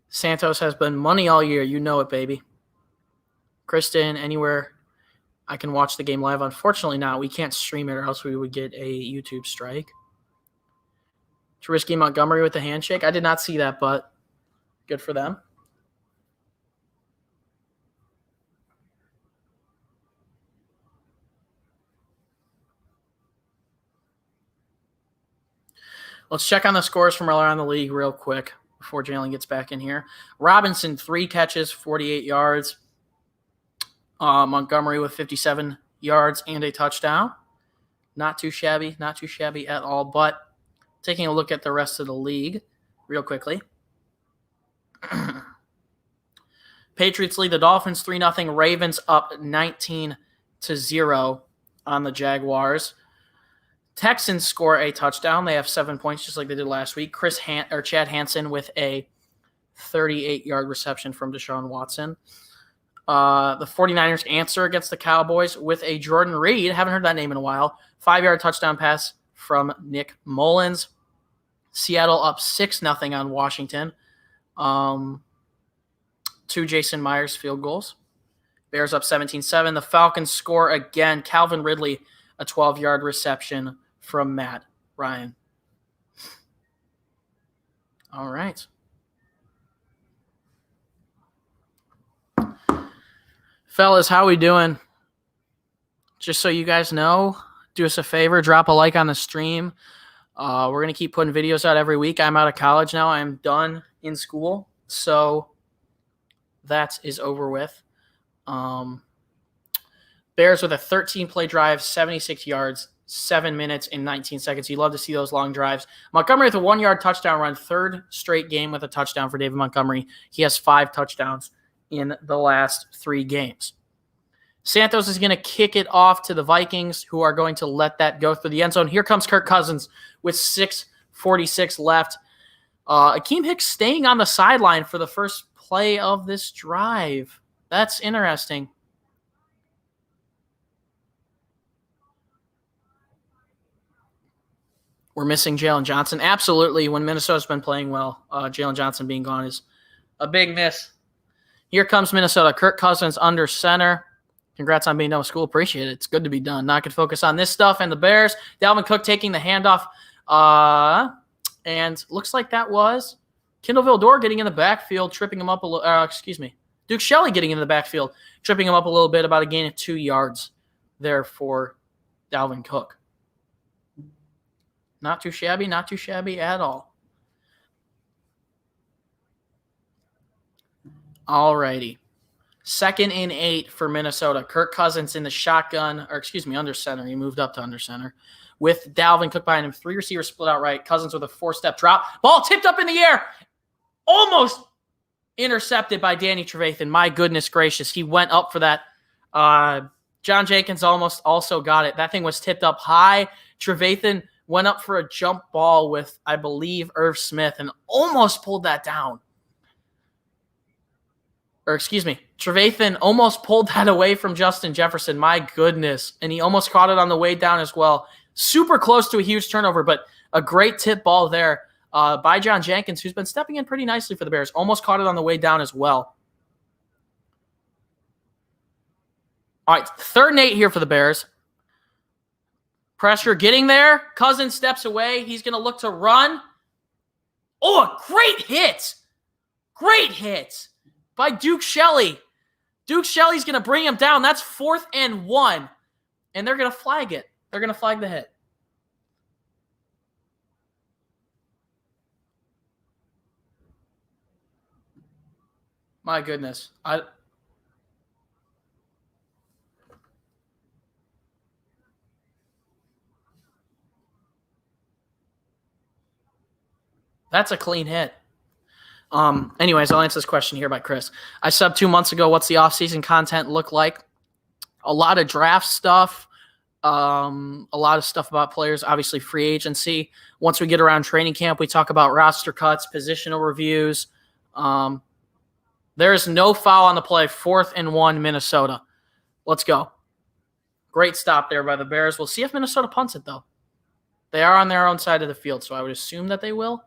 Speaker 1: Santos has been money all year. You know it, baby. Kristen, anywhere I can watch the game live. Unfortunately not. We can't stream it or else we would get a YouTube strike. Trubisky Montgomery with the handshake. I did not see that, but good for them. Let's check on the scores from around the league real quick before Jaylen gets back in here. Robinson, 3 catches, 48 yards. Montgomery with 57 yards and a touchdown. Not too shabby at all. But taking a look at the rest of the league real quickly. Patriots lead the Dolphins 3-0. Ravens up 19-0 on the Jaguars. Texans score a touchdown. They have 7 points just like they did last week. Chad Hansen with a 38-yard reception from Deshaun Watson. The 49ers answer against the Cowboys with a Jordan Reed. Haven't heard that name in a while. 5-yard touchdown pass from Nick Mullins. Seattle up 6-0 on Washington. 2 Jason Myers field goals. Bears up 17-7. The Falcons score again. Calvin Ridley, a 12-yard reception from Matt Ryan. All right. Fellas, how we doing? Just so you guys know, do us a favor, drop a like on the stream. We're going to keep putting videos out every week. I'm out of college now. I'm done in school. So that is over with. Bears with a 13-play drive, 76 yards, 7 minutes and 19 seconds. You love to see those long drives. Montgomery with a 1-yard touchdown run, third straight game with a touchdown for David Montgomery. He has 5 touchdowns in the last 3 games. Santos is going to kick it off to the Vikings, who are going to let that go through the end zone. Here comes Kirk Cousins with 6:46 left. Akeem Hicks staying on the sideline for the first play of this drive. That's interesting. We're missing Jaylen Johnson. Absolutely, when Minnesota's been playing well, Jaylen Johnson being gone is a big miss. Here comes Minnesota. Kirk Cousins under center. Congrats on being done with school. Appreciate it. It's good to be done. Now I can focus on this stuff. And the Bears, Dalvin Cook taking the handoff. And looks like that was Kendall Vildor getting in the backfield, tripping him up a little. Duke Shelley getting into the backfield, tripping him up a little bit, about a gain of 2 yards there for Dalvin Cook. Not too shabby at all. Alrighty. 2nd and 8 for Minnesota. Kirk Cousins in the shotgun, under center. He moved up to under center with Dalvin Cook behind him. 3 receivers split out right. Cousins with a 4-step drop. Ball tipped up in the air. Almost intercepted by Danny Trevathan. My goodness gracious. He went up for that. John Jenkins almost also got it. That thing was tipped up high. Trevathan went up for a jump ball with, I believe, Irv Smith and almost pulled that down. Trevathan almost pulled that away from Justin Jefferson. My goodness. And he almost caught it on the way down as well. Super close to a huge turnover, but a great tip ball there by John Jenkins, who's been stepping in pretty nicely for the Bears. Almost caught it on the way down as well. All right, 3rd and 8 here for the Bears. Pressure getting there. Cousins steps away. He's going to look to run. Oh, a great hit. Great hit by Duke Shelley. Duke Shelley's going to bring him down. That's 4th and 1. And they're going to flag it. They're going to flag the hit. My goodness. That's a clean hit. Anyways, I'll answer this question here by Chris. I subbed 2 months ago. What's the off-season content look like? A lot of draft stuff, a lot of stuff about players, obviously free agency. Once we get around training camp, we talk about roster cuts, positional reviews. There is no foul on the play. 4th and 1, Minnesota. Let's go. Great stop there by the Bears. We'll see if Minnesota punts it, though. They are on their own side of the field, so I would assume that they will.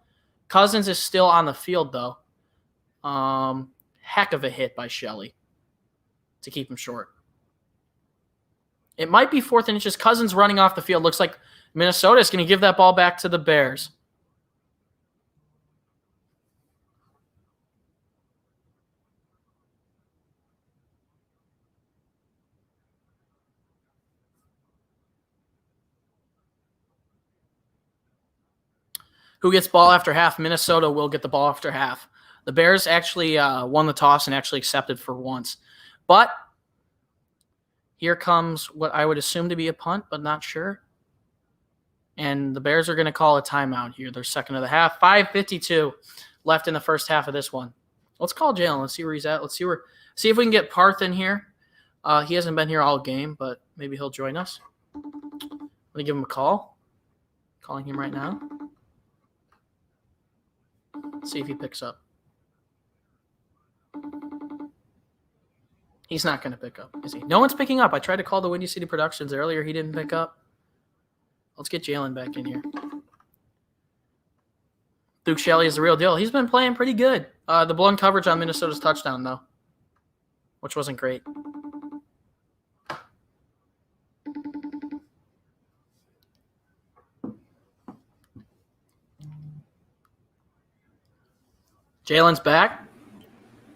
Speaker 1: Cousins is still on the field, though. Heck of a hit by Shelley to keep him short. It might be 4th and inches. Cousins running off the field. Looks like Minnesota is going to give that ball back to the Bears. Who gets ball after half? Minnesota will get the ball after half. The Bears actually won the toss and actually accepted for once. But here comes what I would assume to be a punt, but not sure. And the Bears are going to call a timeout here. Their 2nd of the half. 5:52 left in the first half of this one. Let's call Jaylen. Let's see where he's at. Let's see if we can get Parth in here. He hasn't been here all game, but maybe he'll join us. Let me give him a call. Calling him right now. See if he picks up. He's not going to pick up, is he? No one's picking up. I tried to call the Windy City Productions earlier. He didn't pick up. Let's get Jaylen back in here. Duke Shelley is the real deal. He's been playing pretty good. The blown coverage on Minnesota's touchdown, though, which wasn't great. Jaylen's back.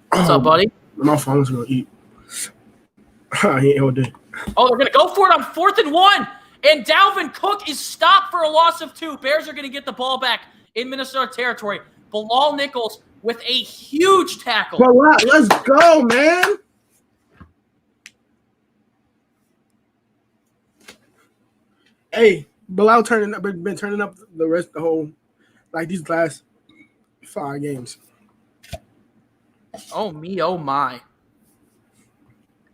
Speaker 1: What's up, buddy?
Speaker 2: My phone's going to eat. He ain't hold it.
Speaker 1: Oh, they're going to go for it on 4th and 1. And Dalvin Cook is stopped for a loss of 2. Bears are going to get the ball back in Minnesota territory. Bilal Nichols with a huge tackle.
Speaker 2: Well, let's go, man. Hey, Bilal been turning up these last 5 games.
Speaker 1: Oh, me, oh, my.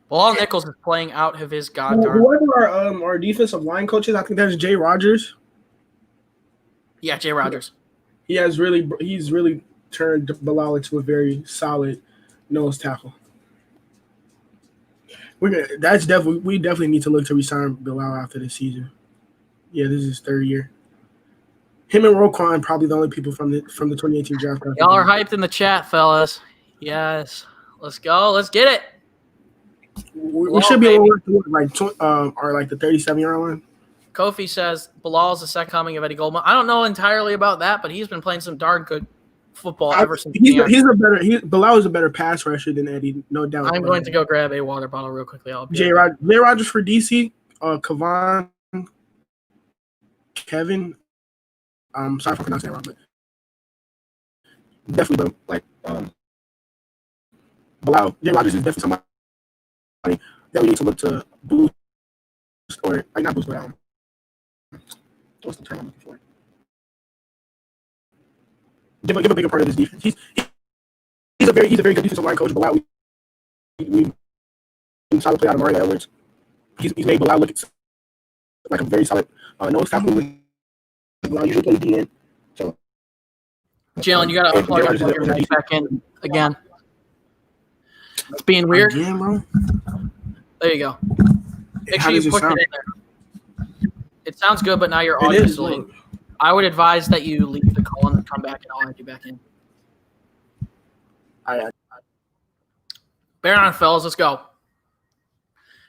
Speaker 1: Bilal Nichols is playing out of his goddamn.
Speaker 2: Whoever our defensive line coaches, I think that's Jay Rogers.
Speaker 1: Yeah, Jay Rogers.
Speaker 2: He's really turned Bilal into a very solid nose tackle. We definitely need to look to resign Bilal after this season. Yeah, this is his 3rd year. Him and Roquan probably the only people from the 2018 draft.
Speaker 1: Y'all are hyped in the chat, fellas. Yes, let's go. Let's get it.
Speaker 2: We should be able to like the 37-yard line.
Speaker 1: Kofi says Bilal is the second coming of Eddie Goldman. I don't know entirely about that, but he's been playing some darn good football ever since.
Speaker 2: Bilal is a better pass rusher than Eddie, no doubt.
Speaker 1: I'm going to go grab a water bottle real quickly.
Speaker 2: Jay Rogers for DC, Kevon, Kevin. I'm sorry for pronouncing that wrong, but definitely Bilal. Jay Rogers is definitely somebody that we need to look to boost, or not boost, but what's the term I'm looking for? Give a bigger part of this defense. He's a very good defensive line coach. Bilal, we saw the play out of Mario Edwards. He's made Bilal look like a very solid nose tackle. Bilal usually plays DN. So,
Speaker 1: Jaylen, you got to unplug your mic back in again. It's being weird.
Speaker 2: Again, bro.
Speaker 1: There you go. Make sure you put it in there. It sounds good, but now your audio is delayed. I would advise that you leave the call and come back, and I'll add you back in. Bear on, fellas. Let's go.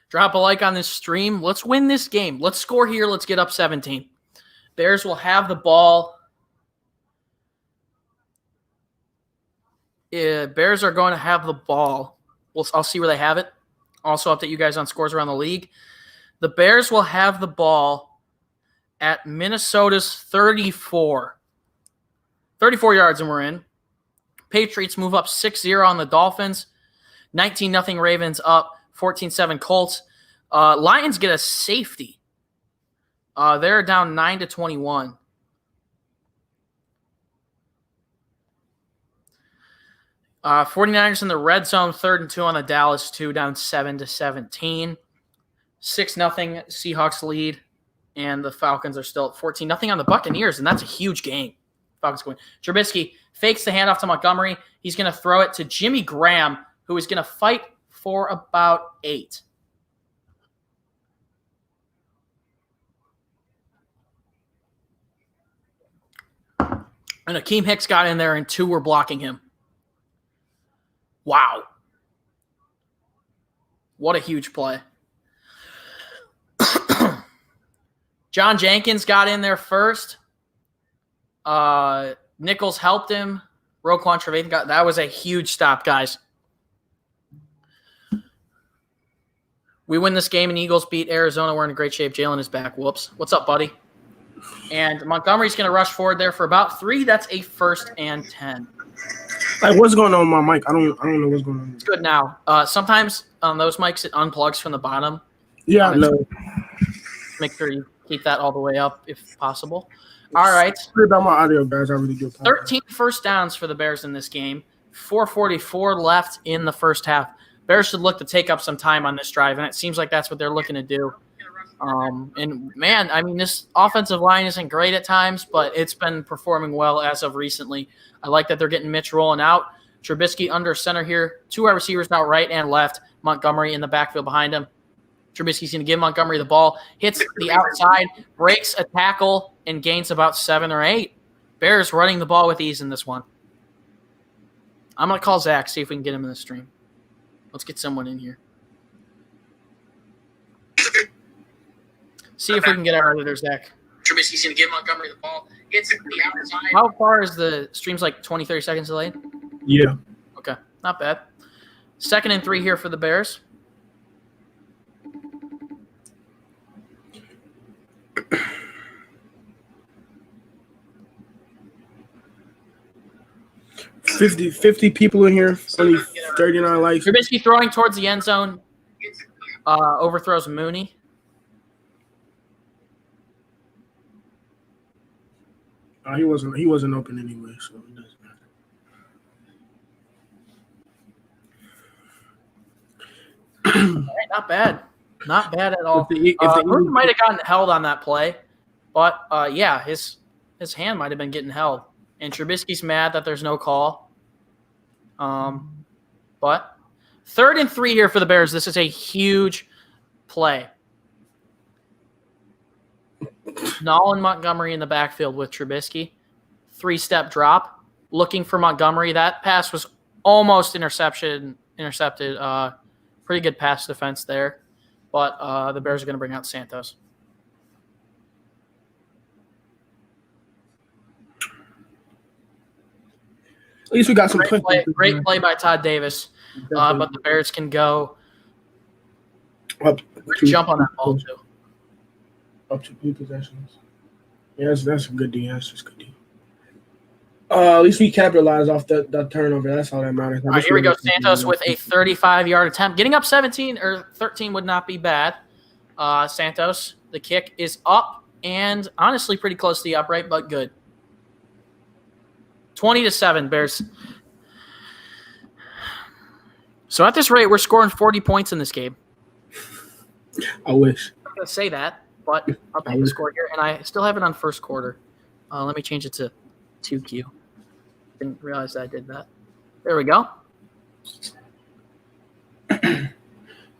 Speaker 1: Drop a like on this stream. Let's win this game. Let's score here. Let's get up 17. Bears will have the ball. Bears are going to have the ball. I'll see where they have it. Also update you guys on scores around the league. The Bears will have the ball at Minnesota's 34. 34 yards and we're in. Patriots move up 6-0 on the Dolphins. 19-0 Ravens up. 14-7 Colts. Lions get a safety. They're down 9-21. 49ers in the red zone, 3rd and 2 on the Dallas 2, down 7-17. 6-0 Seahawks lead, and the Falcons are still at 14-0 on the Buccaneers, and that's a huge game. Falcons going. Trubisky fakes the handoff to Montgomery. He's going to throw it to Jimmy Graham, who is going to fight for about 8. And Akeem Hicks got in there, and 2 were blocking him. Wow. What a huge play. John Jenkins got in there first. Nichols helped him. Roquan Trevathan that was a huge stop, guys. We win this game and Eagles beat Arizona. We're in great shape. Jaylen is back. Whoops. What's up, buddy? And Montgomery's going to rush forward there for about 3. That's a 1st and 10.
Speaker 2: Like, what's going on with my mic? I don't know what's going on.
Speaker 1: It's good now. Sometimes on those mics, it unplugs from the bottom.
Speaker 2: Yeah, no.
Speaker 1: Make sure you keep that all the way up if possible. All right.
Speaker 2: Sorry about my audio, guys. I really do.
Speaker 1: 13 first downs for the Bears in this game. 4:44 left in the first half. Bears should look to take up some time on this drive, and it seems like that's what they're looking to do. And, man, I mean, this offensive line isn't great at times, but it's been performing well as of recently. I like that they're getting Mitch rolling out. Trubisky under center here. 2 wide receivers out right and left. Montgomery in the backfield behind him. Trubisky's going to give Montgomery the ball. Hits the outside, breaks a tackle, and gains about 7 or 8. Bears running the ball with ease in this one. I'm going to call Zach, see if we can get him in the stream. Let's get someone in here. See if we can get our editor, Zach. Trubisky's going to give Montgomery the ball. Hits the outside. How far is the stream's like 20, 30 seconds delayed?
Speaker 2: Yeah.
Speaker 1: Okay, not bad. 2nd and 3 here for the Bears.
Speaker 2: 50 people in here, only 39 likes.
Speaker 1: Trubisky throwing towards the end zone. Overthrows Mooney.
Speaker 2: He wasn't open anyway, so it doesn't matter.
Speaker 1: Right, not bad. Not bad at all.
Speaker 2: If
Speaker 1: Mooney might have gotten held on that play, but yeah, his hand might have been getting held. And Trubisky's mad that there's no call. But 3rd and 3 here for the Bears. This is a huge play. Nolan Montgomery in the backfield with Trubisky. 3-step drop. Looking for Montgomery. That pass was almost intercepted. Pretty good pass defense there. But the Bears are going to bring out Santos.
Speaker 2: At least we got some
Speaker 1: great play by Todd Davis. But the Bears can go jump on that ball too.
Speaker 2: Up to 2 possessions. Yeah, that's a good deal. That's just good deal. At least we capitalized off that turnover. That's all that matters.
Speaker 1: All right, here we go. Santos with a 35-yard attempt. Getting up 17 or 13 would not be bad. Santos, the kick is up and honestly pretty close to the upright, but good. 20-7, Bears. So at this rate, we're scoring 40 points in this game.
Speaker 2: I wish.
Speaker 1: I'm not going to say that, but I'll take the score here. And I still have it on first quarter. Let me change it to 2Q. Didn't realize I did that. There we go.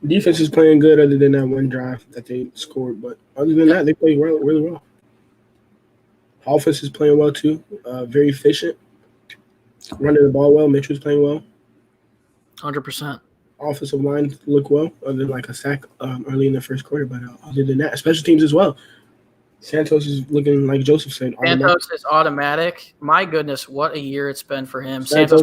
Speaker 2: Defense is playing good other than that one drive that they scored. But other than that, they play really well. Offense is playing well, too. Very efficient. Running the ball well. Mitchell's playing well.
Speaker 1: 100%.
Speaker 2: Offensive line look well, other than like a sack early in the first quarter. But other than that, special teams as well. Santos is looking, like Joseph said,
Speaker 1: Santos is automatic. My goodness, what a year it's been for him. Santos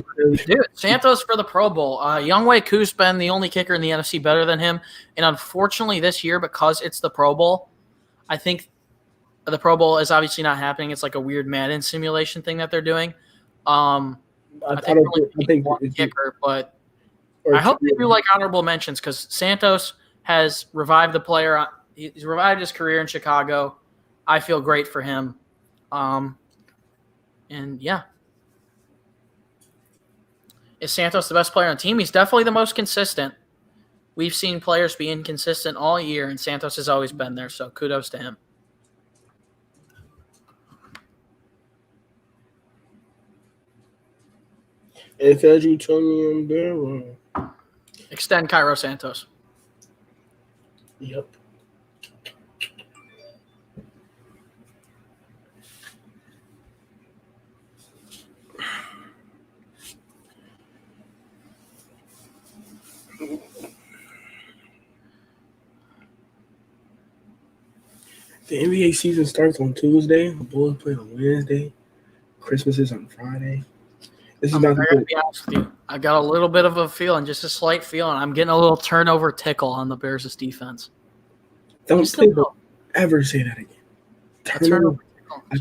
Speaker 1: for the Pro Bowl. Younghoe Koo's been the only kicker in the NFC better than him. And unfortunately this year, because it's the Pro Bowl, I think the Pro Bowl is obviously not happening. It's like a weird Madden simulation thing that they're doing. I think one kicker, but I hope they do like honorable mentions because Santos has revived the player. He's revived his career in Chicago. I feel great for him. And yeah. Is Santos the best player on the team? He's definitely the most consistent. We've seen players be inconsistent all year, and Santos has always been there, so kudos to him.
Speaker 2: If as you told me I'm there,
Speaker 1: extend Cairo Santos.
Speaker 2: Yep. The NBA season starts on Tuesday. The Bulls play on Wednesday. Christmas is on Friday. This is about
Speaker 1: to be honest with you. I got a little bit of a feeling, just a slight feeling. I'm getting a little turnover tickle on the Bears' defense.
Speaker 2: Don't ever say that again.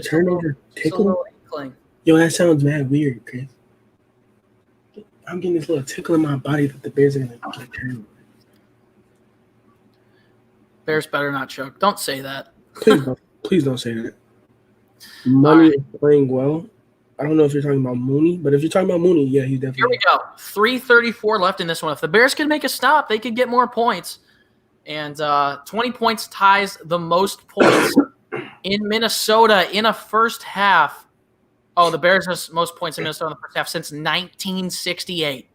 Speaker 2: Turnover tickle? Yo, that sounds mad weird, Chris. I'm getting this little tickle in my body that the Bears are going to get turnover.
Speaker 1: Bears better not choke. Don't say that.
Speaker 2: Please don't say that. Money is playing well. I don't know if you're talking about Mooney, but if you're talking about Mooney, yeah, he's definitely.
Speaker 1: Here we go. 3:34 left in this one. If the Bears could make a stop, they could get more points. And 20 points ties the most points in Minnesota in a first half. Oh, the Bears has most points in Minnesota in the first half since 1968.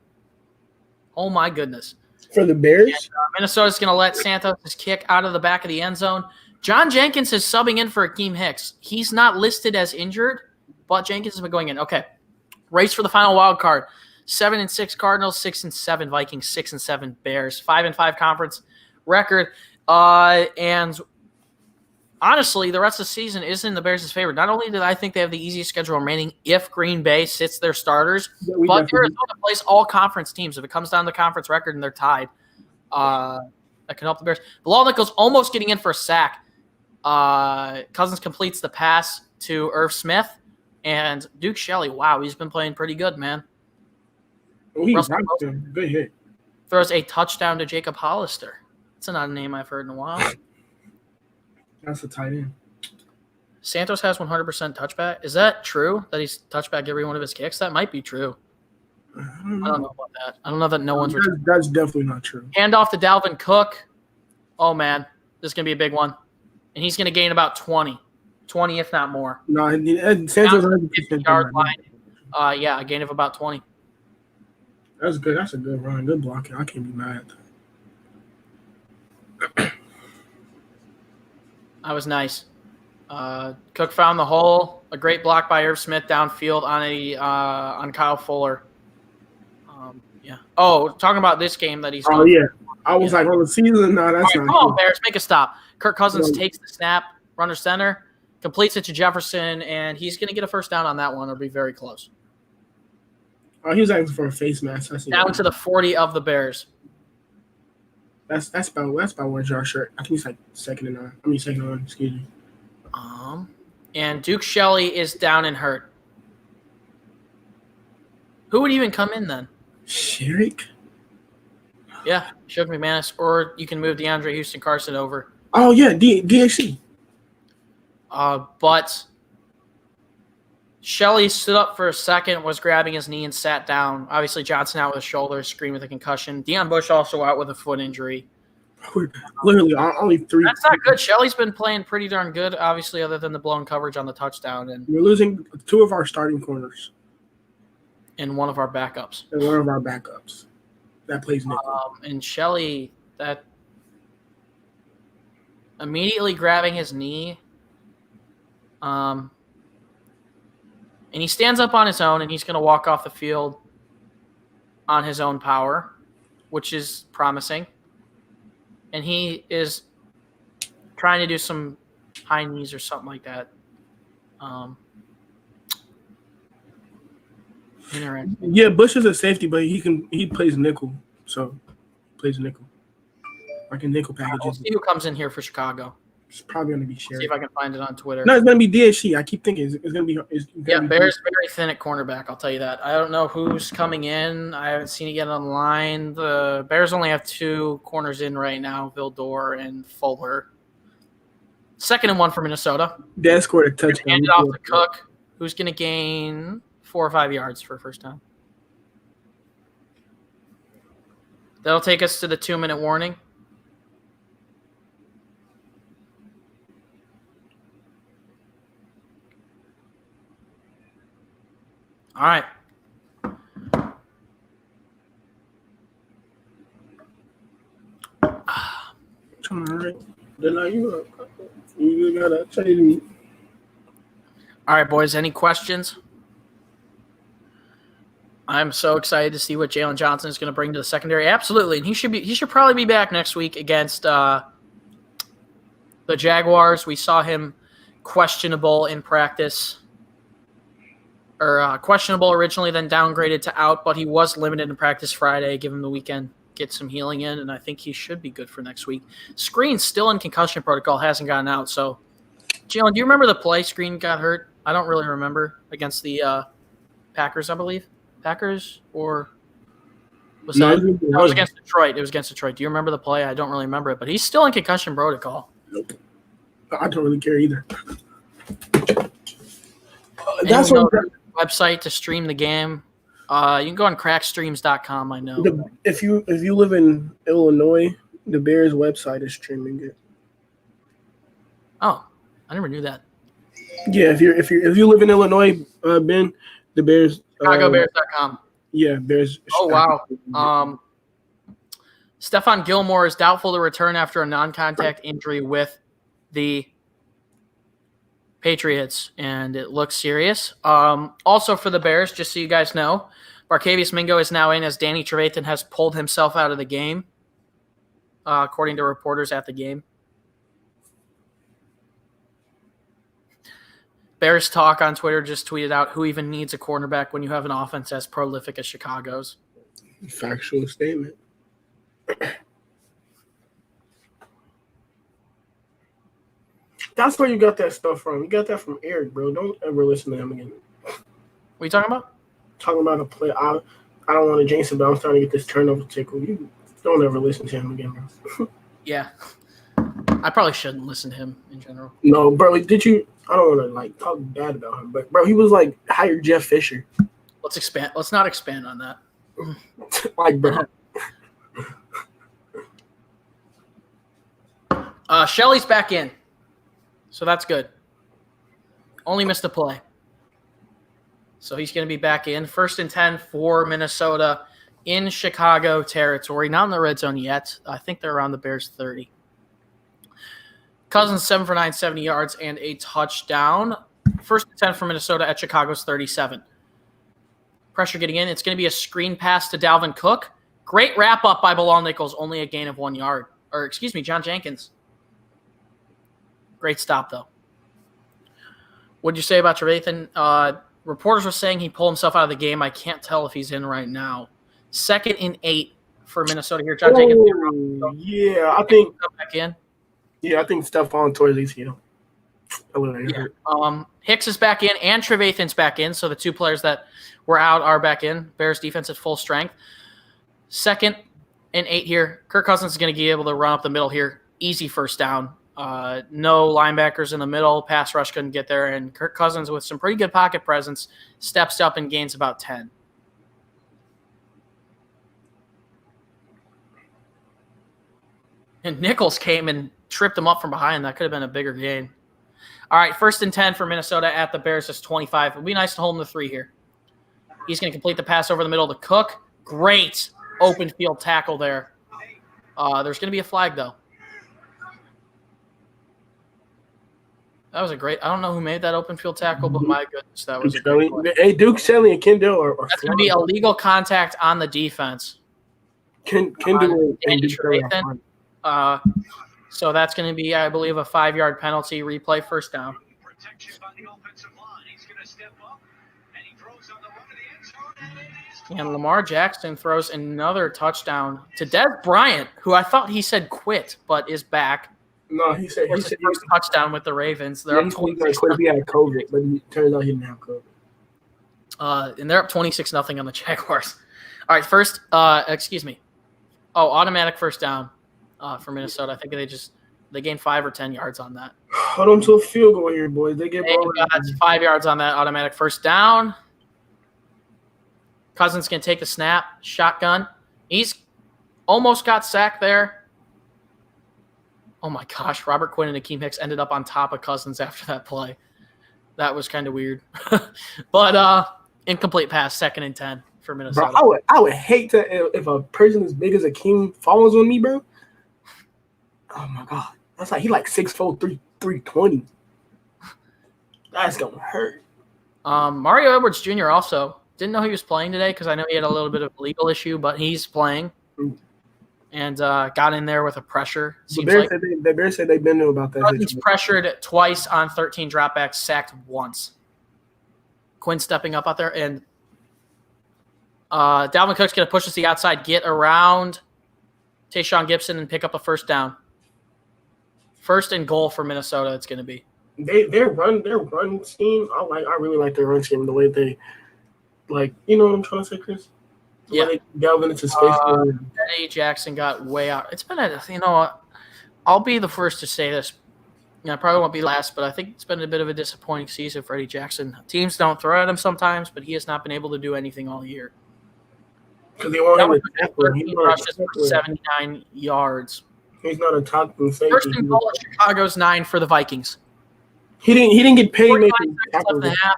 Speaker 1: Oh, my goodness.
Speaker 2: For the Bears?
Speaker 1: And, Minnesota's going to let Santos kick out of the back of the end zone. John Jenkins is subbing in for Akeem Hicks. He's not listed as injured, but Jenkins has been going in. Okay. Race for the final wild card. 7-6 Cardinals, 6-7 Vikings, 6-7 Bears. 5-5 conference record. And honestly, the rest of the season is in the Bears' favor. Not only do I think they have the easiest schedule remaining if Green Bay sits their starters, but Arizona plays all conference teams. If it comes down to conference record and they're tied, that can help the Bears. Nichols almost getting in for a sack. Cousins completes the pass to Irv Smith. And Duke Shelley, wow, he's been playing pretty good, man.
Speaker 2: Oh, he
Speaker 1: Russell
Speaker 2: rocked
Speaker 1: Wilson
Speaker 2: him. Good hit.
Speaker 1: throws a touchdown to Jacob Hollister. That's not a name I've heard in a while.
Speaker 2: That's a tight end.
Speaker 1: Santos has 100% touchback. Is that true that he's touchback every one of his kicks? That might be true.
Speaker 2: I don't
Speaker 1: I don't
Speaker 2: know.
Speaker 1: know about that. I don't know that no one's
Speaker 2: That's definitely not true.
Speaker 1: hand off to Dalvin Cook. Oh, man. This is going to be a big one. And he's going to gain about 20 if not more.
Speaker 2: No, Santos
Speaker 1: Down
Speaker 2: has
Speaker 1: 50-yard line. Yeah, a gain of about 20.
Speaker 2: That's good. That's a good run. Good blocking. I can't be mad.
Speaker 1: That was nice. Cook found the hole. A great block by Irv Smith downfield on Kyle Fuller. Yeah. Oh, talking about this game that he's.
Speaker 2: Oh yeah, I was like on the season. No, that's
Speaker 1: All right,
Speaker 2: not.
Speaker 1: come on, Bears, make a stop. Kirk Cousins takes the snap, runner center, completes it to Jefferson, and he's going to get a first down on that one. It'll be very close.
Speaker 2: Oh, he was asking for a face mask.
Speaker 1: Down to the 40 of the Bears.
Speaker 2: That's about 1 yard short. I think he's like second and 1. Excuse me.
Speaker 1: And Duke Shelley is down and hurt. Who would even come in then?
Speaker 2: Sherrick?
Speaker 1: Yeah, Shook McManus, or you can move DeAndre Houston Carson over.
Speaker 2: Oh yeah, DHC.
Speaker 1: But Shelley stood up for a second, was grabbing his knee and sat down. Obviously, Johnson out with a shoulder, Screen with a concussion. Deion Bush also out with a foot injury.
Speaker 2: Literally only 3.
Speaker 1: That's not good. Shelley's been playing pretty darn good, obviously, other than the blown coverage on the touchdown. And
Speaker 2: we're losing 2 of our starting corners.
Speaker 1: And one of our backups.
Speaker 2: And one of our backups. That plays nickel.
Speaker 1: And Shelley, that immediately grabbing his knee. And he stands up on his own, and he's going to walk off the field on his own power, which is promising. And he is trying to do some high knees or something like that. Interesting.
Speaker 2: Yeah, Bush is a safety, but he plays nickel, so he plays nickel. Like a nickel package.
Speaker 1: We'll see who comes in here for Chicago.
Speaker 2: It's probably going to be Sherrick.
Speaker 1: See if I can find it on Twitter.
Speaker 2: No, it's going to be DHC. I keep thinking it's going to be.
Speaker 1: Bears very thin at cornerback. I'll tell you that. I don't know who's coming in. I haven't seen it yet online. The Bears only have 2 corners in right now: Vildor and Fuller. 2nd and 1 for Minnesota.
Speaker 2: Dad scored a touchdown.
Speaker 1: Hand it off to Cook, who's going to gain 4 or 5 yards for a first down. That'll take us to the 2-minute warning. All right.
Speaker 2: All right. Then you gotta change me.
Speaker 1: All right, boys. Any questions? I'm so excited to see what Jaylen Johnson is going to bring to the secondary. Absolutely, and he should probably be back next week against the Jaguars. We saw him questionable in practice. Or questionable originally, then downgraded to out, but he was limited in practice Friday. Give him the weekend, get some healing in, and I think he should be good for next week. Screen's still in concussion protocol, hasn't gotten out. So, Jaylen, do you remember the play Screen got hurt? I don't really remember. Against the Packers, I believe. Packers or was that? It was against Detroit. It was against Detroit. Do you remember the play? I don't really remember it, but he's still in concussion protocol.
Speaker 2: Nope. I don't really care either. That's what
Speaker 1: website to stream the game. You can go on crackstreams.com, I know.
Speaker 2: If you live in Illinois, the Bears website is streaming it.
Speaker 1: Oh, I never knew that.
Speaker 2: Yeah, if you live in Illinois, Ben, the Bears
Speaker 1: ChicagoBears.com.
Speaker 2: Yeah, Bears.
Speaker 1: Oh wow. Stephon Gilmore is doubtful to return after a non-contact injury with the Patriots, and it looks serious. Also for the Bears, just so you guys know, Barkevious Mingo is now in as Danny Trevathan has pulled himself out of the game, according to reporters at the game. Bears Talk on Twitter just tweeted out, who even needs a cornerback when you have an offense as prolific as Chicago's?
Speaker 2: Factual statement. That's where you got that stuff from. You got that from Eric, bro. Don't ever listen to him again.
Speaker 1: What are you talking about?
Speaker 2: Talking about a play. I don't want to jinx it, but I'm starting to get this turnover tickle. You don't ever listen to him again, bro.
Speaker 1: Yeah. I probably shouldn't listen to him in general.
Speaker 2: No, bro. Did you? I don't want to like talk bad about him, but bro, he was like hired Jeff Fisher.
Speaker 1: Let's not expand on that.
Speaker 2: Like, bro.
Speaker 1: Shelley's back in, so that's good. Only missed a play. So he's going to be back in. 1st and 10 for Minnesota in Chicago territory. Not in the red zone yet. I think they're around the Bears 30. Cousins 7 for 9, 70 yards, and a touchdown. 1st and 10 for Minnesota at Chicago's 37. Pressure getting in. It's going to be a screen pass to Dalvin Cook. Great wrap-up by Bilal Nichols. Only a gain of 1 yard. John Jenkins. Great stop, though. What did you say about Trevathan? Reporters were saying he pulled himself out of the game. I can't tell if he's in right now. 2nd and 8 for Minnesota here. John Jenkins.
Speaker 2: Yeah, I think.
Speaker 1: Back in.
Speaker 2: Yeah, I think Stephon tore his ACL.
Speaker 1: Hicks is back in and Trevathan's back in. So the two players that were out are back in. Bears defense at full strength. 2nd and 8 here. Kirk Cousins is going to be able to run up the middle here. Easy first down. No linebackers in the middle. Pass rush couldn't get there. And Kirk Cousins, with some pretty good pocket presence, steps up and gains about 10. And Nichols came and tripped him up from behind. That could have been a bigger gain. All right, 1st and 10 for Minnesota at the Bears' 25. It would be nice to hold him to 3 here. He's going to complete the pass over the middle to Cook. Great open field tackle there. There's going to be a flag, though. That was a great – I don't know who made that open field tackle, but my goodness, that was a great play.
Speaker 2: Hey, Duke, Shelley, and Kendall are
Speaker 1: That's going to be illegal contact on the defense.
Speaker 2: Kendall and
Speaker 1: Duke. So that's going to be, I believe, a 5-yard penalty, replay, first down. And Lamar Jackson throws another touchdown to Dez Bryant, who I thought he said quit, but is back.
Speaker 2: No, he said
Speaker 1: first touchdown with the Ravens. They're up 26.
Speaker 2: He had COVID, but it turns out he didn't have COVID.
Speaker 1: And they're up 26-0 on the Jaguars. All right, first, automatic first down for Minnesota. I think they gained 5 or 10 yards on that.
Speaker 2: Hold on to a field goal here, boys. They got
Speaker 1: 5 yards on that automatic first down. Cousins can take the snap, shotgun. He's almost got sacked there. Oh, my gosh. Robert Quinn and Akeem Hicks ended up on top of Cousins after that play. That was kind of weird. But incomplete pass, 2nd and 10 for Minnesota.
Speaker 2: Bro, I would hate to if a person as big as Akeem follows on me, bro. Oh, my God. That's like he like 6'4", 320. That's going to hurt.
Speaker 1: Mario Edwards Jr. also didn't know he was playing today because I know he had a little bit of a legal issue, but he's playing. And got in there with a pressure.
Speaker 2: The Bears said they've been new about that.
Speaker 1: He's pressured twice on 13 dropbacks, sacked once. Quinn stepping up out there. And Dalvin Cook's going to push us to the outside, get around Tayshaun Gibson and pick up a first down. 1st and goal for Minnesota it's going to be.
Speaker 2: Their run scheme, I really like their run scheme, the way they, like, you know what I'm trying to say, Chris?
Speaker 1: Yeah,
Speaker 2: they delve into space.
Speaker 1: Eddie Jackson got way out. It's been I'll be the first to say this. I probably won't be last, but I think it's been a bit of a disappointing season for Eddie Jackson. Teams don't throw at him sometimes, but he has not been able to do anything all year.
Speaker 2: Because they want him to tackle.
Speaker 1: 13 rushes for 79 yards.
Speaker 2: He's not a top safety.
Speaker 1: 1st and goal at Chicago's 9 for the Vikings.
Speaker 2: He didn't get paid.
Speaker 1: 49 seconds left in the half.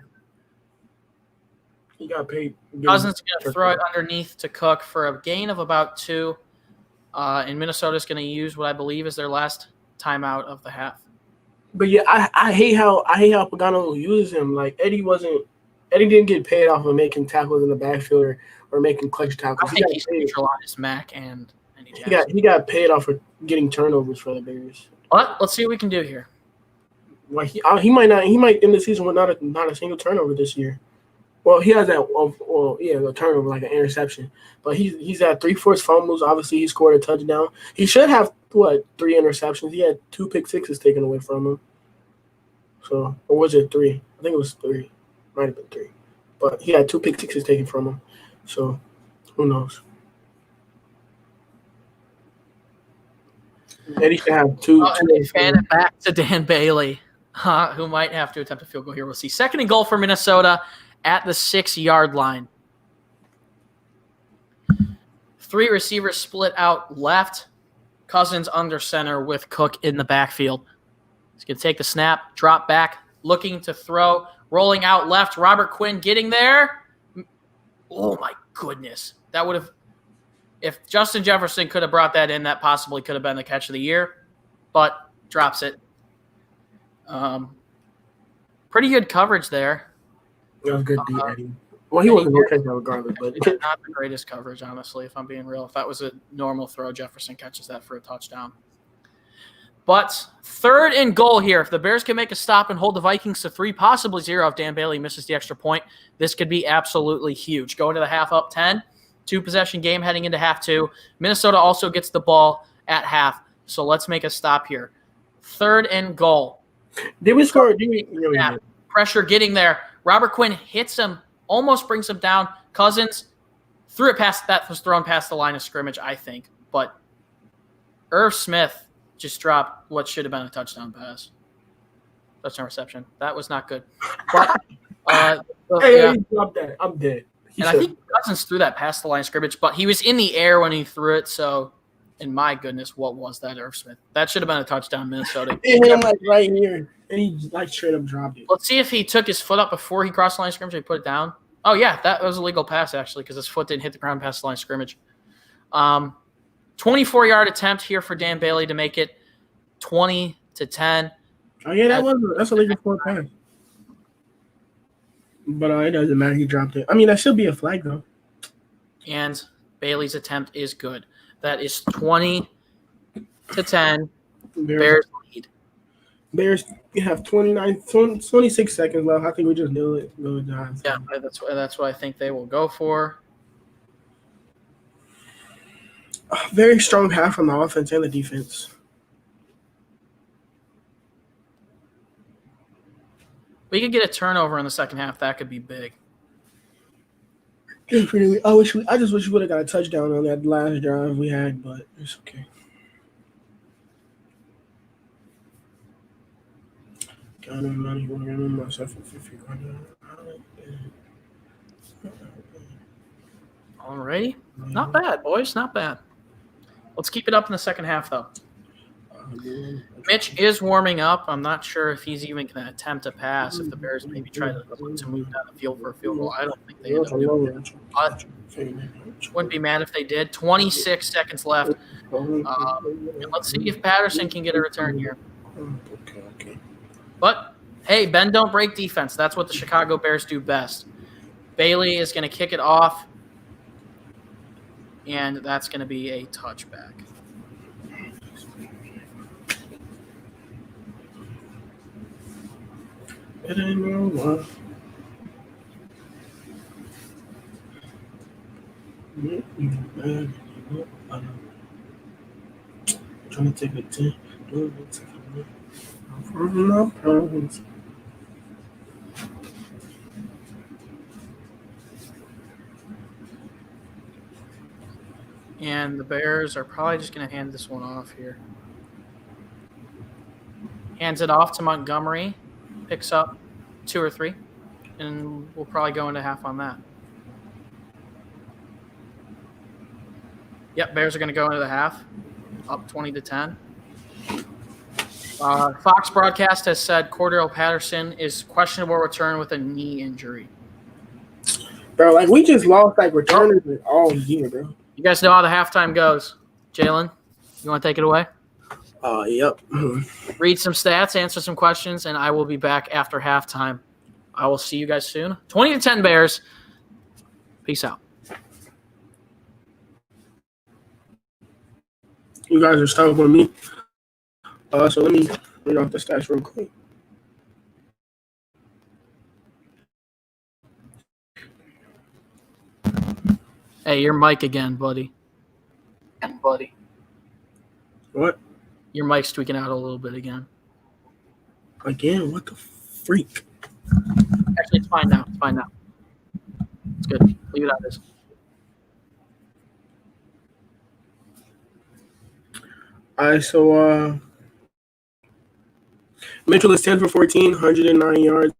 Speaker 2: He got paid.
Speaker 1: Cousins going to throw it underneath to Cook for a gain of about 2. And Minnesota's going to use what I believe is their last timeout of the half.
Speaker 2: But yeah, I hate how Pagano uses him. Like Eddie didn't get paid off of making tackles in the backfield or making clutch tackles.
Speaker 1: I think he's neutralized Mac and Eddie Jackson.
Speaker 2: He got paid off for getting turnovers for the Bears.
Speaker 1: But let's see what we can do here.
Speaker 2: Like he might end the season with not a single turnover this year. Well, he has that. A turnover, like an interception. But he's at 3 forced fumbles. Obviously, he scored a touchdown. He should have 3 interceptions. He had 2 pick sixes taken away from him. So, or was it 3? I think it was 3. Might have been 3. But he had 2 pick sixes taken from him. So, Who knows? Eddie should have two.
Speaker 1: And they fan it back to Dan Bailey, who might have to attempt a field goal here. We'll see. 2nd and goal for Minnesota at the 6-yard line. 3 receivers split out left. Cousins under center with Cook in the backfield. He's going to take the snap, drop back, looking to throw, rolling out left. Robert Quinn getting there. Oh, my goodness. That would have – if Justin Jefferson could have brought that in, that possibly could have been the catch of the year, but drops it. Pretty good coverage there.
Speaker 2: That was good, Eddie. Well, he wasn't going to catch that regardless, but
Speaker 1: not the greatest coverage, honestly, if I'm being real. If that was a normal throw, Jefferson catches that for a touchdown. But 3rd and goal here. If the Bears can make a stop and hold the Vikings to 3, possibly 0, if Dan Bailey misses the extra point, this could be absolutely huge. Going to the half up 10, 2-possession game heading into half 2. Minnesota also gets the ball at half, so let's make a stop here. 3rd and goal.
Speaker 2: Did we score?
Speaker 1: Pressure getting there. Robert Quinn hits him, almost brings him down. Cousins threw it past – that was thrown past the line of scrimmage, I think. But Irv Smith just dropped what should have been a touchdown pass. Touchdown reception. That was not good. But,
Speaker 2: hey, he dropped that. I'm dead.
Speaker 1: I think Cousins threw that past the line of scrimmage, but he was in the air when he threw it. So, and my goodness, what was that, Irv Smith? That should have been a touchdown, Minnesota.
Speaker 2: It hit him like right here, and he like straight up dropped it.
Speaker 1: Let's see if he took his foot up before he crossed the line of scrimmage and he put it down. Oh, yeah, that was a legal pass, actually, because his foot didn't hit the ground past the line of scrimmage. 24-yard attempt here for Dan Bailey to make it 20-10.
Speaker 2: Oh, yeah, that's a legal 4 pass. But it doesn't matter. He dropped it. I mean, that should be a flag, though.
Speaker 1: And Bailey's attempt is good. That is 20-10. Bears lead.
Speaker 2: Bears have 26 seconds left. I think we just do it.
Speaker 1: Yeah, that's what I think they will go for.
Speaker 2: A very strong half on the offense and the defense.
Speaker 1: We could get a turnover in the second half. That could be big.
Speaker 2: I just wish we would have got a touchdown on that last drive we had, but it's okay.
Speaker 1: Alrighty. Not bad, boys. Not bad. Let's keep it up in the second half, though. Mitch is warming up. I'm not sure if he's even going to attempt a pass if the Bears maybe try to move down the field for a field goal. I don't think they end up doing it. But wouldn't be mad if they did. 26 seconds left. And let's see if Patterson can get a return here.
Speaker 2: Okay.
Speaker 1: But, hey, bend don't break defense. That's what the Chicago Bears do best. Bailey is going to kick it off, and that's going to be a touchback.
Speaker 2: It ain't no one. Trying to take a 10.
Speaker 1: And the Bears are probably just going to hand this one off here. Hands it off to Montgomery. Picks up 2 or 3. And we'll probably go into half on that. Yep, Bears are going to go into the half. Up 20-10. Fox broadcast has said Cordero Patterson is questionable return with a knee injury.
Speaker 2: Bro, like we just lost like returners all year, bro.
Speaker 1: You guys know how the halftime goes. Jaylen, you want to take it away?
Speaker 2: Yep.
Speaker 1: Read some stats, answer some questions, and I will be back after halftime. I will see you guys soon. 20-10 Bears. Peace out.
Speaker 2: You guys are stuck with me. So let me read off the stats real quick.
Speaker 1: Hey, your mic again, buddy.
Speaker 2: What?
Speaker 1: Your mic's tweaking out a little bit again.
Speaker 2: Again? What the freak?
Speaker 1: Actually, it's fine now. It's good. Leave it out as.
Speaker 2: All right, so Mitchell is 10 for 14, 109 yards,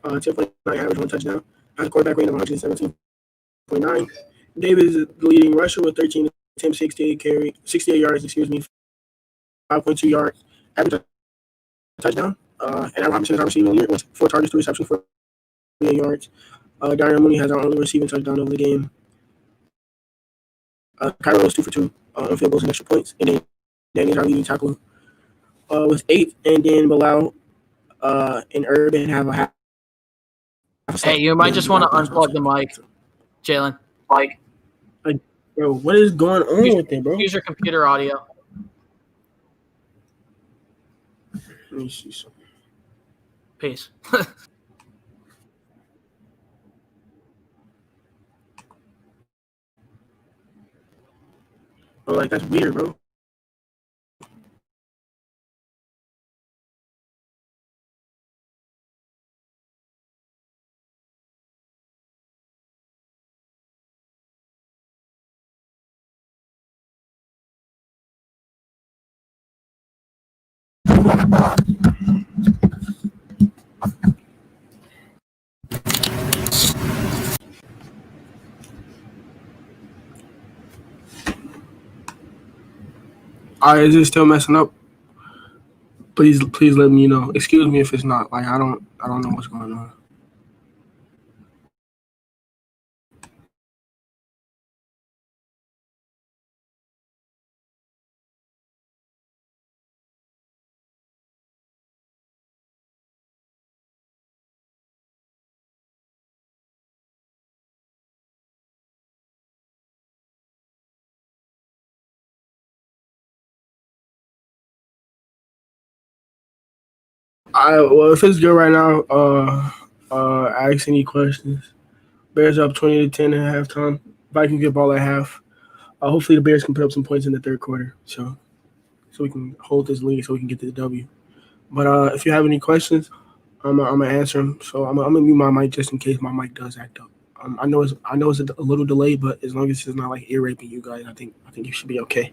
Speaker 2: 10.9 average, 1 touchdown. Has a quarterback rating of 117.9. Davis is the leading rusher with 13 attempts, 68 yards, 5.2 yards, average touchdown. And Robinson is our receiving leader with 4 targets, 2 receptions, 48 yards. Darren Mooney has our only receiving touchdown of the game. Cairo is 2 for 2 on field goals and extra points. And then Danny's our leading tackler with 8. And then Bilal and Urban have a half.
Speaker 1: Hey, you might just want to unplug the mic, Jaylen.
Speaker 2: Like, bro, what is going on with it, bro?
Speaker 1: Use your computer audio.
Speaker 2: Let me see something.
Speaker 1: Peace.
Speaker 2: Bro, like, that's weird, bro. All right, is it still messing up? Please let me know. Excuse me if it's not. Like, I don't know what's going on. Well, if it's good right now, ask any questions. Bears up 20-10 at halftime. Vikings get ball at half. Hopefully the Bears can put up some points in the third quarter, so we can hold this lead, so we can get to the W. But if you have any questions, I'm gonna answer them. So I'm gonna mute my mic just in case my mic does act up. I know it's a little delay, but as long as it's not like ear raping you guys, I think you should be okay.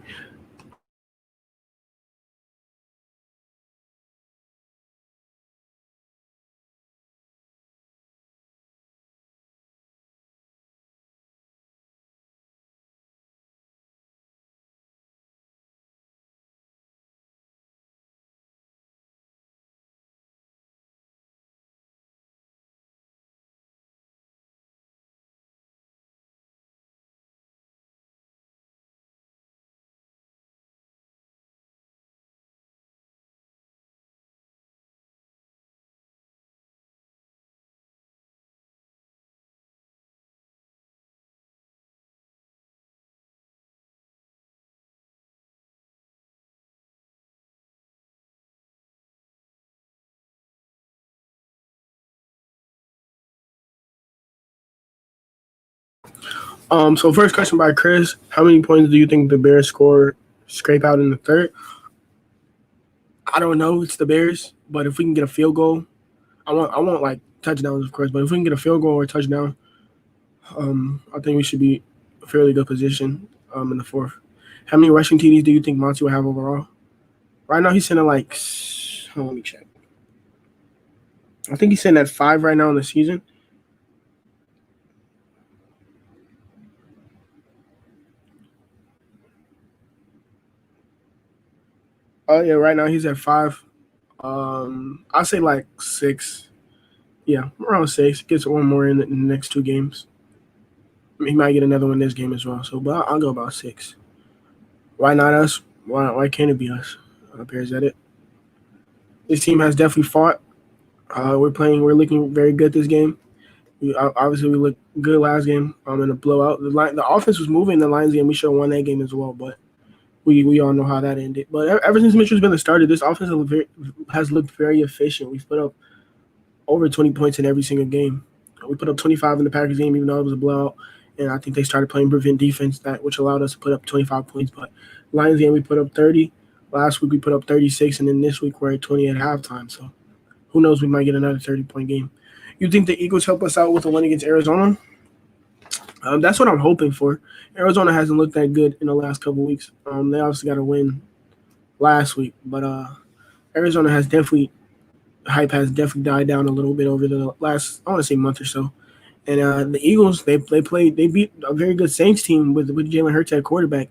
Speaker 2: So first question by Chris: how many points do you think the Bears scrape out in the third? I don't know. It's the Bears, but if we can get a field goal, I want like touchdowns, of course. But if we can get a field goal or a touchdown, I think we should be a fairly good position in the fourth. How many rushing TDs do you think Monty will have overall? Right now, he's sitting at like. Let me check. I think he's sitting at 5 right now in the season. Oh yeah, right now he's at 5. I'll say like 6. Yeah, around 6. Gets one more in the next 2 games. He might get another one this game as well. So, but I'll go about 6. Why not us? Why can't it be us? Bears at it. This team has definitely fought. We're looking very good this game. Obviously we looked good last game. In a blowout. The offense was moving in the Lions game. We should have won that game as well, but we all know how that ended. But ever since Mitchell's been started, this offense has looked very efficient. We've put up over 20 points in every single game. We put up 25 in the Packers game, even though it was a blowout. And I think they started playing prevent defense, which allowed us to put up 25 points. But Lions game, we put up 30. Last week, we put up 36. And then this week, we're at 20 at halftime. So who knows? We might get another 30-point game. You think the Eagles help us out with a win against Arizona? That's what I'm hoping for. Arizona hasn't looked that good in the last couple weeks. They obviously got a win last week, but Arizona has definitely died down a little bit over the last, I want to say, month or so. And the Eagles, they beat a very good Saints team with Jalen Hurts at quarterback.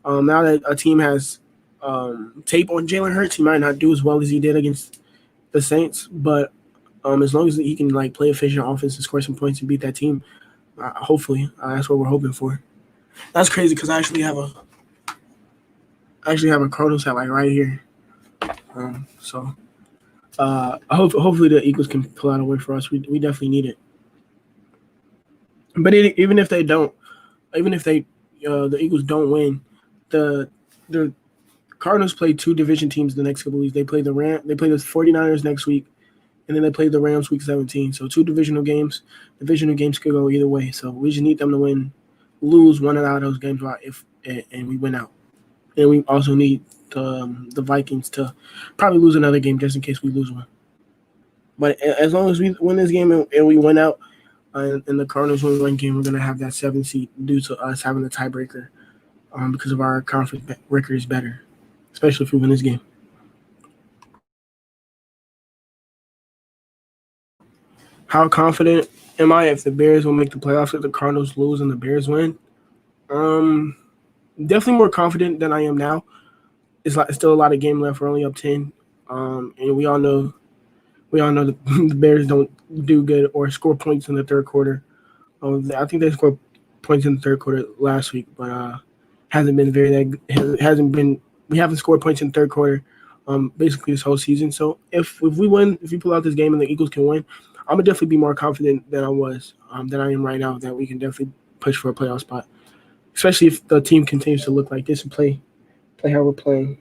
Speaker 2: Now that a team has tape on Jalen Hurts, he might not do as well as he did against the Saints, but as long as he can like play efficient offense and score some points and beat that team, hopefully that's what we're hoping for. That's crazy because I actually have a Cardinals hat like right here. So hopefully the Eagles can pull out a win for us. We definitely need it. But even if they don't, even if the Eagles don't win, the Cardinals play two division teams the next couple weeks. They play the 49ers next week, and then they play the Rams week 17. So two divisional games. Divisional games could go either way. So we just need them to lose one out of those games, and we win out. And we also need the Vikings to probably lose another game just in case we lose one. But as long as we win this game and we win out, and the Cardinals win one game, we're going to have that 7th seed due to us having the tiebreaker because of our conference record is better, especially if we win this game. How confident am I if the Bears will make the playoffs if the Cardinals lose and the Bears win? Definitely more confident than I am now. It's still a lot of game left. We're only up 10, and we all know the Bears don't do good or score points in the third quarter. I think they scored points in the third quarter last week, but hasn't been we haven't scored points in the third quarter basically this whole season. So if we pull out this game and the Eagles can win, I'm gonna definitely be more confident than I am right now that we can definitely push for a playoff spot, especially if the team continues to look like this and play how we're playing.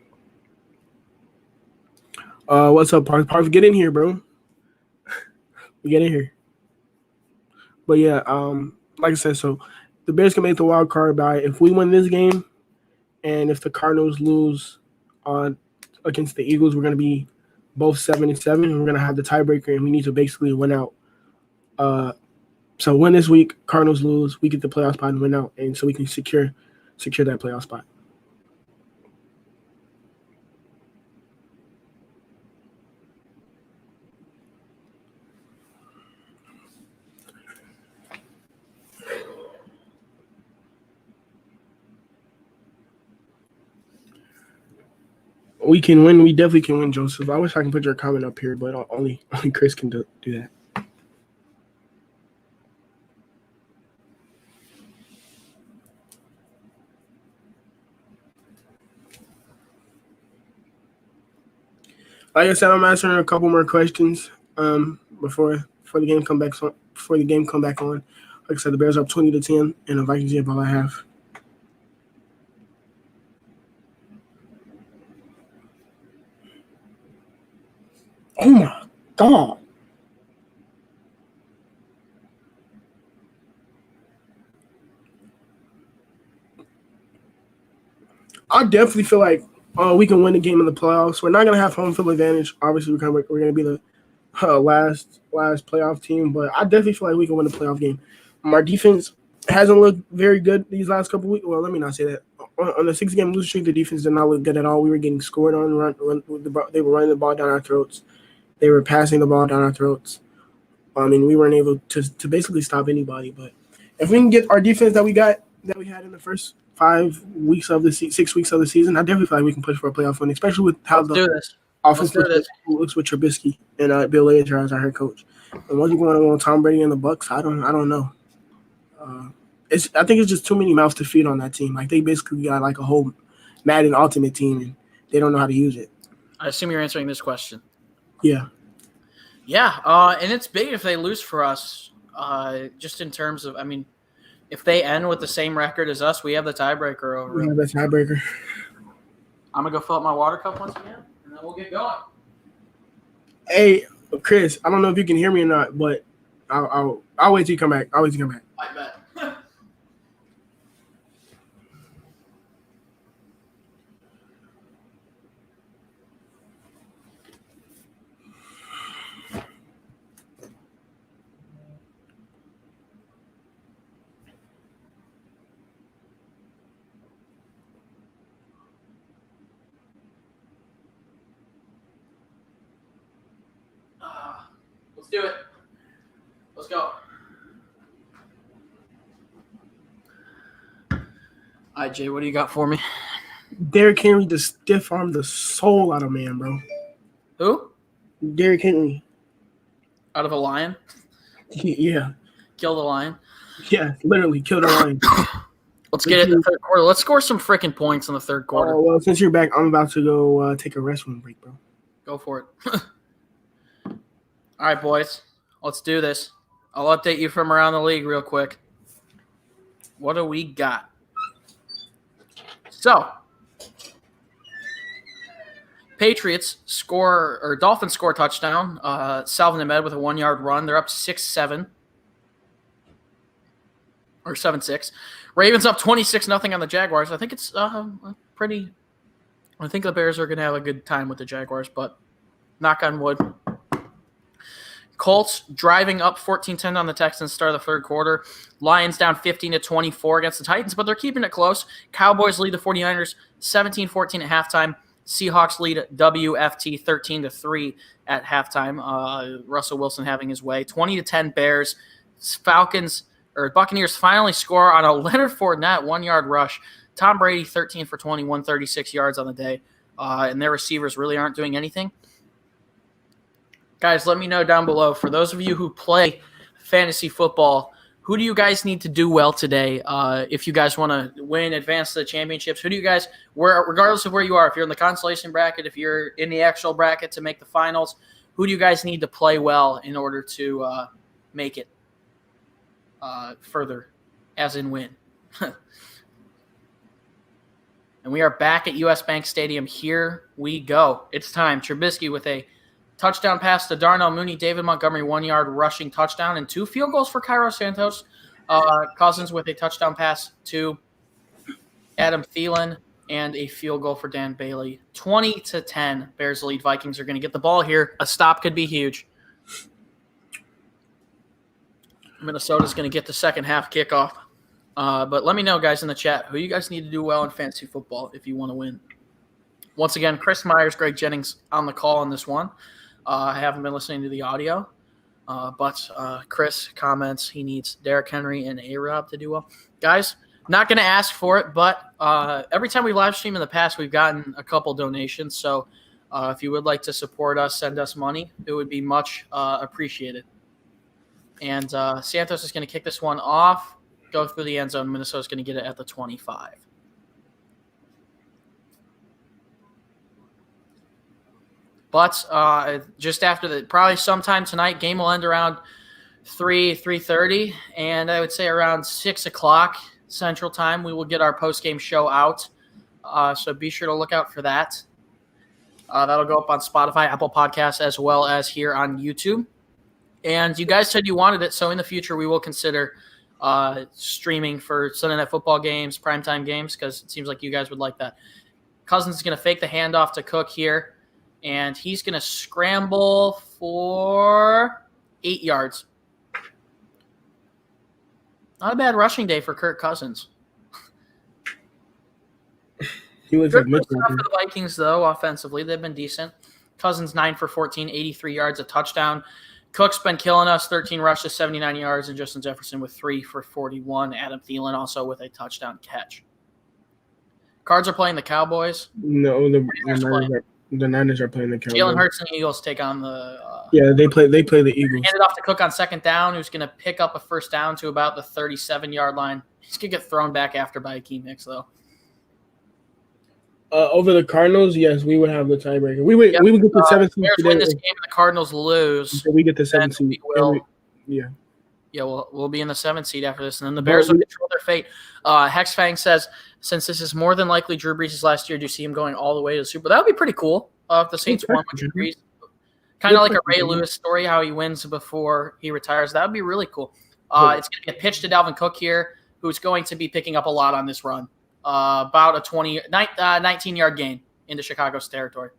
Speaker 2: What's up, Parth? Parth, get in here, bro. Get in here. But yeah, like I said, so the Bears can make the wild card by if we win this game, and if the Cardinals lose against the Eagles, we're gonna be both 7-7, and we're gonna have the tiebreaker, and we need to basically win out. So win this week, Cardinals lose, we get the playoff spot and win out, and so we can secure that playoff spot. We can win. We definitely can win, Joseph. I wish I can put your comment up here, but only Chris can do that. Like I said, I'm answering a couple more questions before the game come back. Before the game come back on, like I said, the Bears are up 20-10, and the Vikings have all I have. Oh my God! I definitely feel like we can win the game in the playoffs. We're not gonna have home field advantage. Obviously, we're gonna be the last playoff team, but I definitely feel like we can win the playoff game. Our defense hasn't looked very good these last couple weeks. Well, let me not say that. On the 6-game losing streak, the defense did not look good at all. We were getting scored on. They were running the ball down our throats. They were passing the ball down our throats. I mean, we weren't able to basically stop anybody. But if we can get our defense that we had in the first 6 weeks of the season, I definitely feel like we can push for a playoff win, especially with how the offense looks with Trubisky and Bill Lazor as our head coach. And once you go on Tom Brady and the Bucs, I don't know. I think it's just too many mouths to feed on that team. Like they basically got like a whole Madden Ultimate team, and they don't know how to use it.
Speaker 1: I assume you're answering this question.
Speaker 2: Yeah.
Speaker 1: Yeah, and it's big if they lose for us. Just in terms of, I mean, if they end with the same record as us, we have the tiebreaker over.
Speaker 2: We have the tiebreaker.
Speaker 1: I'm gonna go fill up my water cup once again, and then we'll get going.
Speaker 2: Hey, Chris, I don't know if you can hear me or not, but I'll wait till you come back.
Speaker 1: I bet. do it. Let's go. All right, Jay, what do you got for me?
Speaker 2: Derrick Henry to stiff arm the soul out of man, bro.
Speaker 1: Who?
Speaker 2: Derrick Henry.
Speaker 1: Out of a lion?
Speaker 2: Yeah.
Speaker 1: Kill the lion?
Speaker 2: Yeah, literally kill the lion.
Speaker 1: Let's get it in the third quarter. Let's score some freaking points in the third quarter.
Speaker 2: Oh, well, since you're back, I'm about to go take a restroom break, bro.
Speaker 1: Go for it. All right, boys. Let's do this. I'll update you from around the league real quick. What do we got? So, Dolphins score a touchdown. Salvin Ahmed with a 1-yard run. They're up 6-7. Or 7-6. Ravens up 26-0 on the Jaguars. I think it's pretty. I think the Bears are going to have a good time with the Jaguars, but knock on wood. Colts driving up 14-10 on the Texans start of the third quarter. Lions down 15-24 against the Titans, but they're keeping it close. Cowboys lead the 49ers 17-14 at halftime. Seahawks lead WFT 13-3 at halftime. Russell Wilson having his way. 20-10 Bears. Buccaneers finally score on a Leonard Fournette 1-yard rush. Tom Brady 13 for 21, 36 yards on the day. And their receivers really aren't doing anything. Guys, let me know down below. For those of you who play fantasy football, who do you guys need to do well today? If you guys want to win, advance to the championships, who do you guys, regardless of where you are, if you're in the consolation bracket, if you're in the actual bracket to make the finals, who do you guys need to play well in order to make it further, as in win? And we are back at U.S. Bank Stadium. Here we go. It's time. Trubisky with a touchdown pass to Darnell Mooney, David Montgomery, 1-yard rushing touchdown, and 2 field goals for Cairo Santos. Cousins with a touchdown pass to Adam Thielen and a field goal for Dan Bailey. 20-10, Bears lead. Vikings are going to get the ball here. A stop could be huge. Minnesota's going to get the second half kickoff. But let me know, guys, in the chat, who you guys need to do well in fantasy football if you want to win. Once again, Chris Myers, Greg Jennings on the call on this one. I haven't been listening to the audio, but Chris comments he needs Derrick Henry and A-Rob to do well. Guys, not going to ask for it, but every time we live stream in the past, we've gotten a couple donations. So if you would like to support us, send us money, it would be much appreciated. And Santos is going to kick this one off, go through the end zone. Minnesota's going to get it at the 25. But just after probably sometime tonight, game will end around 3:30, and I would say around 6 o'clock Central Time, we will get our post-game show out. So be sure to look out for that. That'll go up on Spotify, Apple Podcasts, as well as here on YouTube. And you guys said you wanted it, so in the future we will consider streaming for Sunday Night Football games, primetime games, because it seems like you guys would like that. Cousins is going to fake the handoff to Cook here. And he's going to scramble for 8 yards. Not a bad rushing day for Kirk Cousins.
Speaker 2: He looks
Speaker 1: Good
Speaker 2: like
Speaker 1: stuff for the Vikings, though, offensively. They've been decent. Cousins 9 for 14, 83 yards, a touchdown. Cook's been killing us, 13 rushes, 79 yards, and Justin Jefferson with 3 for 41. Adam Thielen also with a touchdown catch. Cards are playing the Cowboys.
Speaker 2: No, the Niners are playing the Cowboys.
Speaker 1: Jalen Hurts and the Eagles take on the
Speaker 2: they play the Eagles.
Speaker 1: Hand it off to Cook on second down, who's going to pick up a first down to about the 37-yard line. He's going to get thrown back after by Akeem Hicks, though.
Speaker 2: Over the Cardinals, yes, we would have the tiebreaker. We would get the 7th seed.
Speaker 1: Bears win this game and the Cardinals lose.
Speaker 2: We get the 7th seed.
Speaker 1: We'll be in the 7th seed after this, and then the Bears will control their fate. Hexfang says, since this is more than likely Drew Brees' last year, do you see him going all the way to the Super Bowl? That would be pretty cool if the Saints won with Drew Brees. Kind of like a Ray Lewis story, how he wins before he retires. That would be really cool. It's going to be a pitch to Dalvin Cook here, who's going to be picking up a lot on this run. About a 19-yard gain into Chicago's territory.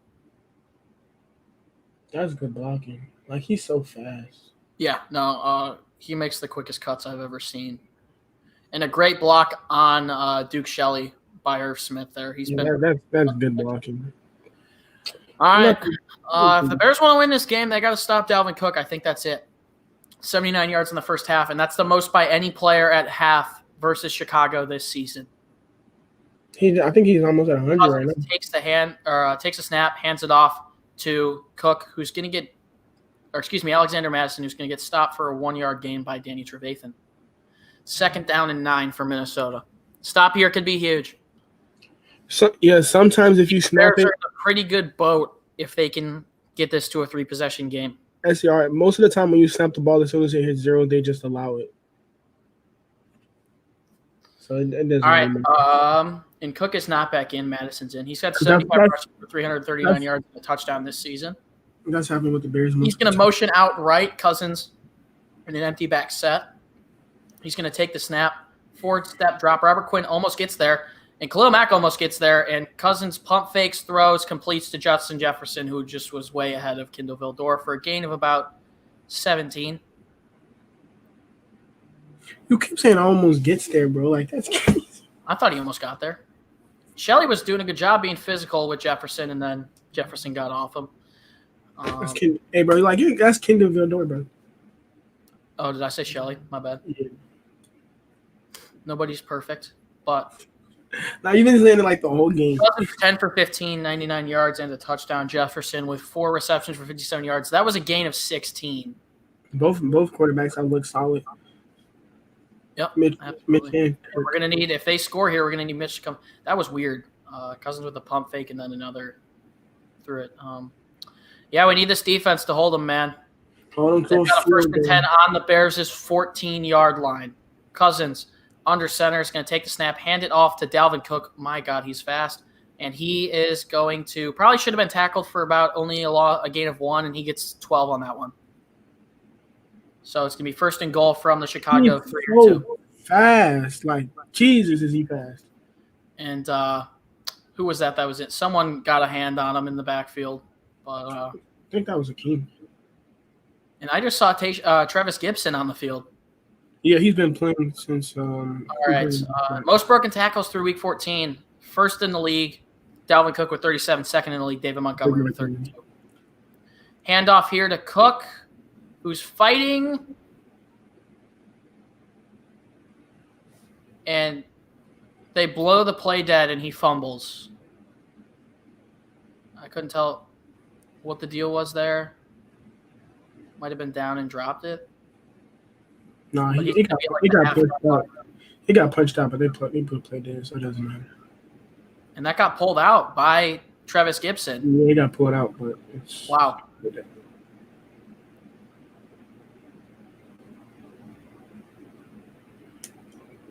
Speaker 2: That's good blocking. Like, he's so fast.
Speaker 1: Yeah, no, he makes the quickest cuts I've ever seen. And a great block on Duke Shelley by Irv Smith there. That's
Speaker 2: good blocking.
Speaker 1: All right. If the Bears want to win this game, they got to stop Dalvin Cook. I think that's it. 79 yards in the first half, and that's the most by any player at half versus Chicago this season.
Speaker 2: I think he's almost at 100 right now.
Speaker 1: Takes a snap, hands it off to Cook, who's going to get, Alexander Madison, who's going to get stopped for a 1-yard gain by Danny Trevathan. 2nd down and 9 for Minnesota. Stop here could be huge.
Speaker 2: So yeah, sometimes if you snap
Speaker 1: Bears
Speaker 2: it,
Speaker 1: are in a pretty good boat if they can get this to a 3-possession game.
Speaker 2: SCR, most of the time when you snap the ball, as soon as it hits 0, they just allow it. So it doesn't.
Speaker 1: All right. And Cook is not back in. Madison's in. He's got 75 rushes for 339 yards and a touchdown this season.
Speaker 2: That's happening with the Bears.
Speaker 1: He's going to motion out right Cousins in an empty back set. He's going to take the snap, forward step drop. Robert Quinn almost gets there, and Khalil Mack almost gets there, and Cousins pump fakes, throws, completes to Justin Jefferson, who just was way ahead of Kindle Vildor for a gain of about 17.
Speaker 2: You keep saying almost gets there, bro. Like, that's crazy.
Speaker 1: I thought he almost got there. Shelley was doing a good job being physical with Jefferson, and then Jefferson got off him.
Speaker 2: Hey, bro, like that's Kindle Vildor, bro.
Speaker 1: Oh, did I say Shelley? My bad.
Speaker 2: Yeah.
Speaker 1: Nobody's perfect, but
Speaker 2: now you've been saying it like the whole game.
Speaker 1: 10 for 15, 99 yards, and a touchdown. Jefferson with 4 receptions for 57 yards. That was a gain of 16.
Speaker 2: Both quarterbacks have looked solid.
Speaker 1: Yep,
Speaker 2: Mitch
Speaker 1: we're gonna need, if they score here, we're gonna need Mitch to come. That was weird. Cousins with a pump fake and then another through it. Yeah, we need this defense to hold them, man.
Speaker 2: Hold
Speaker 1: They've got a 1st and 10 on the Bears' 14-yard line. Cousins under center is going to take the snap, hand it off to Dalvin Cook. My God, he's fast. And he is going to probably should have been tackled for about only a gain of 1, and he gets 12 on that one. So it's going to be 1st and goal from the Chicago 3-2.
Speaker 2: Fast. Like, Jesus, is he fast.
Speaker 1: And who was that was it? Someone got a hand on him in the backfield. But
Speaker 2: I think that was a king.
Speaker 1: And I just saw Travis Gibson on the field.
Speaker 2: Yeah, he's been playing since.
Speaker 1: All right. Most broken tackles through week 14. 1st in the league. Dalvin Cook with 37. 2nd in the league. David Montgomery with 32. Handoff here to Cook, who's fighting. And they blow the play dead, and he fumbles. I couldn't tell what the deal was there. Might have been down and dropped it.
Speaker 2: No, he got punched out. He got punched out, but they put play dead, so it doesn't matter.
Speaker 1: And that got pulled out by Travis Gibson.
Speaker 2: Yeah, he got pulled out, but it's
Speaker 1: wow.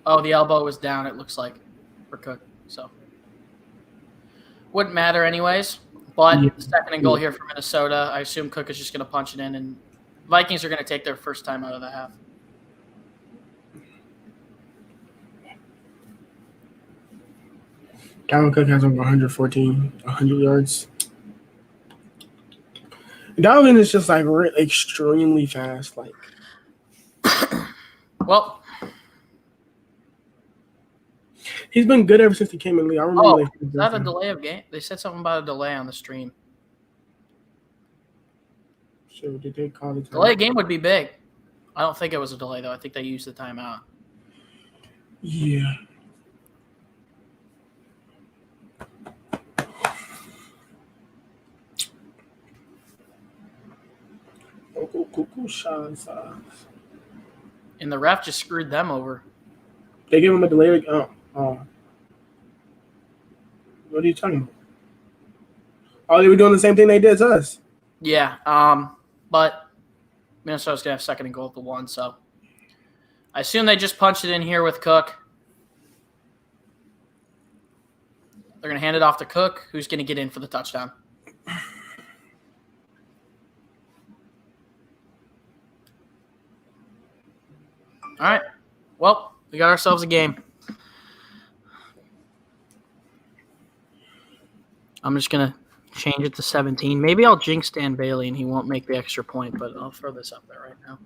Speaker 1: Oh, the elbow was down, it looks like, for Cook. So wouldn't matter anyways. But 2nd and goal here for Minnesota. I assume Cook is just going to punch it in, and Vikings are going to take their first time out of the half.
Speaker 2: Dalvin Cook has over 100 yards. Dalvin is just like extremely fast. Like,
Speaker 1: well,
Speaker 2: he's been good ever since he came in the league. I remember.
Speaker 1: Is that a delay of game? They said something about a delay on the stream.
Speaker 2: So did they call the timeout?
Speaker 1: Delay game would be big. I don't think it was a delay though. I think they used the timeout.
Speaker 2: Yeah.
Speaker 1: And the ref just screwed them over.
Speaker 2: They gave him a delay. What are you talking about? Oh, they were doing the same thing they did to us.
Speaker 1: Yeah, but Minnesota's going to have 2nd and goal at the 1, so I assume they just punched it in here with Cook. They're going to hand it off to Cook, who's going to get in for the touchdown. All right. Well, we got ourselves a game. I'm just going to change it to 17. Maybe I'll jinx Dan Bailey and he won't make the extra point, but I'll throw this up there right now.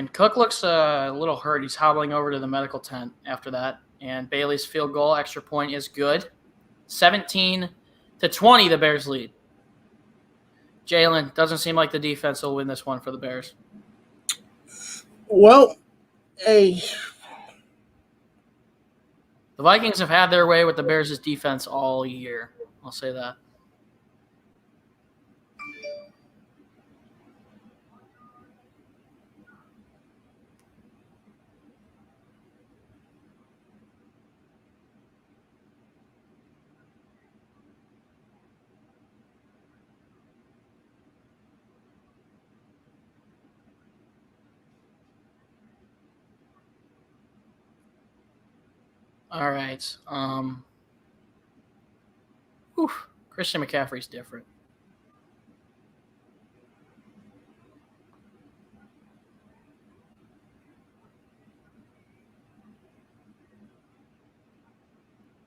Speaker 1: And Cook looks a little hurt. He's hobbling over to the medical tent after that. And Bailey's field goal, extra point is good. 17-20, the Bears lead. Jaylen, doesn't seem like the defense will win this one for the Bears.
Speaker 2: Well, hey.
Speaker 1: The Vikings have had their way with the Bears' defense all year. I'll say that. All right. Christian McCaffrey's different.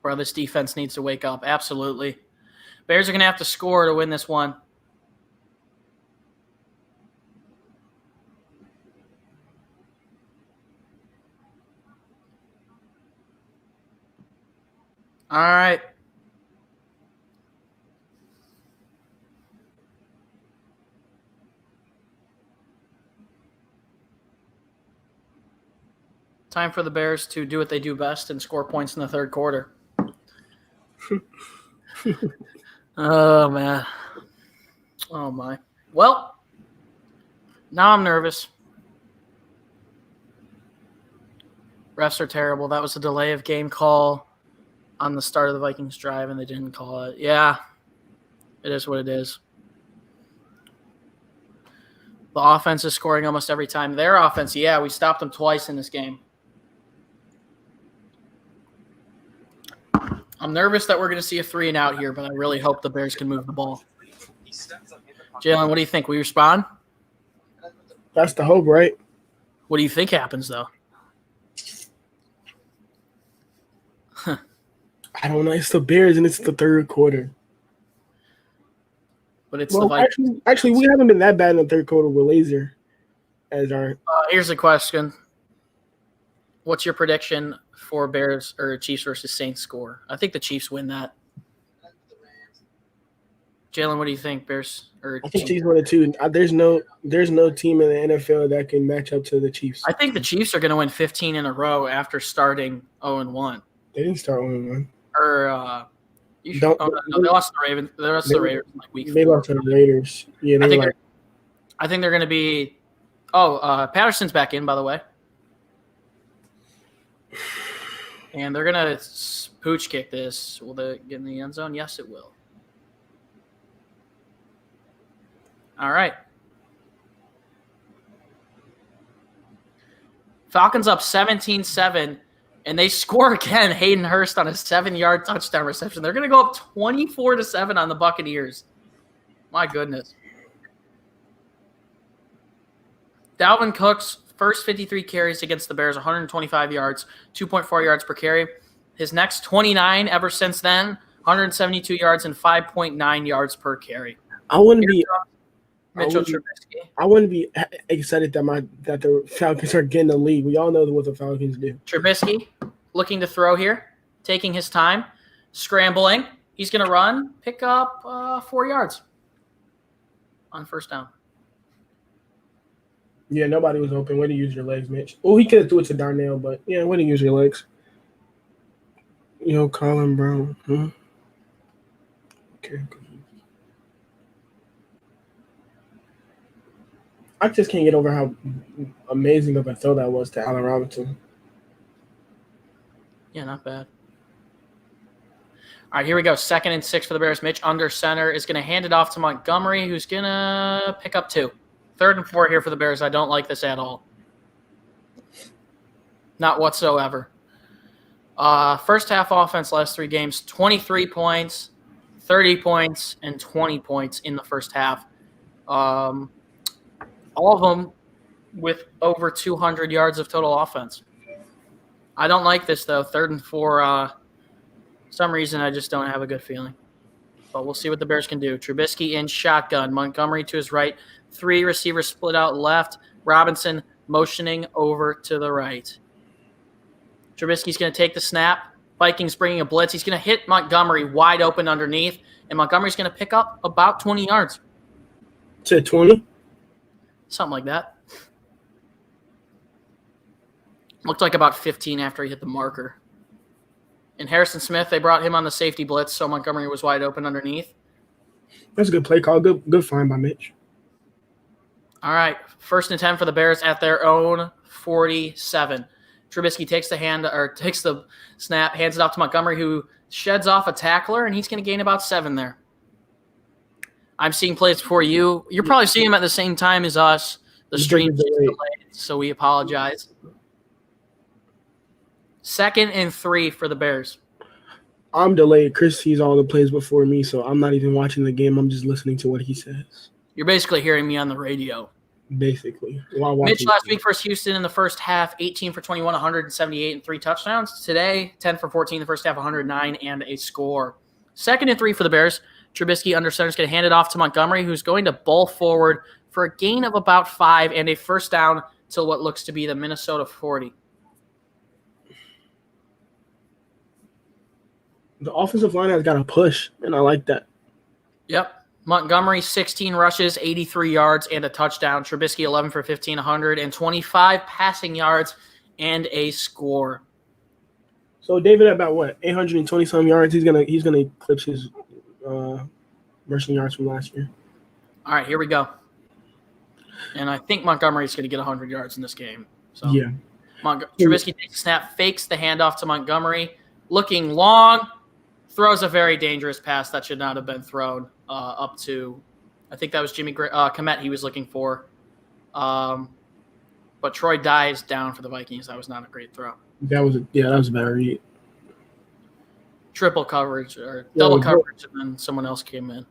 Speaker 1: Bro, this defense needs to wake up. Absolutely. Bears are going to have to score to win this one. All right. Time for the Bears to do what they do best and score points in the third quarter. Oh, man. Oh, my. Well, now I'm nervous. Refs are terrible. That was a delay of game call on the start of the Vikings drive, and they didn't call it. Yeah, it is what it is. The offense is scoring almost every time. Their offense, yeah, we stopped them twice in this game. I'm nervous that we're going to see a 3-and-out here, but I really hope the Bears can move the ball. Jaylen, what do you think? We respond?
Speaker 2: That's the hope, right?
Speaker 1: What do you think happens, though?
Speaker 2: I don't know. It's the Bears, and it's the third quarter.
Speaker 1: But it's the Vikings.
Speaker 2: Actually, we haven't been that bad in the third quarter with Laser as our.
Speaker 1: Here's a question. What's your prediction for Bears or Chiefs versus Saints score? I think the Chiefs win that. Jaylen, what do you think? Bears or
Speaker 2: I think Chiefs win it too. There's no team in the NFL that can match up to the Chiefs.
Speaker 1: I think the Chiefs are going to win 15 in a row after starting 0-1.
Speaker 2: They didn't start 0-1.
Speaker 1: Or they lost the Ravens. They lost the Raiders in like week 4.
Speaker 2: They lost to the Raiders. Yeah,
Speaker 1: I think they're going to be. Patterson's back in, by the way, and they're going to pooch kick this. Will they get in the end zone? Yes, it will. All right. Falcons up 17-7. And they score again, Hayden Hurst on a 7-yard touchdown reception. They're going to go up 24-7 on the Buccaneers. My goodness. Dalvin Cook's first 53 carries against the Bears, 125 yards, 2.4 yards per carry. His next 29 ever since then, 172 yards and 5.9 yards per carry.
Speaker 2: I wouldn't be excited that the Falcons are getting the lead. We all know what the Falcons do.
Speaker 1: Trubisky looking to throw here, taking his time, scrambling. He's going to run, pick up 4 yards on first down.
Speaker 2: Yeah, nobody was open. Way to use your legs, Mitch. Oh, he could have threw it to Darnell, but yeah, way to use your legs. Colin Brown. Okay. I just can't get over how amazing of a throw that was to Allen Robinson.
Speaker 1: Yeah, not bad. All right, here we go. 2nd and 6 for the Bears. Mitch under center is going to hand it off to Montgomery, who's going to pick up 2. 3rd and 4 here for the Bears. I don't like this at all. Not whatsoever. First half offense, last 3 games, 23 points, 30 points, and 20 points in the first half. All of them with over 200 yards of total offense. I don't like this, though. 3rd and 4, some reason I just don't have a good feeling. But we'll see what the Bears can do. Trubisky in shotgun. Montgomery to his right. 3 receivers split out left. Robinson motioning over to the right. Trubisky's going to take the snap. Vikings bringing a blitz. He's going to hit Montgomery wide open underneath, and Montgomery's going to pick up about 20 yards.
Speaker 2: To 20?
Speaker 1: Something like that. Looked like about 15 after he hit the marker. And Harrison Smith, they brought him on the safety blitz, so Montgomery was wide open underneath.
Speaker 2: That's a good play call. Good find by Mitch.
Speaker 1: All right, 1st and 10 for the Bears at their own 47. Trubisky takes the snap, hands it off to Montgomery, who sheds off a tackler, and he's going to gain about 7 there. I'm seeing plays before you. You're probably seeing them at the same time as us. The stream's delayed, so we apologize. 2nd and 3 for the Bears.
Speaker 2: I'm delayed. Chris sees all the plays before me, so I'm not even watching the game. I'm just listening to what he says.
Speaker 1: You're basically hearing me on the radio.
Speaker 2: Basically.
Speaker 1: Mitch last week versus Houston in the first half, 18 for 21, 178 and 3 touchdowns. Today, 10 for 14 in the first half, 109 and a score. 2nd and 3 for the Bears. Trubisky under center is going to hand it off to Montgomery, who's going to bowl forward for a gain of about 5 and a first down to what looks to be the Minnesota 40.
Speaker 2: The offensive line has got a push, and I like that.
Speaker 1: Yep. Montgomery, 16 rushes, 83 yards, and a touchdown. Trubisky, 11 for 15, 125 passing yards, and a score.
Speaker 2: So David, about what, 820-some yards? He's gonna eclipse his rushing yards from last year.
Speaker 1: All right, here we go. And I think Montgomery's going to get 100 yards in this game. So
Speaker 2: yeah.
Speaker 1: Trubisky takes a snap, fakes the handoff to Montgomery, looking long, throws a very dangerous pass that should not have been thrown up to, I think that was Jimmy Komet he was looking for. But Troy dives down for the Vikings. That was not a great throw.
Speaker 2: That was a bad read.
Speaker 1: Triple coverage or double coverage, and then someone else came in.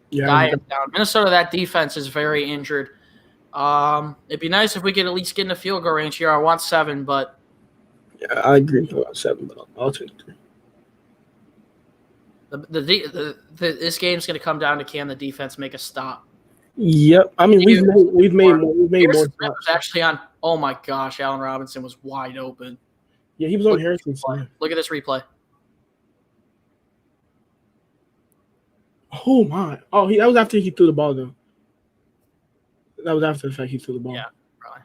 Speaker 2: Yeah,
Speaker 1: Dives down. Minnesota, that defense is very injured. It'd be nice if we could at least get in the field goal range here. I want 7, but
Speaker 2: yeah, I agree about 7, but I'll take 3.
Speaker 1: This game's going to come down to can the defense make a stop.
Speaker 2: Yep. I mean, we've made more stops.
Speaker 1: Actually on. Oh my gosh, Allen Robinson was wide open.
Speaker 2: Yeah, he was on Harrison Smith.
Speaker 1: Look at this replay.
Speaker 2: Oh my! Oh, that was after he threw the ball though. That was after the fact he threw the ball.
Speaker 1: Yeah, probably.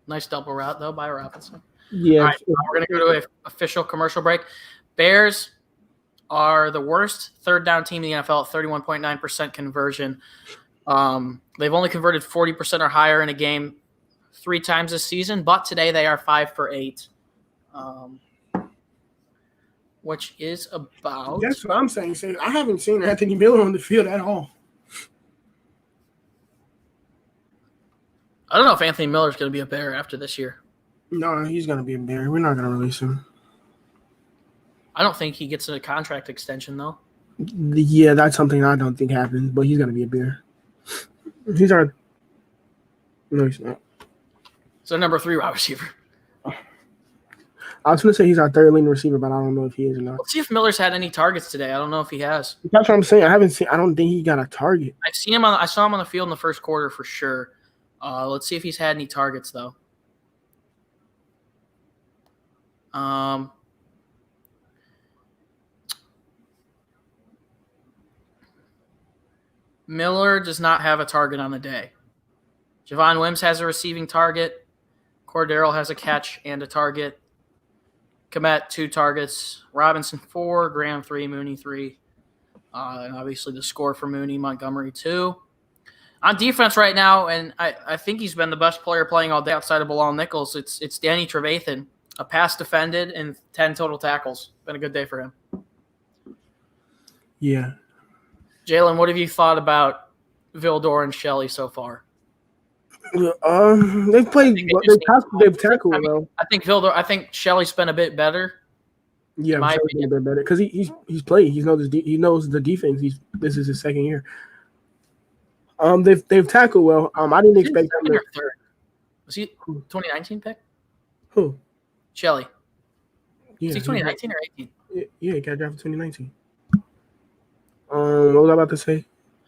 Speaker 1: Nice double route though by Robinson.
Speaker 2: Yeah.
Speaker 1: All right, we're going to go to an official commercial break. Bears are the worst third down team in the NFL at 31.9% conversion. They've only converted 40% or higher in a game 3 times this season, but today they are 5 for 8, which is about.
Speaker 2: That's what I'm saying. I haven't seen Anthony Miller on the field at all.
Speaker 1: I don't know if Anthony Miller is going to be a Bear after this year.
Speaker 2: No, he's going to be a Bear. We're not going to release him.
Speaker 1: I don't think he gets a contract extension, though.
Speaker 2: Yeah, that's something I don't think happens, but he's going to be a Bear. He's our – no, he's not.
Speaker 1: He's our number 3 wide receiver.
Speaker 2: I was going to say he's our third leading receiver, but I don't know if he is or not.
Speaker 1: Let's see if Miller's had any targets today. I don't know if he has.
Speaker 2: That's what I'm saying. I don't think he got a target.
Speaker 1: I saw him on the field in the first quarter for sure. Let's see if he's had any targets, though. Miller does not have a target on the day. Javon Wims has a receiving target. Cordero has a catch and a target. Komet, 2 targets. Robinson, 4. Graham, 3. Mooney, 3. And obviously the score for Mooney. Montgomery, 2. On defense right now, and I think he's been the best player playing all day outside of Bilal Nichols, it's Danny Trevathan. A pass defended and 10 total tackles. Been a good day for him.
Speaker 2: Yeah.
Speaker 1: Jaylen, what have you thought about Vildor and Shelley so far?
Speaker 2: They've played. They've tackled well.
Speaker 1: I think Shelley's been a bit better.
Speaker 2: Yeah, Shelley's been a bit better because he's played. He knows the defense. This is his 2nd year. They've tackled well. I didn't expect them to.
Speaker 1: Third. Was he 2019 pick?
Speaker 2: Who?
Speaker 1: Shelley.
Speaker 2: Yeah,
Speaker 1: was he 2019 or 18?
Speaker 2: Yeah, he got drafted 2019. What was I about to say?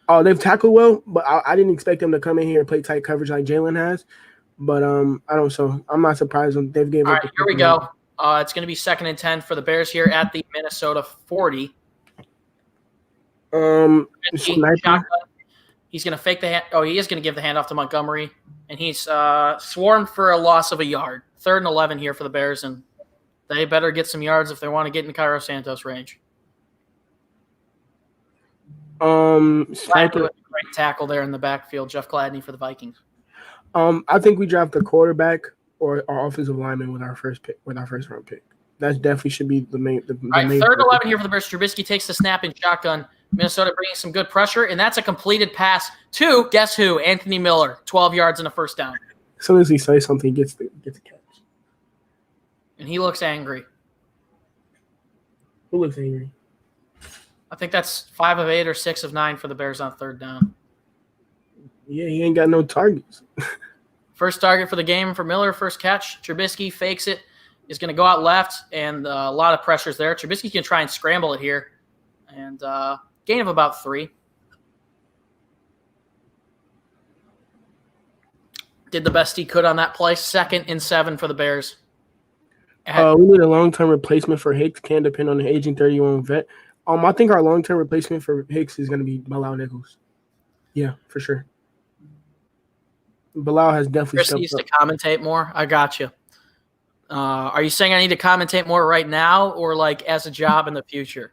Speaker 2: Oh, they've tackled well, but I didn't expect them to come in here and play tight coverage like Jaylen has. But I don't. So I'm not surprised when they've gave
Speaker 1: All
Speaker 2: up.
Speaker 1: right, here we go. It's going to be 2nd and 10 for the Bears here at the Minnesota 40.
Speaker 2: Sniper.
Speaker 1: He's going to fake the hand. Oh, he is going to give the handoff to Montgomery, and he's swarmed for a loss of a yard. 3rd and 11 here for the Bears, and they better get some yards if they want to get in Cairo Santos range.
Speaker 2: Sniper.
Speaker 1: Great tackle there in the backfield. Jeff Gladney for the Vikings.
Speaker 2: I think we draft a quarterback or our offensive lineman with our first round pick. That definitely should be the main. All
Speaker 1: right, 3rd and 11 here for the Bears. Trubisky takes the snap in shotgun. Minnesota bringing some good pressure, and that's a completed pass to, guess who? Anthony Miller, 12 yards and a first down.
Speaker 2: As soon as he says something, he gets the catch.
Speaker 1: And he looks angry.
Speaker 2: Who looks angry?
Speaker 1: I think that's 5 of 8 or 6 of 9 for the Bears on 3rd down.
Speaker 2: Yeah, he ain't got no targets.
Speaker 1: First target for the game for Miller, first catch. Trubisky fakes it, is going to go out left, and a lot of pressures there. Trubisky's going to try and scramble it here, and gain of about 3. Did the best he could on that play. 2nd and 7 for the Bears.
Speaker 2: We need a long-term replacement for Hicks. Can depend on the aging 31 vet. I think our long-term replacement for Hicks is going to be Bilal Nichols. Yeah, for sure. Bilal has definitely
Speaker 1: Chris needs to commentate more. I got you. Are you saying I need to commentate more right now or like as a job in the future?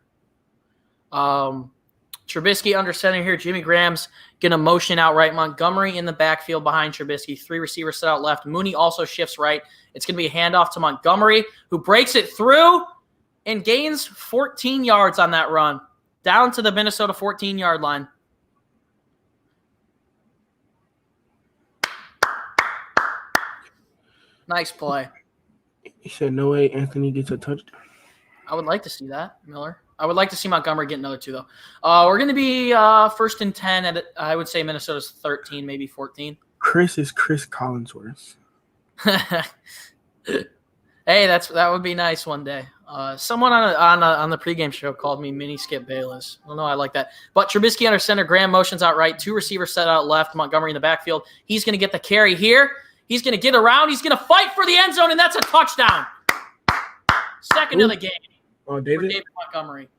Speaker 1: Trubisky under center here. Jimmy Graham's going to motion out right. Montgomery in the backfield behind Trubisky. 3 receivers set out left. Mooney also shifts right. It's going to be a handoff to Montgomery, who breaks it through and gains 14 yards on that run, down to the Minnesota 14-yard line. Nice play.
Speaker 2: He said, no way Anthony gets a touchdown.
Speaker 1: I would like to see that, Miller. I would like to see Montgomery get another 2, though. We're going to be 1st and 10 at, I would say, Minnesota's 13, maybe 14.
Speaker 2: Chris is Chris Collinsworth.
Speaker 1: Hey, that would be nice one day. Someone on the pregame show called me Mini Skip Bayless. I don't know, I like that. But Trubisky under center, Graham motions out right, 2 receivers set out left, Montgomery in the backfield. He's going to get the carry here. He's going to get around. He's going to fight for the end zone, and that's a touchdown. 2nd of the game.
Speaker 2: Oh, David?
Speaker 1: For David Montgomery.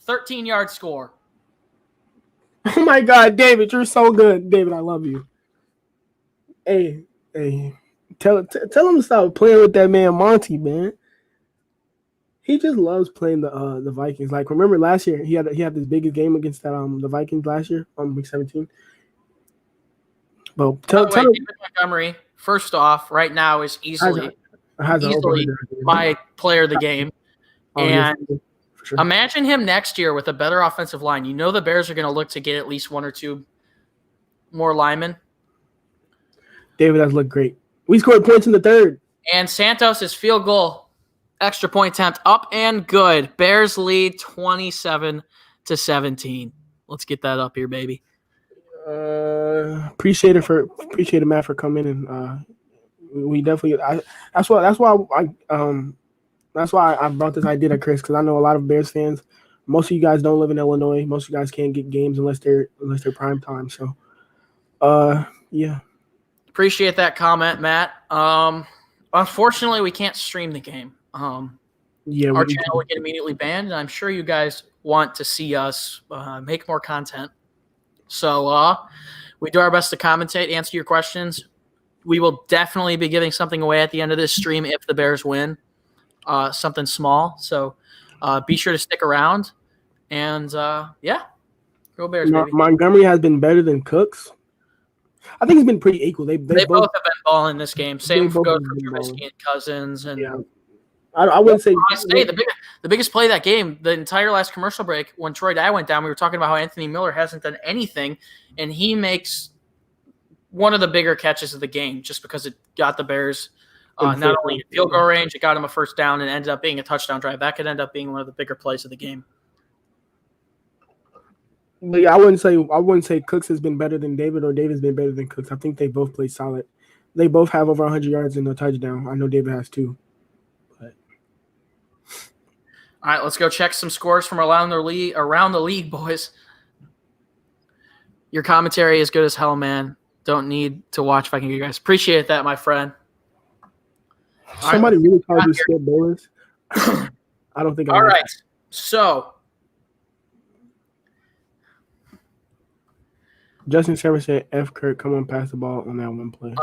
Speaker 1: 13-yard score.
Speaker 2: Oh, my God, David, you're so good. David, I love you. Hey. Tell him to stop playing with that man Monty, man. He just loves playing the Vikings. Like, remember last year he had this biggest game against the Vikings last year on week 17. But tell him,
Speaker 1: David Montgomery, first off, right now is easily my player of the game. And
Speaker 2: for sure.
Speaker 1: Imagine him next year with a better offensive line. You know the Bears are going to look to get at least 1 or 2 more linemen.
Speaker 2: David has looked great. We scored points in the 3rd.
Speaker 1: And Santos' field goal, extra point attempt, up and good. Bears lead 27-17. Let's get that up here, baby.
Speaker 2: Appreciate it, Matt, for coming and we definitely. That's why I brought this idea to Chris, because I know a lot of Bears fans. Most of you guys don't live in Illinois. Most of you guys can't get games unless they're prime time. So, yeah.
Speaker 1: Appreciate that comment, Matt. Unfortunately, we can't stream the game. Our channel would get immediately banned, and I'm sure you guys want to see us make more content. So we do our best to commentate, answer your questions. We will definitely be giving something away at the end of this stream if the Bears win, something small. So be sure to stick around. And, go Bears, baby.
Speaker 2: Montgomery has been better than Cooks. I think it's been pretty equal. They both have
Speaker 1: been balling this game. Same goes for Trubisky and Cousins. And
Speaker 2: yeah. I wouldn't say
Speaker 1: the biggest play of that game, the entire last commercial break, when Troy Dye went down, we were talking about how Anthony Miller hasn't done anything, and he makes one of the bigger catches of the game just because it got the Bears not only in field goal range, it got him a first down and ended up being a touchdown drive. That could end up being one of the bigger plays of the game.
Speaker 2: But yeah, I wouldn't say Cooks has been better than David or David's been better than Cooks. I think they both play solid. They both have over 100 yards and a touchdown. I know David has 2. But.
Speaker 1: All right, let's go check some scores from around the league, boys. Your commentary is good as hell, man. don't need to watch if I can get you guys. Appreciate that, my friend.
Speaker 2: Somebody really called you Skip Bayless. I don't think I
Speaker 1: All
Speaker 2: like
Speaker 1: right. So
Speaker 2: Justin Server said F Kirk, come on, pass the ball on that one play.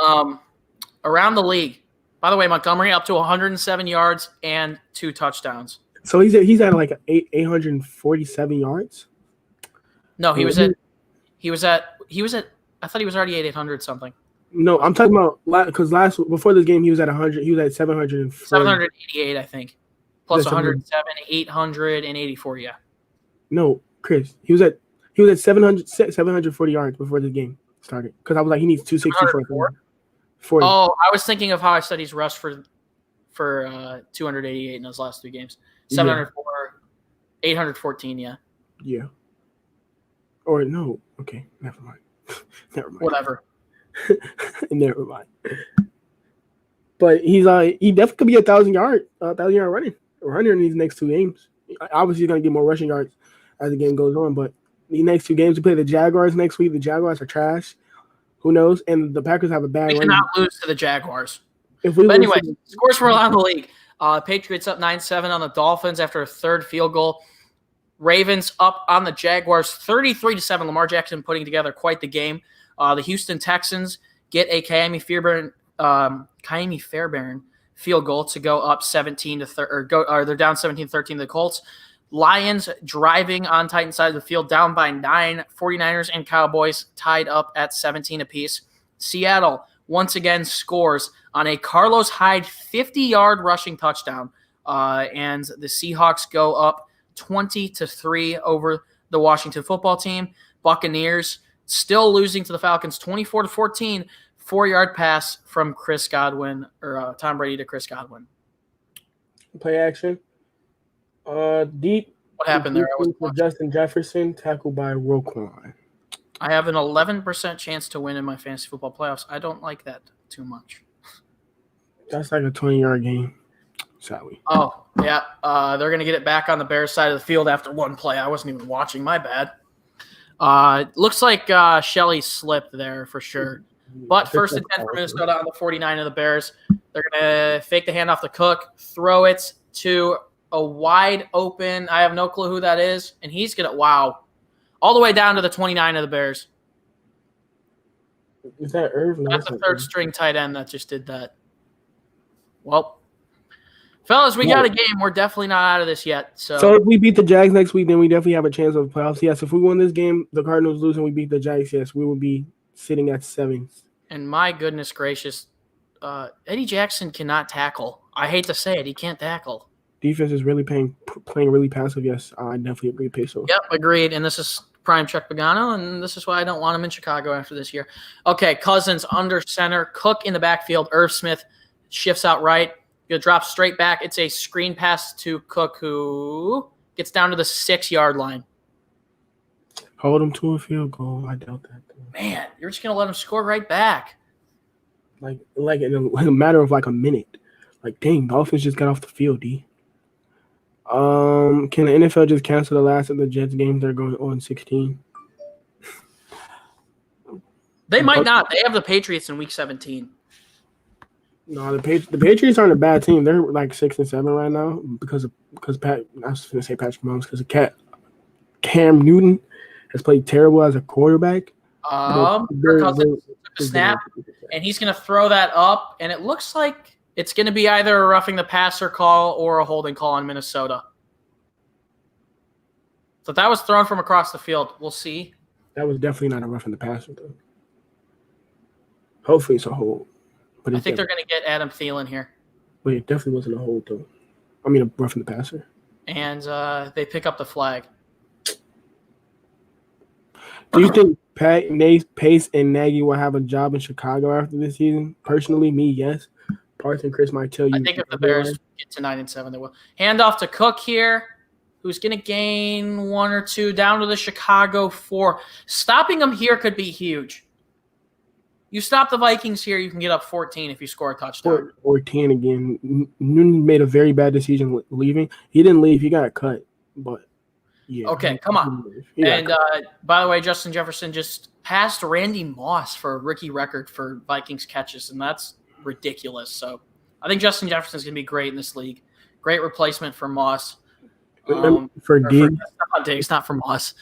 Speaker 1: around the league. By the way, Montgomery up to 107 yards and 2 touchdowns.
Speaker 2: So he's at like 847 yards.
Speaker 1: No, he was at I thought he was already at 800 something.
Speaker 2: No, I'm talking about because before this game he was at 100. He was at
Speaker 1: 788, I think. Plus
Speaker 2: That's
Speaker 1: 107, 884, yeah.
Speaker 2: No, Chris, he was at 740 yards before the game started. Because I was like, he needs 264. 40.
Speaker 1: Oh, I was thinking of how I said he's rushed for 288 in those last 3 games. 704, 814, yeah.
Speaker 2: Yeah. Or no. Okay, never mind. Never mind.
Speaker 1: Whatever.
Speaker 2: Never mind. But he definitely could be 1,000 yard runner in these next 2 games. Obviously, he's gonna get more rushing yards as the game goes on. But the next 2 games, we play the Jaguars next week. The Jaguars are trash. Who knows? And the Packers have a bad.
Speaker 1: We cannot lose to the Jaguars.
Speaker 2: But
Speaker 1: anyway, scores for around the league. Patriots up 9-7 on the Dolphins after a 3rd field goal. Ravens up on the Jaguars 33-7. Lamar Jackson putting together quite the game. The Houston Texans get a Kaimi Fairbairn field goal to go up 17-3, they're down 17-13 to the Colts. Lions driving on Titan side of the field, down by 9. 49ers and Cowboys tied up at 17 apiece. Seattle once again scores on a Carlos Hyde 50-yard rushing touchdown, and the Seahawks go up 20-3 over the Washington football team. Buccaneers still losing to the Falcons 24-14. 4-yard pass from Chris Godwin, or Tom Brady to Chris Godwin.
Speaker 2: Play action. Deep.
Speaker 1: What happened there?
Speaker 2: For Justin Jefferson, tackled by Roquan.
Speaker 1: I have an 11% chance to win in my fantasy football playoffs. I don't like that too much.
Speaker 2: That's like a 20-yard game. Sadly.
Speaker 1: Oh, yeah. They're going to get it back on the Bears side of the field after one play. I wasn't even watching. My bad. Looks like Shelley slipped there for sure. But first and 10 for Minnesota on the 49 of the Bears. They're going to fake the handoff to Cook, throw it to a wide open. I have no clue who that is. And he's going to, wow, all the way down to the 29 of the Bears.
Speaker 2: Is that Irv?
Speaker 1: That's the 3rd string tight end that just did that. Well, fellas, we got a game. We're definitely not out of this yet. So
Speaker 2: if we beat the Jags next week, then we definitely have a chance of playoffs. Yes, if we win this game, the Cardinals lose and we beat the Jags, yes, we will be sitting at 7.
Speaker 1: And my goodness gracious, Eddie Jackson cannot tackle. I hate to say it. He can't tackle.
Speaker 2: Defense is really playing really passive. Yes, I definitely agree, Peso.
Speaker 1: Yep, agreed. And this is prime Chuck Pagano, and this is why I don't want him in Chicago after this year. Okay, Cousins under center. Cook in the backfield. Irv Smith shifts out right. He'll drop straight back. It's a screen pass to Cook, who gets down to the 6-yard line.
Speaker 2: Hold him to a field goal. I doubt that.
Speaker 1: Man, you're just going to let him score right back.
Speaker 2: Like in a matter of like a minute. Like, dang, Dolphins just got off the field, D. Can the NFL just cancel the last of the Jets games? They're going on 16.
Speaker 1: They might not. They have the Patriots in week 17.
Speaker 2: No, the Patriots aren't a bad team. They're like 6-7 right now because I was going to say Patrick Mahomes because Cam Newton has played terrible as a quarterback.
Speaker 1: Kirk Cousins took a snap, and he's going to throw that up, and it looks like it's going to be either a roughing the passer call or a holding call on Minnesota. So that was thrown from across the field. We'll see.
Speaker 2: That was definitely not a roughing the passer, though. Hopefully it's a hold. But
Speaker 1: I think they're going to get Adam Thielen here.
Speaker 2: But it definitely wasn't a hold, though. I mean, a roughing the passer.
Speaker 1: And they pick up the flag.
Speaker 2: Do you think Pace and Nagy will have a job in Chicago after this season? Personally, me, yes. Parth and Chris might tell you.
Speaker 1: I think if the Bears get to 9-7, they will. Hand off to Cook here, who's going to gain 1 or 2 down to the Chicago 4. Stopping them here could be huge. You stop the Vikings here, you can get up 14 if you score a touchdown.
Speaker 2: Or 10 again. Newton made a very bad decision leaving. He didn't leave. He got cut. But Yeah.
Speaker 1: Okay, come on.
Speaker 2: Yeah.
Speaker 1: And by the way, Justin Jefferson just passed Randy Moss for a rookie record for Vikings catches, and that's ridiculous. So I think Justin Jefferson is going to be great in this league. Great replacement for Moss.
Speaker 2: For Diggs,
Speaker 1: Diggs, not for Moss.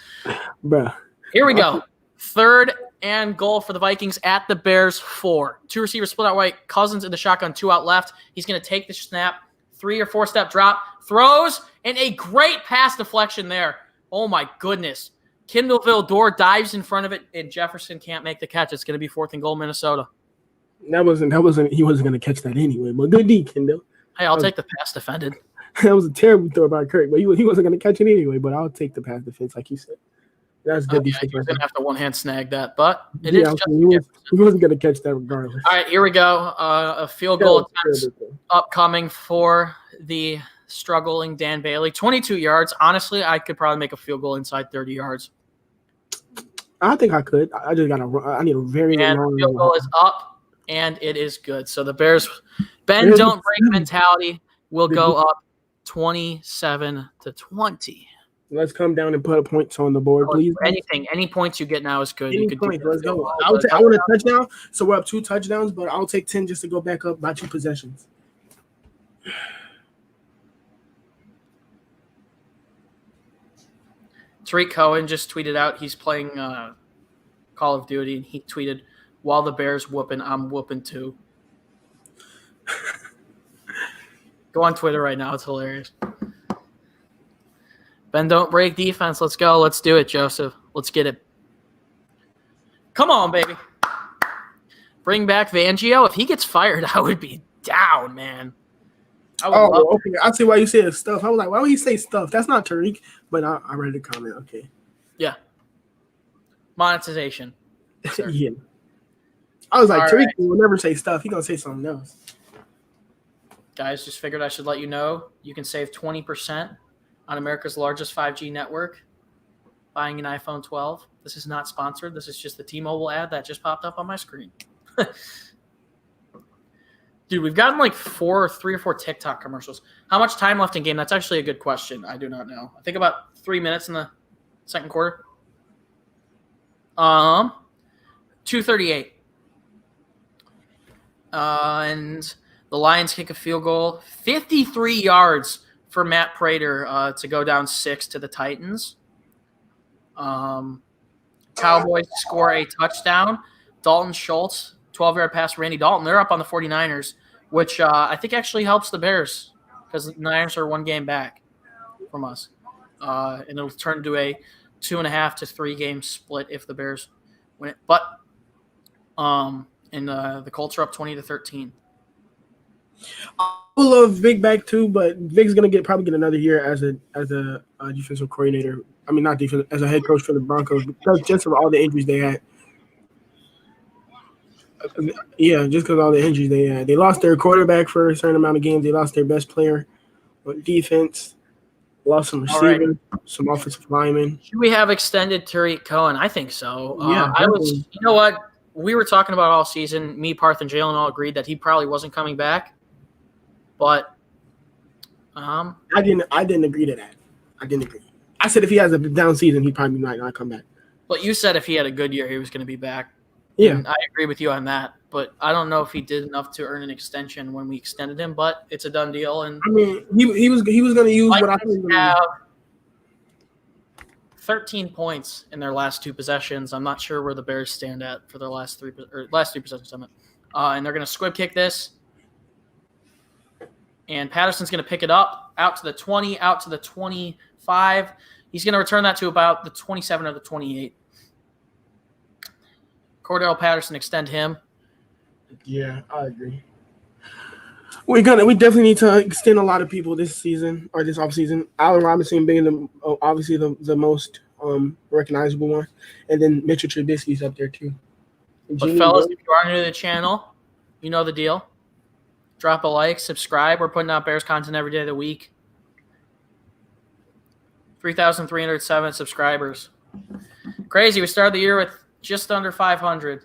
Speaker 2: bro.
Speaker 1: Here we go. 3rd and goal for the Vikings at the Bears 4. 2 receivers split out right. Cousins in the shotgun, 2 out left. He's going to take the snap. 3 or 4 step drop. Throws, and a great pass deflection there. Oh, my goodness. Kindle Vildor dives in front of it, and Jefferson can't make the catch. It's going to be 4th and goal, Minnesota.
Speaker 2: He wasn't going to catch that anyway. But good D, Kindle.
Speaker 1: Hey, I'll take the pass defended.
Speaker 2: That was a terrible throw by Kirk, but he wasn't going to catch it anyway. But I'll take the pass defense, like you said. That's good defense.
Speaker 1: He's going to have to one-hand snag that, but
Speaker 2: he wasn't going to catch that regardless.
Speaker 1: All right, here we go. A field goal attempt upcoming for the struggling Dan Bailey. 22 yards. Honestly, I could probably make a field goal inside 30 yards.
Speaker 2: I think I could. I need a very long
Speaker 1: field goal is up, and it is good. So the Bears, don't break mentality, will go up 27-20.
Speaker 2: Let's come down and put points on the board, please.
Speaker 1: Any points you get now is good.
Speaker 2: Any points, let's go. I want a touchdown, so we're up 2 touchdowns, but I'll take 10 just to go back up by 2 possessions.
Speaker 1: Tariq Cohen just tweeted out he's playing Call of Duty, and he tweeted, "While the Bears whooping, I'm whooping too." Go on Twitter right now. It's hilarious. Ben, don't break defense. Let's go. Let's do it, Joseph. Let's get it. Come on, baby. Bring back Fangio. If he gets fired, I would be down, man.
Speaker 2: Okay. I see why you said stuff. I was like, why would he say stuff? That's not Tariq. But I read the comment. Okay.
Speaker 1: Yeah. Monetization.
Speaker 2: Yeah. I was like, Tariq will never say stuff. He's going to say something else.
Speaker 1: Guys, just figured I should let you know you can save 20% on America's largest 5G network buying an iPhone 12. This is not sponsored. This is just the T-Mobile ad that just popped up on my screen. Dude, we've gotten like 3 or 4 TikTok commercials. How much time left in game? That's actually a good question. I do not know. I think about 3 minutes in the second quarter. 2:38. And the Lions kick a field goal. 53 yards for Matt Prater to go down 6 to the Titans. Cowboys score a touchdown. Dalton Schultz, 12-yard pass for Randy Dalton. They're up on the 49ers, which I think actually helps the Bears because the Niners are 1 game back from us. And it'll turn to a 2.5 to 3 game split if the Bears win it. But the Colts are up 20-13.
Speaker 2: I love Vic back too, but Vic's gonna probably get another year as a defensive coordinator. I mean, not defense, as a head coach for the Broncos because just of all the injuries they had. Yeah, just because of all the injuries they had. They lost their quarterback for a certain amount of games. They lost their best player on defense. Lost some receivers, some offensive linemen.
Speaker 1: Should we have extended Tariq Cohen? I think so.
Speaker 2: Yeah,
Speaker 1: you know what? We were talking about all season. Me, Parth, and Jaylen all agreed that he probably wasn't coming back. But
Speaker 2: I didn't agree to that. I didn't agree. I said if he has a down season, he probably might not come back.
Speaker 1: But you said if he had a good year, he was going to be back.
Speaker 2: Yeah,
Speaker 1: and I agree with you on that. But I don't know if he did enough to earn an extension when we extended him. But it's a done deal. And
Speaker 2: I mean, he was going to use what I think.
Speaker 1: Have 13 points in their last 2 possessions. I'm not sure where the Bears stand at for their last 3 possessions. And they're going to squib kick this. And Patterson's going to pick it up out to the 20, out to the 25. He's going to return that to about the 27 or the 28. Cordell Patterson, extend him.
Speaker 2: Yeah, I agree. We definitely need to extend a lot of people this season or this offseason. Allen Robinson being obviously the most recognizable one, and then Mitchell Trubisky's up there too.
Speaker 1: But fellas, if you are new to the channel, you know the deal. Drop a like, subscribe. We're putting out Bears content every day of the week. 3,307 subscribers. Crazy. We started the year with just under 500.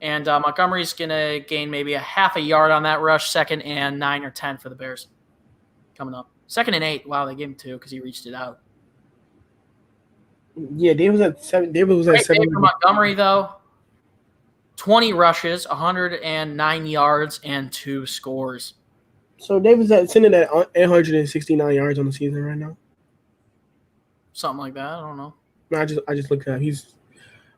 Speaker 1: And Montgomery's going to gain maybe a half a yard on that rush. 2nd and 9 or 10 for the Bears coming up. 2nd and 8. Wow, they gave him 2 because he reached it out.
Speaker 2: Yeah, David was at 7. David was at
Speaker 1: Great day
Speaker 2: 7.
Speaker 1: for Montgomery, though. 20 rushes, 109 yards, and 2 scores.
Speaker 2: So David's sitting at 869 yards on the season right now.
Speaker 1: Something like that. I don't know.
Speaker 2: No, I just looked at him.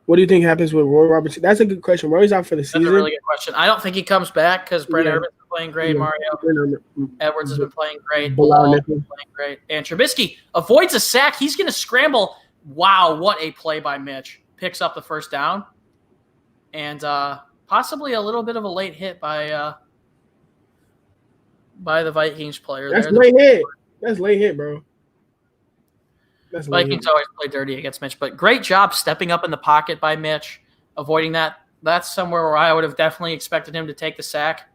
Speaker 2: What do you think happens with Roy Robertson? That's a good question. Roy's out for the season.
Speaker 1: That's a really good question. I don't think he comes back because Brent
Speaker 2: Yeah.
Speaker 1: Urban's been playing great.
Speaker 2: Yeah.
Speaker 1: Mario Edwards has been playing great.
Speaker 2: Bilal
Speaker 1: Bilal has
Speaker 2: Nichols.
Speaker 1: been playing great. And Trubisky avoids a sack. He's going to scramble. Wow, what a play by Mitch. Picks up the first down. And possibly a little bit of a late hit by the Vikings player.
Speaker 2: That's
Speaker 1: there.
Speaker 2: late hit. That's late hit, bro. That's late
Speaker 1: Vikings
Speaker 2: hit.
Speaker 1: always play dirty against Mitch. But great job stepping up in the pocket by Mitch, avoiding that. That's somewhere where I would have definitely expected him to take the sack.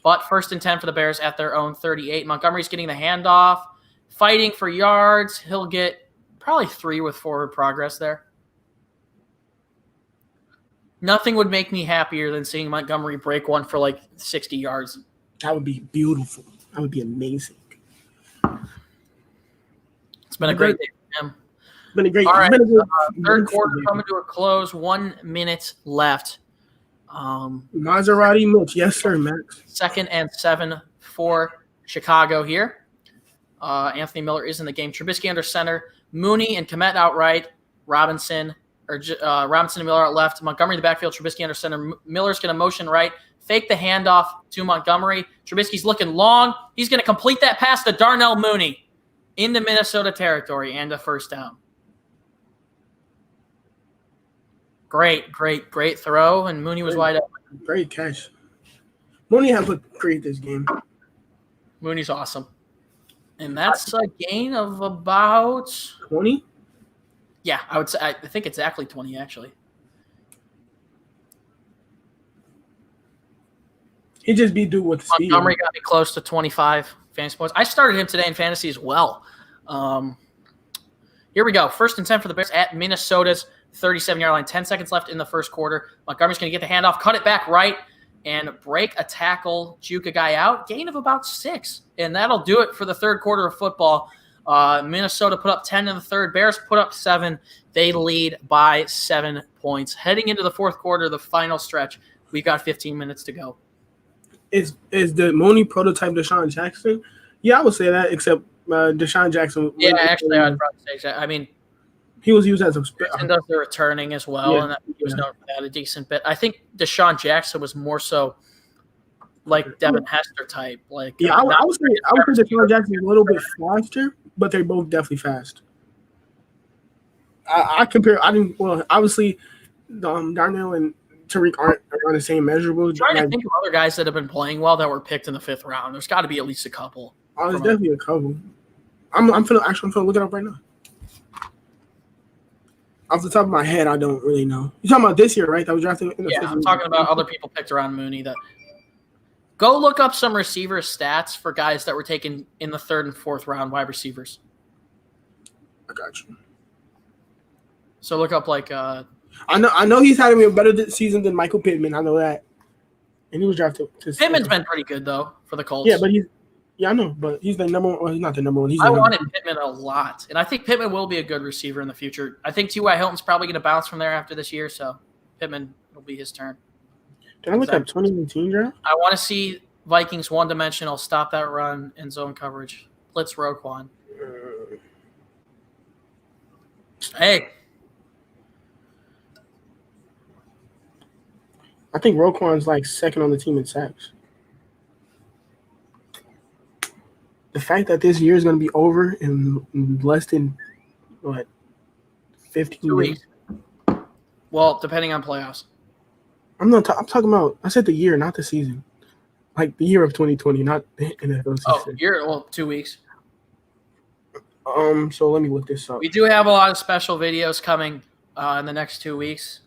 Speaker 1: But 1st and 10 for the Bears at their own 38. Montgomery's getting the handoff, fighting for yards. He'll get probably 3 with forward progress there. Nothing would make me happier than seeing Montgomery break one for like 60 yards.
Speaker 2: That would be beautiful. That would be amazing.
Speaker 1: It's been a great day for him.
Speaker 2: It's been a great.
Speaker 1: All right, third
Speaker 2: good
Speaker 1: quarter
Speaker 2: game.
Speaker 1: coming to a close. 1 minute left.
Speaker 2: Maserati Mitch, yes sir, Max.
Speaker 1: 2nd and 7 for Chicago here. Anthony Miller is in the game. Trubisky under center. Mooney and Kmet outright. Robinson and Miller out left. Montgomery in the backfield. Trubisky under center. Miller's going to motion right. Fake the handoff to Montgomery. Trubisky's looking long. He's going to complete that pass to Darnell Mooney in the Minnesota territory and a first down. Great throw, and Mooney was wide open.
Speaker 2: Great catch. Mooney has looked great this game.
Speaker 1: Mooney's awesome. And that's a gain of about
Speaker 2: 20?
Speaker 1: Yeah, I would say I think exactly 20 actually.
Speaker 2: He just beat dude with speed.
Speaker 1: Montgomery got me close to 25 fantasy points. I started him today in fantasy as well. Here we go. 1st and 10 for the Bears at Minnesota's 37-yard line. 10 seconds left in the first quarter. Montgomery's going to get the handoff, cut it back right, and break a tackle, juke a guy out. Gain of about 6. And that'll do it for the third quarter of football. Minnesota put up 10 in the third. Bears put up 7. They lead by 7 points. Heading into the fourth quarter, the final stretch, we've got 15 minutes to go.
Speaker 2: Is the Mooney prototype Deshaun Jackson? Yeah, I would say that, except Deshaun Jackson.
Speaker 1: Yeah, actually, I'd probably say that. I mean,
Speaker 2: he was used as a
Speaker 1: Jackson does the returning as well,
Speaker 2: Yeah,
Speaker 1: and he was known for that a decent bit. I think Deshaun Jackson was more so like Devin Hester type. Like
Speaker 2: I would say Deshaun Jackson is a little bit faster, but they're both definitely fast. I compare. Obviously, Darnell and Tariq aren't on the same measurables.
Speaker 1: I'm trying to think of other guys that have been playing well that were picked in the 5th round. There's got to be at least a couple.
Speaker 2: There's definitely a couple. I'm finna look it up right now. Off the top of my head, I don't really know. You're talking about this year, right? That was drafted.
Speaker 1: I'm talking about other people picked around Mooney. That go look up some receiver stats for guys that were taken in the 3rd and 4th round, wide receivers.
Speaker 2: I got you.
Speaker 1: So look up like.
Speaker 2: I know he's having a better season than Michael Pittman. I know that, and he was drafted.
Speaker 1: Pittman's been pretty good though for the Colts.
Speaker 2: Yeah, but I know, but he's the number one. Well, he's not the number one.
Speaker 1: I wanted Pittman a lot, and I think Pittman will be a good receiver in the future. I think T.Y. Hilton's probably going to bounce from there after this year, so Pittman will be his turn.
Speaker 2: Did I look up 2019 draft?
Speaker 1: I want to see Vikings one-dimensional, stop that run, and zone coverage. Blitz Roquan. Hey.
Speaker 2: I think Roquan's like 2nd on the team in sacks. The fact that this year is going to be over in less than 15
Speaker 1: 2
Speaker 2: weeks.
Speaker 1: weeks. Well, depending on playoffs.
Speaker 2: I'm talking about. I said the year, not the season. Like the year of 2020, not the NFL season.
Speaker 1: 2 weeks.
Speaker 2: So let me look this up.
Speaker 1: We do have a lot of special videos coming in the next 2 weeks.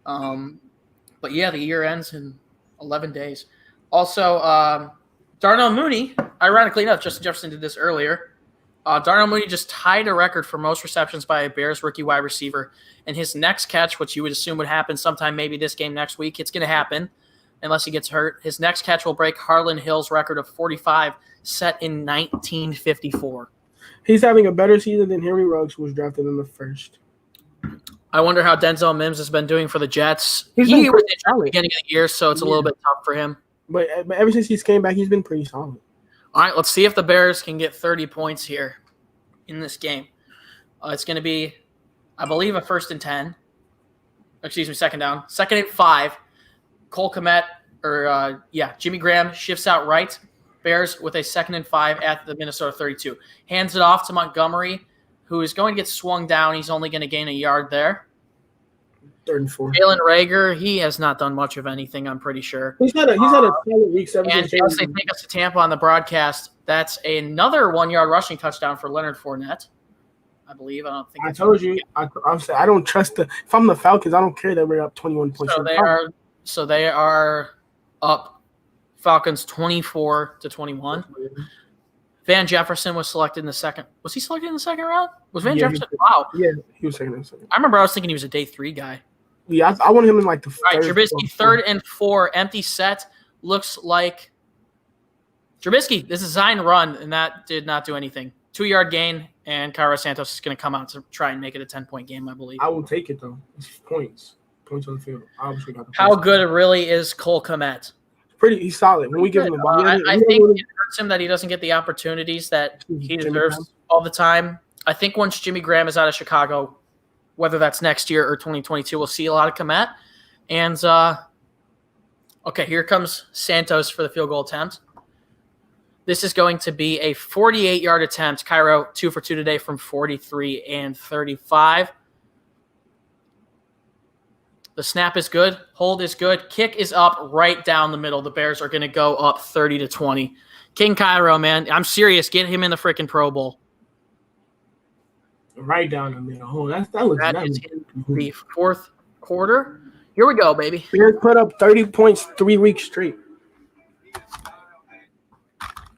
Speaker 1: But yeah, the year ends in 11 days. Also, Darnell Mooney, ironically enough, Justin Jefferson did this earlier. Darnell Mooney just tied a record for most receptions by a Bears rookie wide receiver. And his next catch, which you would assume would happen sometime maybe this game next week, it's going to happen unless he gets hurt. His next catch will break Harlan Hill's record of 45 set in 1954.
Speaker 2: He's having a better season than Henry Ruggs, who was drafted in the first.
Speaker 1: I wonder how Denzel Mims has been doing for the Jets.
Speaker 2: He's
Speaker 1: He
Speaker 2: been
Speaker 1: was
Speaker 2: pretty
Speaker 1: injured at the
Speaker 2: solid.
Speaker 1: beginning of the year, so it's a little bit tough for him.
Speaker 2: But ever since he's came back, he's been pretty solid.
Speaker 1: All right, let's see if the Bears can get 30 points here in this game. It's going to be, I believe, a 1st and 10. Excuse me, 2nd down. 2nd and 5. Cole Kmet, Jimmy Graham shifts out right. Bears with a 2nd and 5 at the Minnesota 32. Hands it off to Montgomery, who is going to get swung down. He's only going to gain a yard there.
Speaker 2: 3rd and 4.
Speaker 1: Jaylen Reagor, he has not done much of anything, I'm pretty sure.
Speaker 2: He's had a solid week.
Speaker 1: And as they take us to Tampa on the broadcast, that's another 1-yard rushing touchdown for Leonard Fournette, I believe.
Speaker 2: I told you. I don't trust if I'm the Falcons, I don't care that we're up 21 points.
Speaker 1: So they are up Falcons 24-21. Van Jefferson was selected in the second. Was he selected in the second round? Was Van Jefferson? Wow.
Speaker 2: Yeah, he was second.
Speaker 1: I remember I was thinking he was a day 3 guy.
Speaker 2: Yeah, I wanted him in like the
Speaker 1: All right, Trubisky, 3rd and 4, empty set. Looks like Trubisky, this is design run, and that did not do anything. 2-yard gain, and Cairo Santos is going to come out to try and make it a 10-point game, I believe.
Speaker 2: I will take it, though. It's points. Points on the field. Obviously got the
Speaker 1: How
Speaker 2: points.
Speaker 1: good really is Cole Kmet?
Speaker 2: He's solid. When we give him the ball,
Speaker 1: I think it hurts him that he doesn't get the opportunities that he deserves all the time. I think once Jimmy Graham is out of Chicago, whether that's next year or 2022, we'll see a lot of Kmet. And, okay, here comes Santos for the field goal attempt. This is going to be a 48-yard attempt. Cairo, 2 for 2 today from 43 and 35. The snap is good. Hold is good. Kick is up right down the middle. The Bears are going to go up 30-20. King Cairo, man. I'm serious. Get him in the freaking Pro Bowl.
Speaker 2: Right down the middle. Oh, that
Speaker 1: is in the 4th quarter. Here we go, baby.
Speaker 2: Bears put up 30 points 3 weeks straight.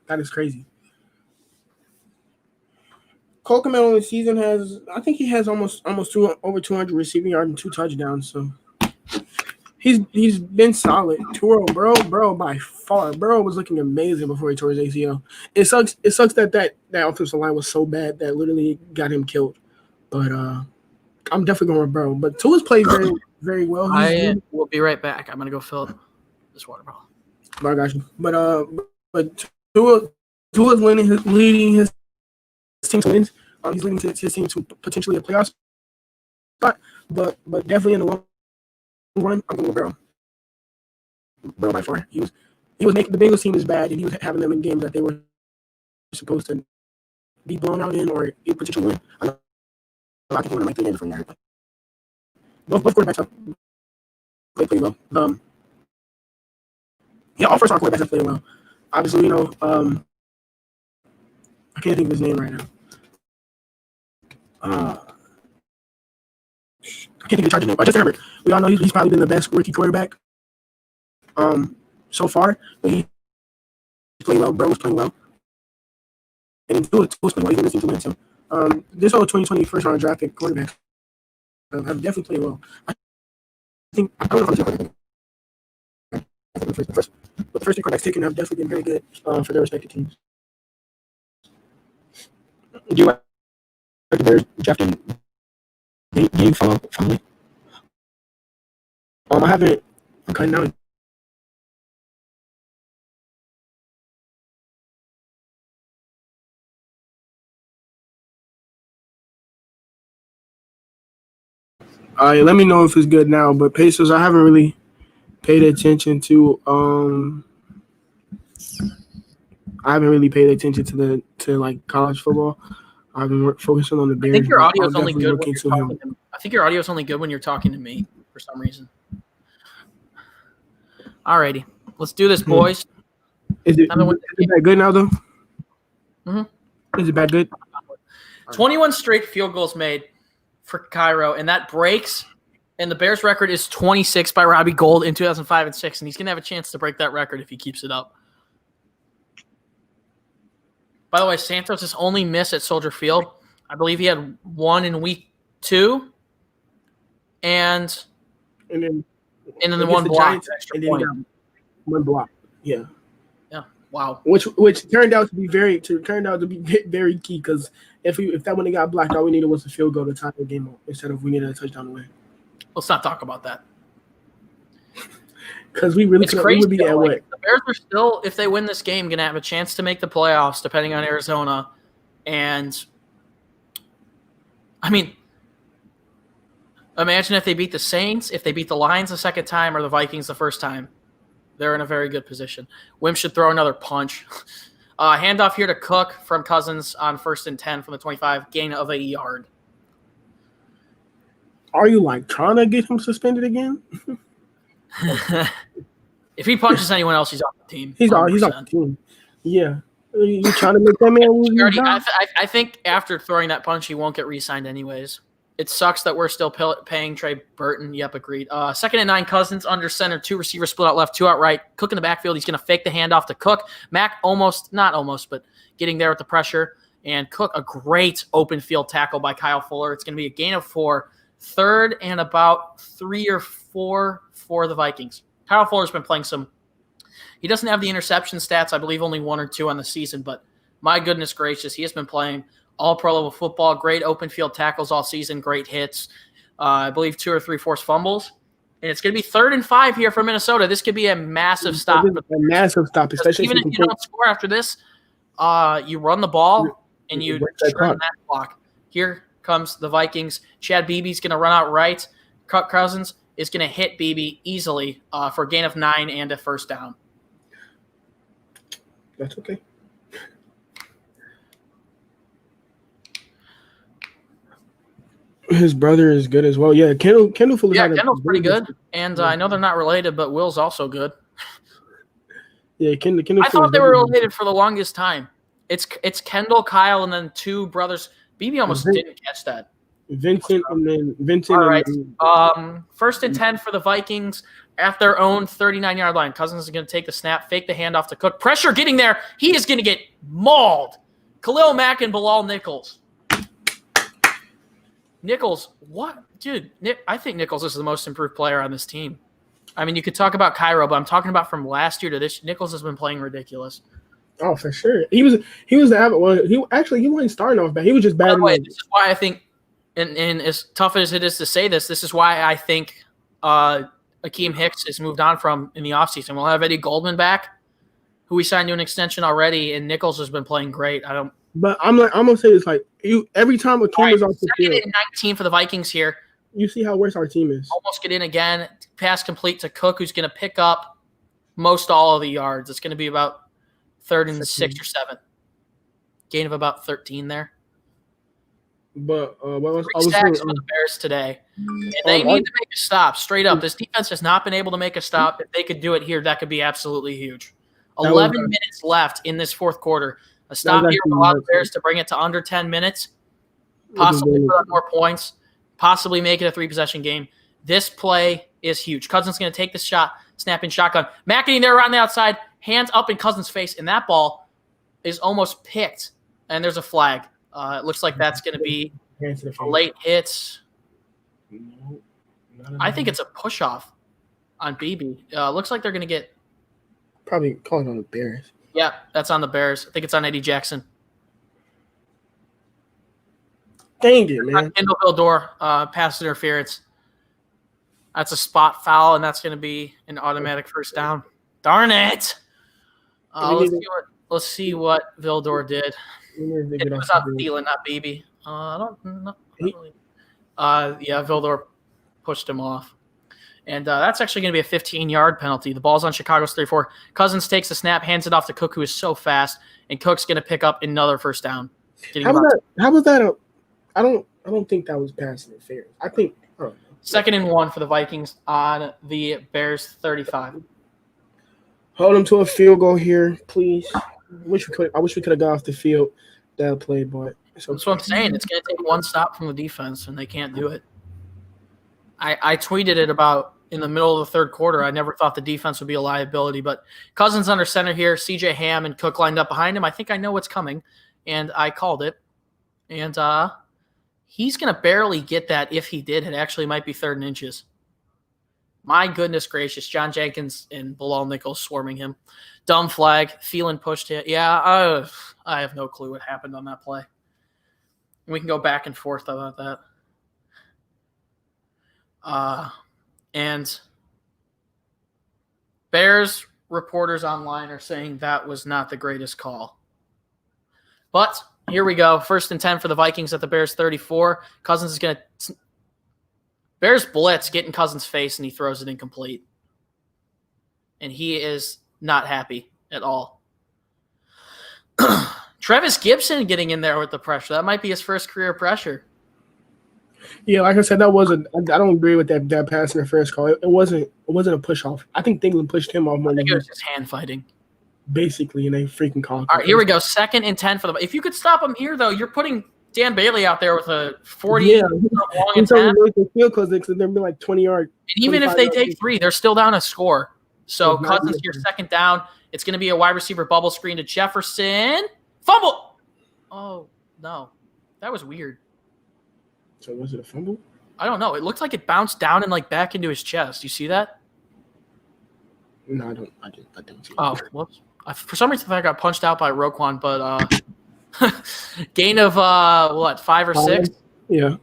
Speaker 2: That is crazy. Cole Kmet on the season I think he has almost over 200 receiving yards and 2 touchdowns. So he's been solid. Burrow by far. Burrow was looking amazing before he tore his ACL. It sucks that offensive line was so bad that literally got him killed. But I'm definitely going with Burrow. But Tua's played very, very well.
Speaker 1: I will be right back. I'm going to go fill up this water bottle.
Speaker 2: I got you. But Tua's leading his team to wins. He's leading his team to potentially a playoff spot. But definitely in the long run, I'm going with Burrow. Burrow by far. He was making the Bengals team is bad, and he was having them in games that they were supposed to be blown out in or potentially win. I know a lot of people want to make the game from there. Both quarterbacks have played well. All first-round quarterbacks have played well. Obviously, I can't think of his name right now. I can't think of the Chargers name. Justin Herbert. We all know he's probably been the best rookie quarterback so far. But he's playing well. Burrow's playing well. And Tua's playing well. He's in the team to win. So this whole 2020 first-round draft pick quarterbacks have definitely played well. I don't know if the first 3 quarterbacks taken have definitely been very good for their respective teams. Do you like the Bears drafting game finally? I haven't. Okay, now. Let me know if it's good now. But Pacers, I haven't really paid attention to. I haven't really paid attention to like college football. I've been focusing on the Bears.
Speaker 1: I think your audio is only good when you're talking to me. I think your audio is only good when you're talking to me for some reason. Alrighty, let's do this, boys.
Speaker 2: Is it that good now, though?
Speaker 1: Mm-hmm.
Speaker 2: Is it that good?
Speaker 1: 21 straight field goals made for Cairo, and that breaks. And the Bears' record is 26 by Robbie Gould in 2005 and 6, and he's going to have a chance to break that record if he keeps it up. By the way, Santos' only miss at Soldier Field, I believe he had 1 in week 2, and then the 1 block.
Speaker 2: And then 1 block. Yeah.
Speaker 1: Wow.
Speaker 2: Which turned out to be very very key because if that one got blocked, all we needed was a field goal to tie the game up instead of we needed a touchdown away.
Speaker 1: Let's not talk about that.
Speaker 2: Because we really could. We would be at what?
Speaker 1: The Bears are still, if they win this game, going to have a chance to make the playoffs, depending on Arizona. And I mean, imagine if they beat the Saints, if they beat the Lions the second time, or the Vikings the first time. They're in a very good position. Wim should throw another punch. Handoff here to Cook from Cousins on 1st and 10 from the 25, gain of a yard.
Speaker 2: Are you trying to get him suspended again?
Speaker 1: If he punches anyone else, he's off the team.
Speaker 2: He's off the team. Yeah. You trying to make that man lose?
Speaker 1: I think after throwing that punch, he won't get re-signed anyways. It sucks that we're still paying Trey Burton. Yep, agreed. 2nd and 9, Cousins under center, 2 receivers split out left, 2 out right. Cook in the backfield. He's going to fake the handoff to Cook. Mack not almost, but getting there with the pressure. And Cook, a great open field tackle by Kyle Fuller. It's going to be a gain of 4. 3rd and about 3 or 4 for the Vikings. Kyle Fuller's been playing some. He doesn't have the interception stats. I believe only 1 or 2 on the season, but my goodness gracious, he has been playing all pro level football. Great open field tackles all season. Great hits. I believe 2 or 3 forced fumbles. And it's going to be 3rd and 5 here for Minnesota. This could be a massive stop.
Speaker 2: Especially
Speaker 1: even if you don't score after this, you run the ball and you turn that clock. Here comes the Vikings. Chad Beebe's going to run out right. Cousins is going to hit Beebe easily for a gain of 9 and a first down.
Speaker 2: That's okay. His brother is good as well. Yeah, Kendall Fuller.
Speaker 1: Yeah, Kendall's pretty good. And I know they're not related, but Will's also good.
Speaker 2: Yeah, Kendall.
Speaker 1: I thought they were related for the longest time. It's Kendall, Kyle, and then 2 brothers. Beebe almost didn't catch that.
Speaker 2: Vincent.
Speaker 1: All right. 1st and 10 for the Vikings at their own 39-yard line. Cousins is going to take the snap, fake the handoff to Cook. Pressure getting there. He is going to get mauled. Khalil Mack and Bilal Nichols. Nichols, what? Dude, I think Nichols is the most improved player on this team. I mean, you could talk about Cairo, but I'm talking about from last year to this. Nichols has been playing ridiculous.
Speaker 2: Oh, for sure. He was the average one. He wasn't starting off bad. He was just bad.
Speaker 1: By the way, this is why I think, and as tough as it is to say this is why I think Akeem Hicks has moved on from in the offseason. We'll have Eddie Goldman back, who we signed to an extension already, and Nichols has been playing great.
Speaker 2: But I'm gonna say this, every time Akeem is off the field.
Speaker 1: 2nd and 19 for the Vikings here.
Speaker 2: You see how worse our team is.
Speaker 1: Almost get in again. Pass complete to Cook, who's going to pick up most all of the yards. It's going to be about 3rd and 6 or 7. Gain of about 13 there.
Speaker 2: But what
Speaker 1: 3 sacks for the Bears today. And they need to make a stop, straight up. This defense has not been able to make a stop. If they could do it here, that could be absolutely huge. 11 minutes left in this 4th quarter. A stop here will allow the Bears to bring it to under 10 minutes, possibly put up more points, possibly make it a 3-possession game. This play is huge. Cousins going to take the shot, snapping shotgun. McEnany there around the outside, hands up in Cousins' face, and that ball is almost picked. And there's a flag. It looks like that's going to be a late hit. I think it's a push-off on BB. Looks like they're going to get –
Speaker 2: probably calling on the Bears.
Speaker 1: Yeah, that's on the Bears. I think it's on Eddie Jackson.
Speaker 2: Dang it, man.
Speaker 1: Kendall Vildor, pass interference. That's a spot foul, and that's going to be an automatic first down. Darn it. Let's see what Vildor did. It was on Thielen, not Beebe. I don't know. Yeah, Vildor pushed him off. And that's actually going to be a 15-yard penalty. The ball's on Chicago's 3-4. Cousins takes the snap, hands it off to Cook, who is so fast, and Cook's going to pick up another first down.
Speaker 2: How was that? I don't think that was pass interference. I think
Speaker 1: 2nd and 1 for the Vikings on the Bears 35.
Speaker 2: Hold them to a field goal here, please. I wish we could have got off the field that play, but
Speaker 1: that's what I'm saying. It's going to take one stop from the defense, and they can't do it. I tweeted it about in the middle of the 3rd quarter. I never thought the defense would be a liability, but Cousins under center here, CJ Ham and Cook lined up behind him. I think I know what's coming, and I called it. And he's going to barely get that. If he did, it actually might be 3rd and inches. My goodness gracious. John Jenkins and Bilal Nichols swarming him. Dumb flag. Thielen pushed it. Yeah, I have no clue what happened on that play. We can go back and forth about that. And Bears reporters online are saying that was not the greatest call. But here we go. 1st and 10 for the Vikings at the Bears 34. Cousins is going to – Bears blitz, get in Cousins' face, and he throws it incomplete. And he is not happy at all. Travis Gibson getting in there with the pressure. That might be his first career pressure.
Speaker 2: Yeah, like I said, that wasn't. I don't agree with that pass in the first call. It wasn't a push off. I think Thielen pushed him off more than
Speaker 1: it was just hand fighting.
Speaker 2: Basically, and they freaking called.
Speaker 1: All right, here we go. 2nd and 10 for the. If you could stop him here, though, you're putting Dan Bailey out there with a 40.
Speaker 2: Yeah,
Speaker 1: long and 10.
Speaker 2: Because they're like 20 yards.
Speaker 1: And even if they take 3, they're still down a score. So Cousins, your 2nd down. It's going to be a wide receiver bubble screen to Jefferson. Fumble. Oh no, that was weird.
Speaker 2: So was it a fumble?
Speaker 1: I don't know. It looked like it bounced down and like back into his chest. You see that?
Speaker 2: No, I don't see it.
Speaker 1: Oh, whoops. For some reason, I got punched out by Roquan, but gain of 5 or 6?
Speaker 2: Yeah.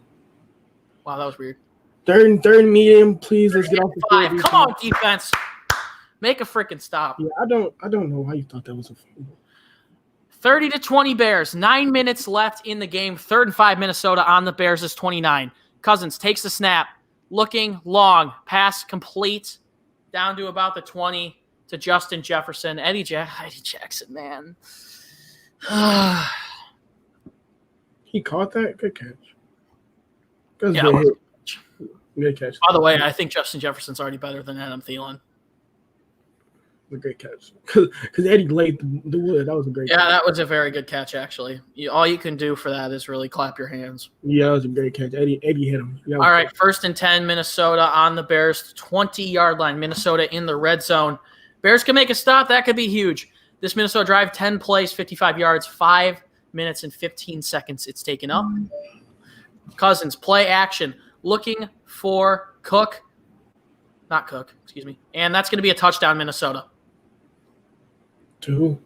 Speaker 1: Wow, that was weird.
Speaker 2: Third medium, please. Let's get off the
Speaker 1: 5. Come on, defense. Make a freaking stop.
Speaker 2: Yeah, I don't know why you thought that was a fumble.
Speaker 1: 30-20 Bears. 9 minutes left in the game. 3rd and 5 Minnesota on the Bears' 29. Cousins takes the snap. Looking long. Pass complete. Down to about the 20 to Justin Jefferson. Eddie Jackson, man.
Speaker 2: He caught that? Good catch. Good catch.
Speaker 1: By the way, I think Justin Jefferson's already better than Adam Thielen.
Speaker 2: A great catch. Because Eddie laid the wood. That was a great catch.
Speaker 1: Yeah, that was a very good catch, actually. All you can do for that is really clap your hands.
Speaker 2: Yeah, that was a great catch. Eddie hit him.
Speaker 1: All right, 1st and 10, Minnesota on the Bears' 20-yard line. Minnesota in the red zone. Bears can make a stop. That could be huge. This Minnesota drive, 10 plays, 55 yards, 5 minutes and 15 seconds it's taken up. Cousins, play action, looking for Cook. Not Cook, excuse me. And that's going to be a touchdown, Minnesota.
Speaker 2: To who?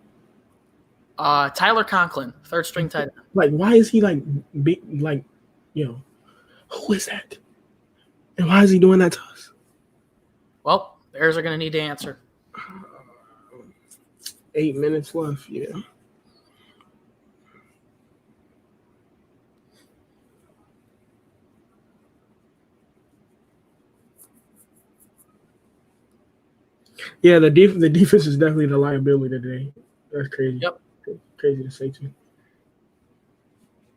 Speaker 1: Tyler Conklin, 3rd string tight end.
Speaker 2: Like, why is he who is that? And why is he doing that to us?
Speaker 1: Well, Bears are going to need to answer.
Speaker 2: 8 minutes left, yeah. Yeah, the defense is definitely the liability today. That's crazy.
Speaker 1: Yep.
Speaker 2: Crazy to say too.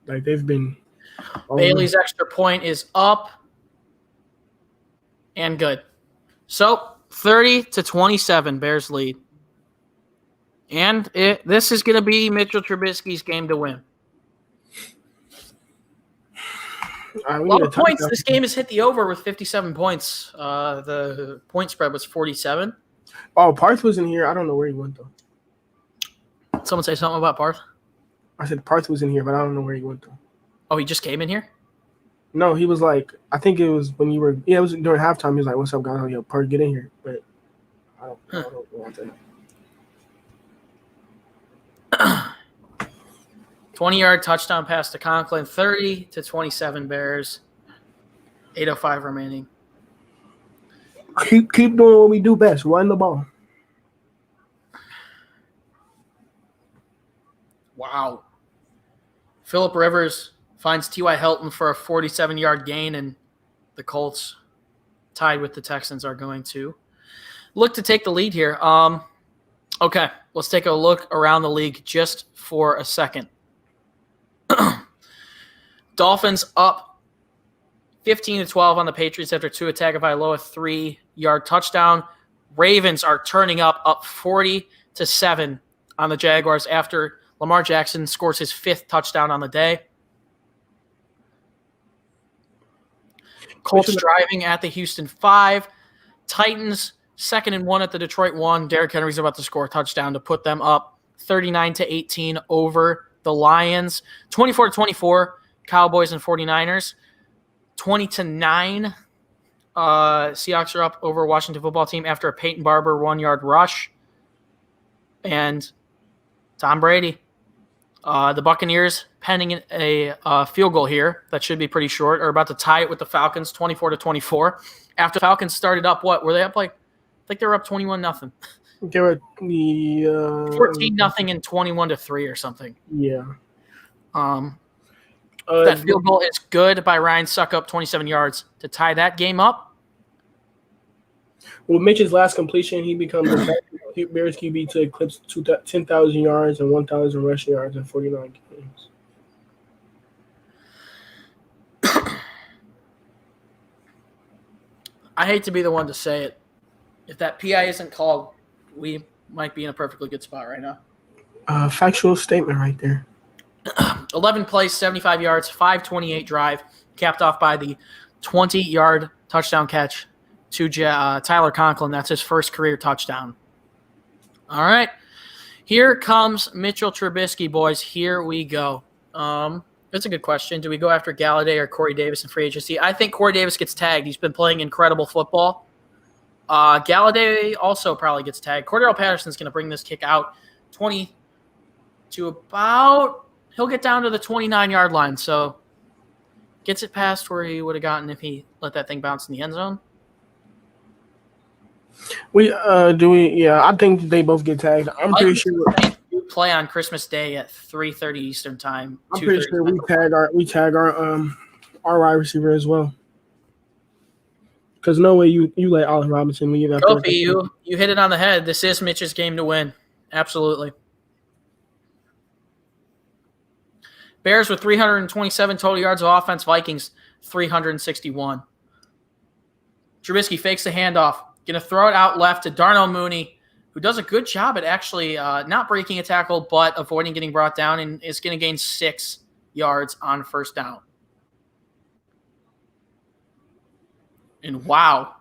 Speaker 2: Like they've been.
Speaker 1: Bailey's extra point is up and good. So 30-27, Bears lead. And this is going to be Mitchell Trubisky's game to win. A lot of points. This game has hit the over with 57 points. The point spread was 47.
Speaker 2: Oh, Parth was in here. I don't know where he went, though.
Speaker 1: Someone say something about Parth?
Speaker 2: I said Parth was in here, but I don't know where he went, though.
Speaker 1: Oh, he just came in here?
Speaker 2: No, he was like, I think it was when you were, it was during halftime. He was like, what's up, guys? I'm like, yo, Parth, get in here. But I don't want that.
Speaker 1: 20-yard touchdown pass to Conklin, 30-27 Bears, 8:05 remaining.
Speaker 2: Keep doing what we do best, run the ball.
Speaker 1: Wow. Phillip Rivers finds T.Y. Hilton for a 47-yard gain, and the Colts, tied with the Texans, are going to look to take the lead here. Okay, let's take a look around the league just for a second. Dolphins up 15-12 on the Patriots after Tua Tagovailoa 3-yard touchdown. Ravens are turning up 40-7 on the Jaguars after Lamar Jackson scores his 5th touchdown on the day. Colts driving at the Houston 5. Titans 2nd and 1 at the Detroit 1. Derrick Henry's about to score a touchdown to put them up 39-18 over the Lions. 24-24, Cowboys and 49ers. 20-9 Seahawks are up over Washington football team after a Peyton Barber 1-yard rush. And Tom Brady. The Buccaneers pending a field goal here that should be pretty short, are about to tie it with the Falcons 24-24. After the Falcons started up, what were they up like? I think they were up 21-0.
Speaker 2: They were
Speaker 1: 14-0 and 21-3 or something.
Speaker 2: Yeah.
Speaker 1: That field goal is good by Ryan Suckup, 27 yards to tie that game up.
Speaker 2: With Mitch's last completion, he becomes the Bears QB to eclipse 10,000 yards and 1,000 rushing yards in 49 games.
Speaker 1: I hate to be the one to say it. If that PI isn't called, we might be in a perfectly good spot right now.
Speaker 2: Factual statement right there.
Speaker 1: 11 plays, 75 yards, 528 drive, capped off by the 20-yard touchdown catch to Tyler Conklin. That's his first career touchdown. All right. Here comes Mitchell Trubisky, boys. Here we go. That's a good question. Do we go after Galladay or Corey Davis in free agency? I think Corey Davis gets tagged. He's been playing incredible football. Galladay also probably gets tagged. Cordero Patterson's going to bring this kick out 20 to about – he'll get down to the 29-yard line. So gets it past where he would have gotten if he let that thing bounce in the end zone.
Speaker 2: I think they both get tagged. I'm pretty sure
Speaker 1: we play on Christmas Day at 3:30 Eastern time.
Speaker 2: I'm pretty sure we tag our wide receiver as well. Because no way you let Allen Robinson leave that.
Speaker 1: Kofi, you hit it on the head. This is Mitch's game to win. Absolutely. Bears with 327 total yards of offense. Vikings 361. Trubisky fakes the handoff. Going to throw it out left to Darnell Mooney, who does a good job at actually not breaking a tackle but avoiding getting brought down, and is going to gain 6 yards on first down. And wow,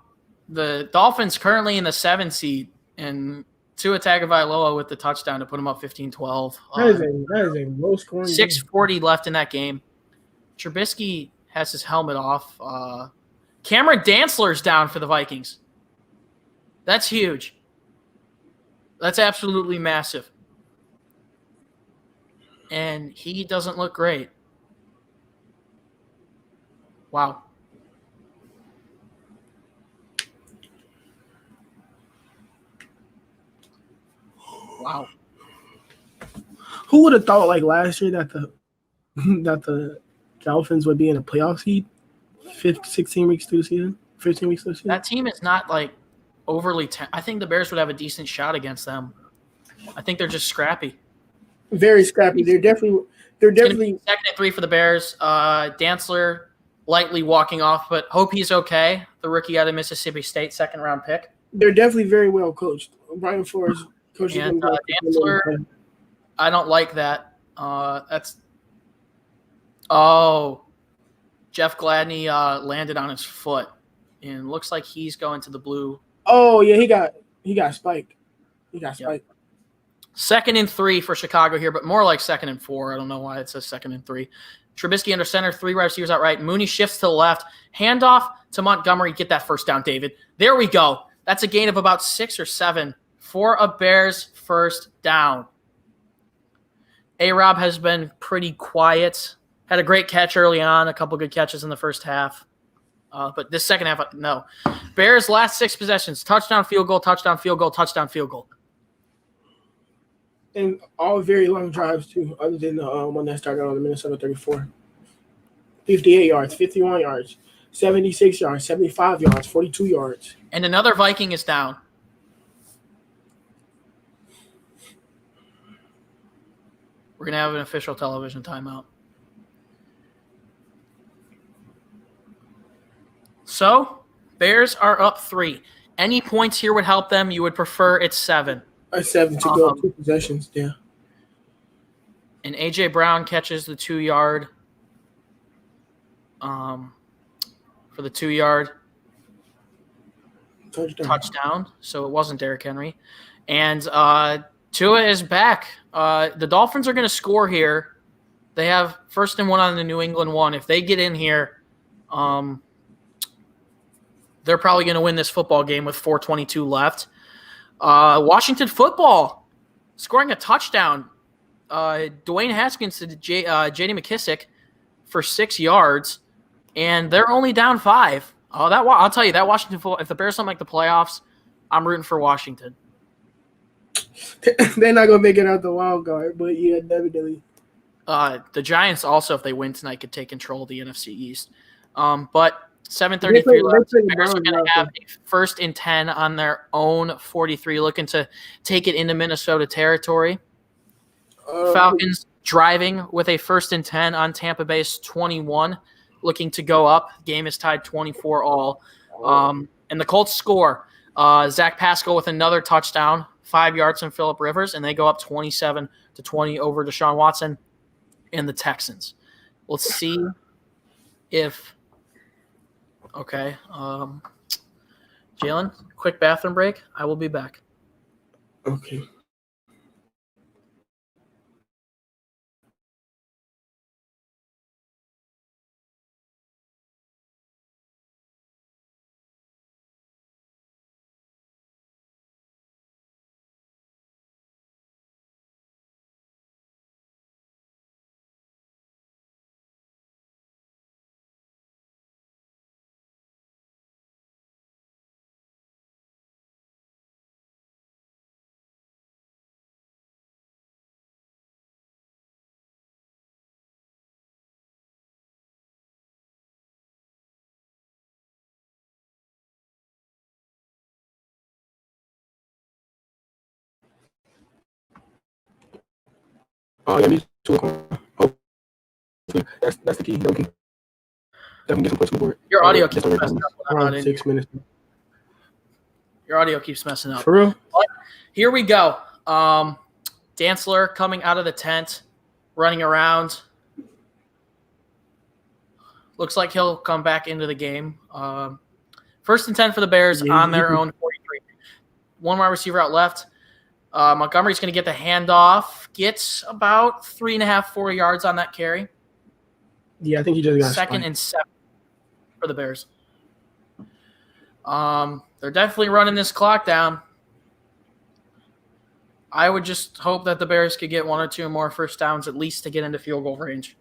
Speaker 1: the Dolphins currently in the 7 seed, and Tua Tagovailoa with the touchdown to put them up 15-12.
Speaker 2: That is a low scoring.
Speaker 1: 6:40 left in that game. Trubisky has his helmet off. Cameron Dantzler's down for the Vikings. That's huge. That's absolutely massive. And he doesn't look great. Wow. Wow.
Speaker 2: Who would have thought like last year that the Dolphins would be in a playoff seed 16 weeks through the season? 15 weeks through the season?
Speaker 1: That team is not like overly I think the Bears would have a decent shot against them. I think they're just scrappy.
Speaker 2: Very scrappy. They're definitely
Speaker 1: second and 3 for the Bears. Dantzler lightly walking off, but hope he's okay. The rookie out of Mississippi State, 2nd-round pick.
Speaker 2: They're definitely very well coached. Brian Flores coaches
Speaker 1: and Dantzler, I don't like that. Jeff Gladney landed on his foot, and looks like he's going to the blue.
Speaker 2: Oh yeah, he got spiked. He got spiked.
Speaker 1: Yep. 2nd and 3 for Chicago here, but more like 2nd and 4. I don't know why it says 2nd and 3. Trubisky under center, 3 wide receivers out right. Mooney shifts to the left. Handoff to Montgomery. Get that first down, David. There we go. That's a gain of about 6 or 7 for a Bears first down. A-Rob has been pretty quiet. Had a great catch early on, a couple good catches in the first half. But this second half, no. Bears last 6 possessions, touchdown, field goal, touchdown, field goal, touchdown, field goal.
Speaker 2: And all very long drives, too, other than the one that started on the Minnesota 34. 58 yards, 51 yards, 76 yards, 75 yards, 42 yards.
Speaker 1: And another Viking is down. We're going to have an official television timeout. So, Bears are up 3. Any points here would help them. You would prefer it's 7.
Speaker 2: 7 to go, 2 possessions, yeah.
Speaker 1: And A.J. Brown catches the 2-yard for the 2-yard touchdown. So it wasn't Derrick Henry. And Tua is back. The Dolphins are going to score here. They have 1st and 1 on the New England 1. If they get in here, they're they're probably going to win this football game with 4:22 left. Washington football scoring a touchdown. Dwayne Haskins to J.D. McKissick for 6 yards, and they're only down 5. I'll tell you, that Washington football, if the Bears don't make the playoffs, I'm rooting for Washington.
Speaker 2: They're not going to make it out the wild card, but yeah, definitely.
Speaker 1: The Giants also, if they win tonight, could take control of the NFC East. But 7:33 left. The Bears are going to have a 1st and 10 on their own 43, looking to take it into Minnesota territory. Falcons driving with a 1st and 10 on Tampa Bay's 21, looking to go up. Game is tied 24-all. And the Colts score. Zach Pascal with another touchdown, 5 yards from Phillip Rivers, and they go up 27-20 over Deshaun Watson and the Texans. Let's see if – okay. Jaylen, quick bathroom break. I will be back.
Speaker 2: Okay. Oh, yeah, me too. That's the key. Definitely get some points on the board.
Speaker 1: Your audio keeps messing up.
Speaker 2: Around 6 minutes.
Speaker 1: Your audio keeps messing up.
Speaker 2: For real?
Speaker 1: But here we go. Dantzler coming out of the tent, running around. Looks like he'll come back into the game. 1st and 10 for the Bears on their own 43. One wide receiver out left. Montgomery's going to get the handoff. Gets about 3.5, 4 yards on that carry.
Speaker 2: Yeah, I think he just got
Speaker 1: 2nd and 7 for the Bears. They're definitely running this clock down. I would just hope that the Bears could get 1 or 2 more first downs at least to get into field goal range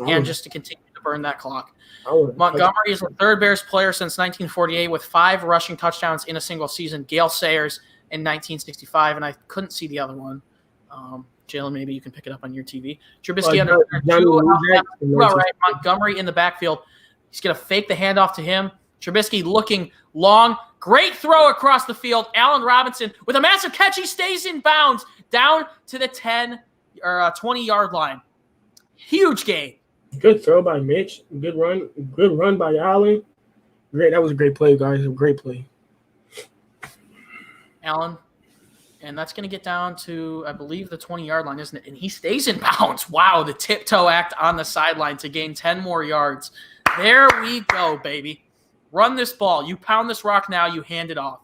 Speaker 1: and just to continue to burn that clock. Montgomery is the 3rd Bears player since 1948 with 5 rushing touchdowns in a single season. Gale Sayers in 1965, and I couldn't see the other one. Jaylen, maybe you can pick it up on your TV. Trubisky under 2 out right. Montgomery in the backfield. He's going to fake the handoff to him. Trubisky looking long. Great throw across the field. Allen Robinson with a massive catch. He stays in bounds down to the 10 or 20-yard line. Huge gain.
Speaker 2: Good throw by Mitch. Good run by Allen. Great. That was a great play, guys. A great play.
Speaker 1: Allen. And that's going to get down to, I believe, the 20-yard line, isn't it? And he stays in bounds. Wow, the tiptoe act on the sideline to gain 10 more yards. There we go, baby. Run this ball. You pound this rock now. You hand it off.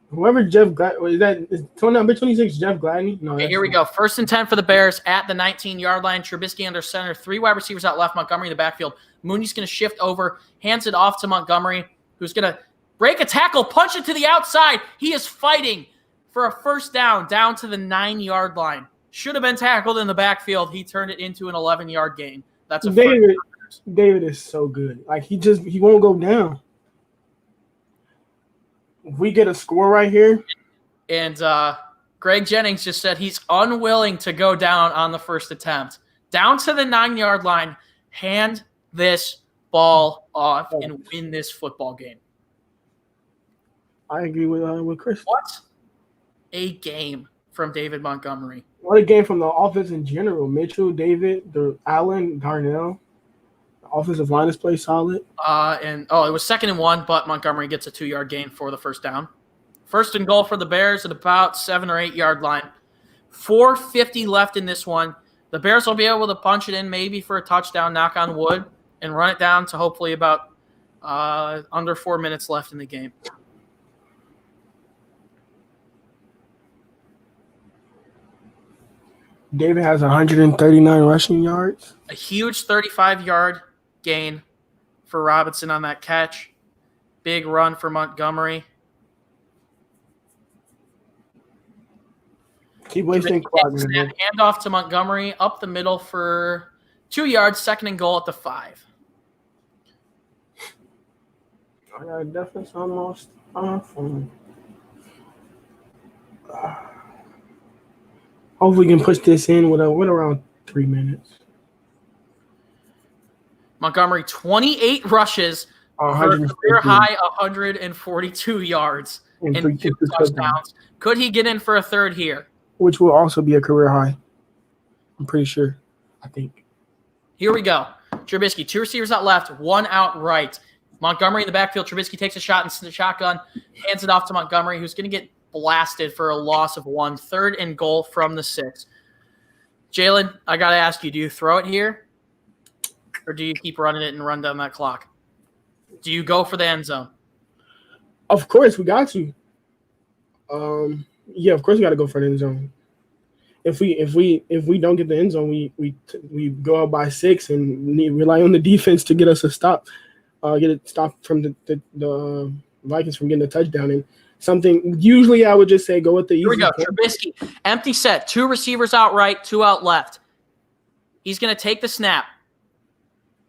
Speaker 2: Whoever Jeff Gladney, is number 26 Jeff Gladney? No.
Speaker 1: Okay, here we go. 1st and 10 for the Bears at the 19-yard line. Trubisky under center. 3 wide receivers out left. Montgomery in the backfield. Mooney's going to shift over, hands it off to Montgomery, who's going to break a tackle, punch it to the outside. He is fighting for a first down to the 9-yard line. Should have been tackled in the backfield. He turned it into an 11-yard gain. That's a
Speaker 2: David is so good. Like, he won't go down. If we get a score right here.
Speaker 1: And Greg Jennings just said he's unwilling to go down on the first attempt. Down to the 9-yard line. Hand this ball off and win this football game.
Speaker 2: I agree with Chris.
Speaker 1: What a game from David Montgomery.
Speaker 2: What a game from the offense in general. Mitchell, David, Allen, Darnell. The offensive line is played solid.
Speaker 1: It was 2nd and 1, but Montgomery gets a 2-yard gain for the first down. 1st and goal for the Bears at about 7 or 8-yard line. 4:50 left in this one. The Bears will be able to punch it in maybe for a touchdown, knock on wood, and run it down to hopefully about under 4 minutes left in the game.
Speaker 2: David has 139 rushing yards.
Speaker 1: A huge 35-yard gain for Robinson on that catch. Big run for Montgomery.
Speaker 2: Keep wasting clock.
Speaker 1: Snap, handoff to Montgomery up the middle for 2 yards, 2nd and goal at the 5.
Speaker 2: I got a defense almost off. Hopefully we can push this in with around 3 minutes.
Speaker 1: Montgomery, 28 rushes for a career high 142 yards and 2 touchdowns. Could he get in for a third here?
Speaker 2: Which will also be a career high. I'm pretty sure. I think.
Speaker 1: Here we go. Trubisky, 2 receivers out left, 1 out right. Montgomery in the backfield. Trubisky takes a shot in the shotgun, hands it off to Montgomery, who's going to get blasted for a loss of 1. 3rd and goal from the 6. Jaylen, I got to ask you, do you throw it here or do you keep running it and run down that clock? Do you go for the end zone?
Speaker 2: Of course, we got to. Yeah, of course we got to go for the end zone. If we don't get the end zone, we go out by 6 and rely on the defense to get us a stop, get it stopped from the Vikings from getting a touchdown. And something usually I would just say go with the easy.
Speaker 1: Here we go. Trubisky, empty set, 2 receivers out right, 2 out left. He's going to take the snap.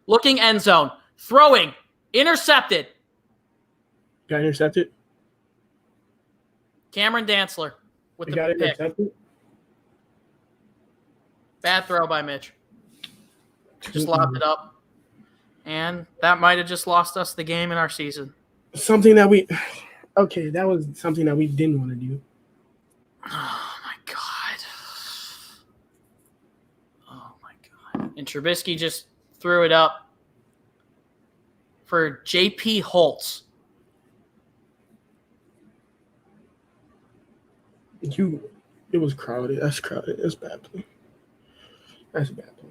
Speaker 1: Looking end zone, throwing, intercepted.
Speaker 2: Got intercepted.
Speaker 1: Cameron Dantzler with the
Speaker 2: got
Speaker 1: pick.
Speaker 2: Intercepted.
Speaker 1: Bad throw by Mitch. Just lobbed it up. And that might have just lost us the game in our season.
Speaker 2: That was something that we didn't want to do.
Speaker 1: Oh, my God. Oh, my God. And Trubisky just threw it up for J.P. Holtz.
Speaker 2: It was crowded. That's crowded. That's bad play. That's a bad play.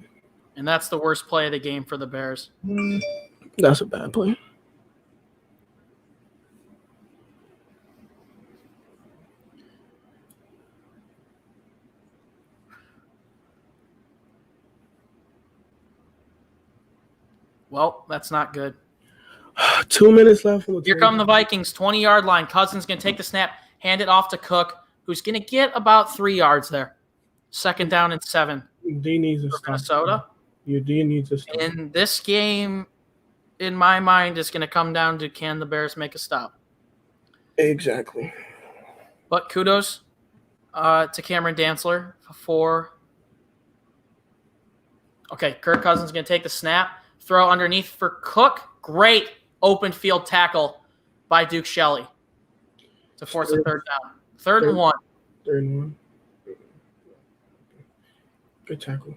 Speaker 1: And that's the worst play of the game for the Bears.
Speaker 2: That's a bad play.
Speaker 1: Well, that's not good.
Speaker 2: 2 minutes left.
Speaker 1: Here come the Vikings, 20-yard line. Cousins going to take the snap, hand it off to Cook, who's going to get about 3 yards there. 2nd down and 7.
Speaker 2: D needs to stop.
Speaker 1: Minnesota.
Speaker 2: Your D needs to stop.
Speaker 1: And this game, in my mind, is going to come down to can the Bears make a stop?
Speaker 2: Exactly.
Speaker 1: But kudos to Cameron Dantzler for. Okay, Kirk Cousins is going to take the snap, throw underneath for Cook. Great open field tackle by Duke Shelley to force a 3rd down. 3rd and 1.
Speaker 2: 3rd and 1. Good tackle.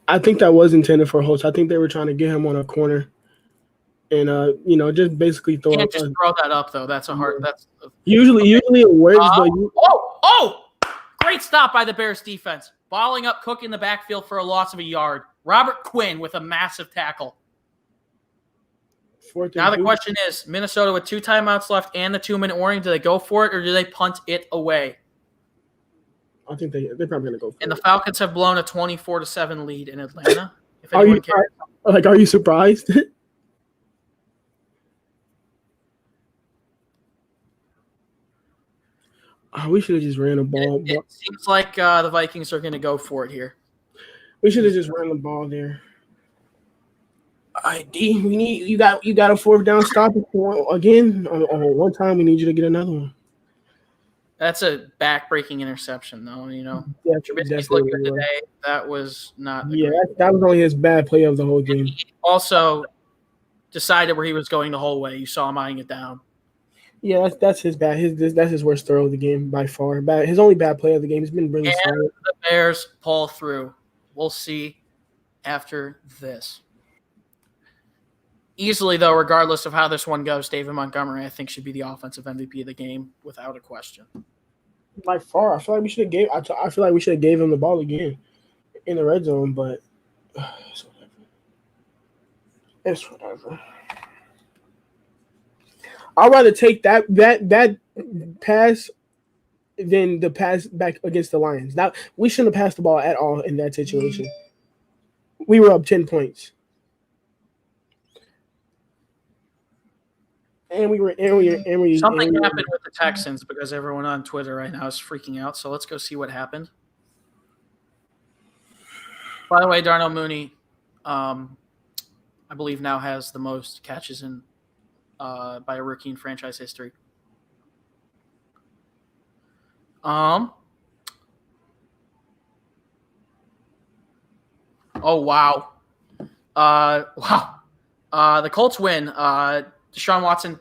Speaker 2: I think that was intended for Holtz. I think they were trying to get him on a corner, and just basically throw.
Speaker 1: You can't just throw that up though. That's a hard. That's
Speaker 2: usually it works. But
Speaker 1: great stop by the Bears defense, balling up Cook in the backfield for a loss of a yard. Robert Quinn with a massive tackle. Now the question is, Minnesota with 2 timeouts left and the 2-minute warning, do they go for it or do they punt it away?
Speaker 2: I think they're probably going to go for it.
Speaker 1: And the Falcons have blown a 24-7 lead in Atlanta. If
Speaker 2: are you surprised? We should have just ran the ball.
Speaker 1: It seems like the Vikings are going to go for it here.
Speaker 2: We should have just ran the ball there. D, you got a 4th down stop again. On one time, we need you to get another one.
Speaker 1: That's a back-breaking interception, though.
Speaker 2: Yeah,
Speaker 1: Trubisky's looking good today. That was not.
Speaker 2: That was only his bad play of the whole game.
Speaker 1: He also decided where he was going the whole way. You saw him eyeing it down.
Speaker 2: Yeah, that's his bad. That's his worst throw of the game by far. His only bad play of the game. He's been really solid.
Speaker 1: The Bears pull through. We'll see after this. Easily, though, regardless of how this one goes, David Montgomery, I think, should be the offensive MVP of the game without a question.
Speaker 2: By far, I feel like we should have gave him the ball again in the red zone, but it's whatever. I'd rather take that pass than the pass back against the Lions. Now, we shouldn't have passed the ball at all in that situation. We were up 10 points.
Speaker 1: Something happened with the Texans because everyone on Twitter right now is freaking out. So let's go see what happened. By the way, Darnell Mooney, I believe now has the most catches in by a rookie in franchise history. Oh wow. The Colts win. Deshaun Watson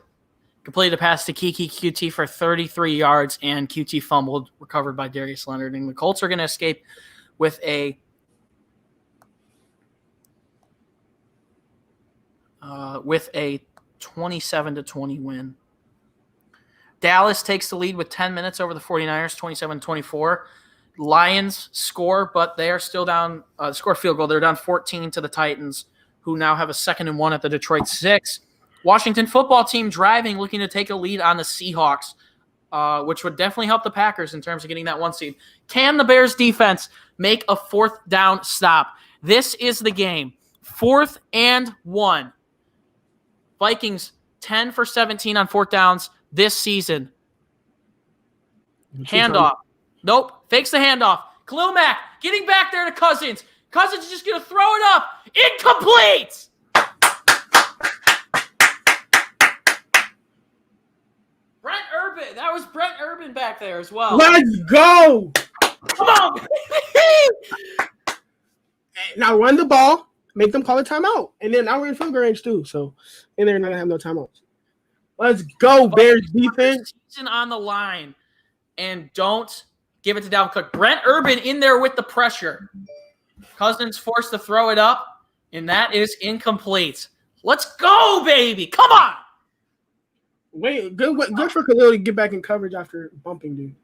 Speaker 1: completed a pass to Kiki QT for 33 yards, and QT fumbled, recovered by Darius Leonard. And the Colts are going to escape with a 27-20 win. Dallas takes the lead with 10 minutes over the 49ers, 27-24. Lions score, but they are still down. Score field goal. They're down 14 to the Titans, who now have a 2nd and 1 at the Detroit 6. Washington football team driving, looking to take a lead on the Seahawks, which would definitely help the Packers in terms of getting that 1 seed. Can the Bears defense make a 4th down stop? This is the game. 4th and 1. Vikings 10 for 17 on 4th downs this season. Handoff. Nope. Fakes the handoff. Khalil Mack getting back there to Cousins. Cousins is just going to throw it up. Incomplete! Brent Urban. That was Brent Urban back there as well.
Speaker 2: Let's go!
Speaker 1: Come on.
Speaker 2: Now run the ball. Make them call a timeout. And then now we're in field goal range too. So, and they're not going to have no timeouts. Let's go, Bears defense.
Speaker 1: Season on the line. And don't give it to Dalvin Cook. Brent Urban in there with the pressure. Cousins forced to throw it up, and that is incomplete. Let's go, baby. Come on.
Speaker 2: Wait, good for Khalil to get back in coverage after bumping dude.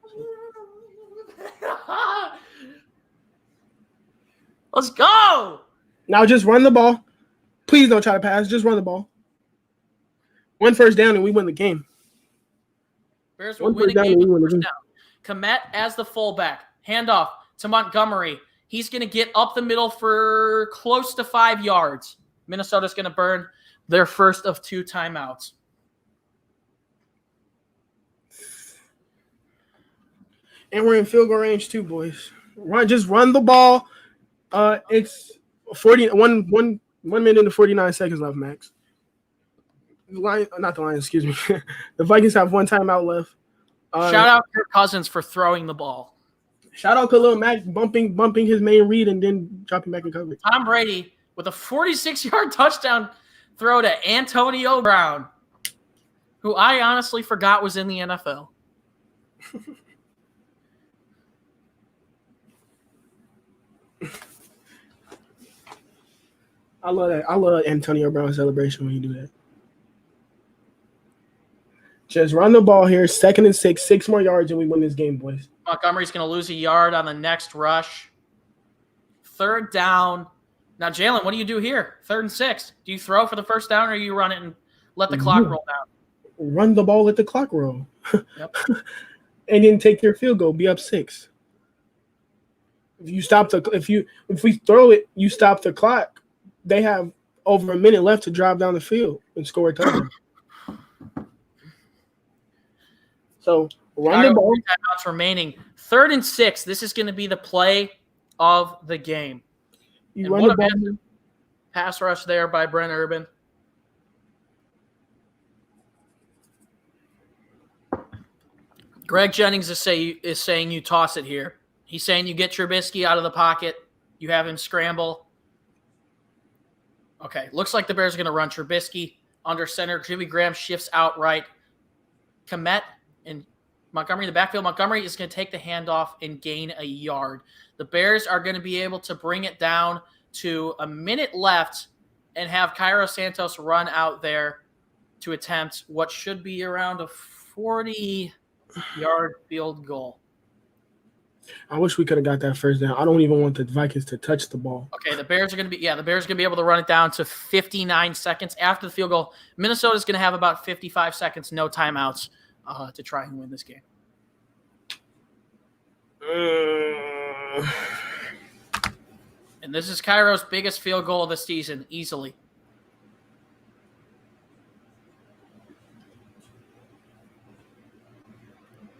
Speaker 1: Let's go.
Speaker 2: Now just run the ball. Please don't try to pass. Just run the ball. 1 first down and we win the game.
Speaker 1: Bears will win a game with first down. Komet as the fullback. Handoff to Montgomery. He's going to get up the middle for close to 5 yards. Minnesota's going to burn their first of 2 timeouts.
Speaker 2: And we're in field goal range too, boys. Just run the ball. It's 1 minute and 49 seconds left, Max. Not the Lions, excuse me. The Vikings have 1 timeout left.
Speaker 1: Shout out Kirk Cousins for throwing the ball.
Speaker 2: Shout out Khalil Mack bumping his main read and then dropping back in coverage.
Speaker 1: Tom Brady with a 46-yard touchdown throw to Antonio Brown, who I honestly forgot was in the NFL.
Speaker 2: I love that. I love Antonio Brown's celebration when you do that. Just run the ball here. 2nd and 6. 6 more yards and we win this game, boys.
Speaker 1: Montgomery's going to lose a yard on the next rush. 3rd down. Now, Jaylen, what do you do here? 3rd and 6. Do you throw for the first down or you run it and let the clock roll down?
Speaker 2: Run the ball, let the clock roll.
Speaker 1: Yep.
Speaker 2: And then take your field goal. Be up 6. If we throw it, you stop the clock. They have over a minute left to drive down the field and score a touchdown. So run the ball.
Speaker 1: Timeouts remaining. 3rd and 6. This is going to be the play of the game.
Speaker 2: You run the ball.
Speaker 1: Pass rush there by Brent Urban. Greg Jennings is saying you toss it here. He's saying you get Trubisky out of the pocket. You have him scramble. Okay, looks like the Bears are going to run Trubisky under center. Jimmy Graham shifts out right. Komet and Montgomery in the backfield. Montgomery is going to take the handoff and gain a yard. The Bears are going to be able to bring it down to a minute left and have Cairo Santos run out there to attempt what should be around a 40-yard field goal.
Speaker 2: I wish we could have got that first down. I don't even want the Vikings to touch the ball.
Speaker 1: Okay, the Bears are going to be able to run it down to 59 seconds after the field goal. Minnesota's going to have about 55 seconds, no timeouts, to try and win this game. And this is Cairo's biggest field goal of the season, easily.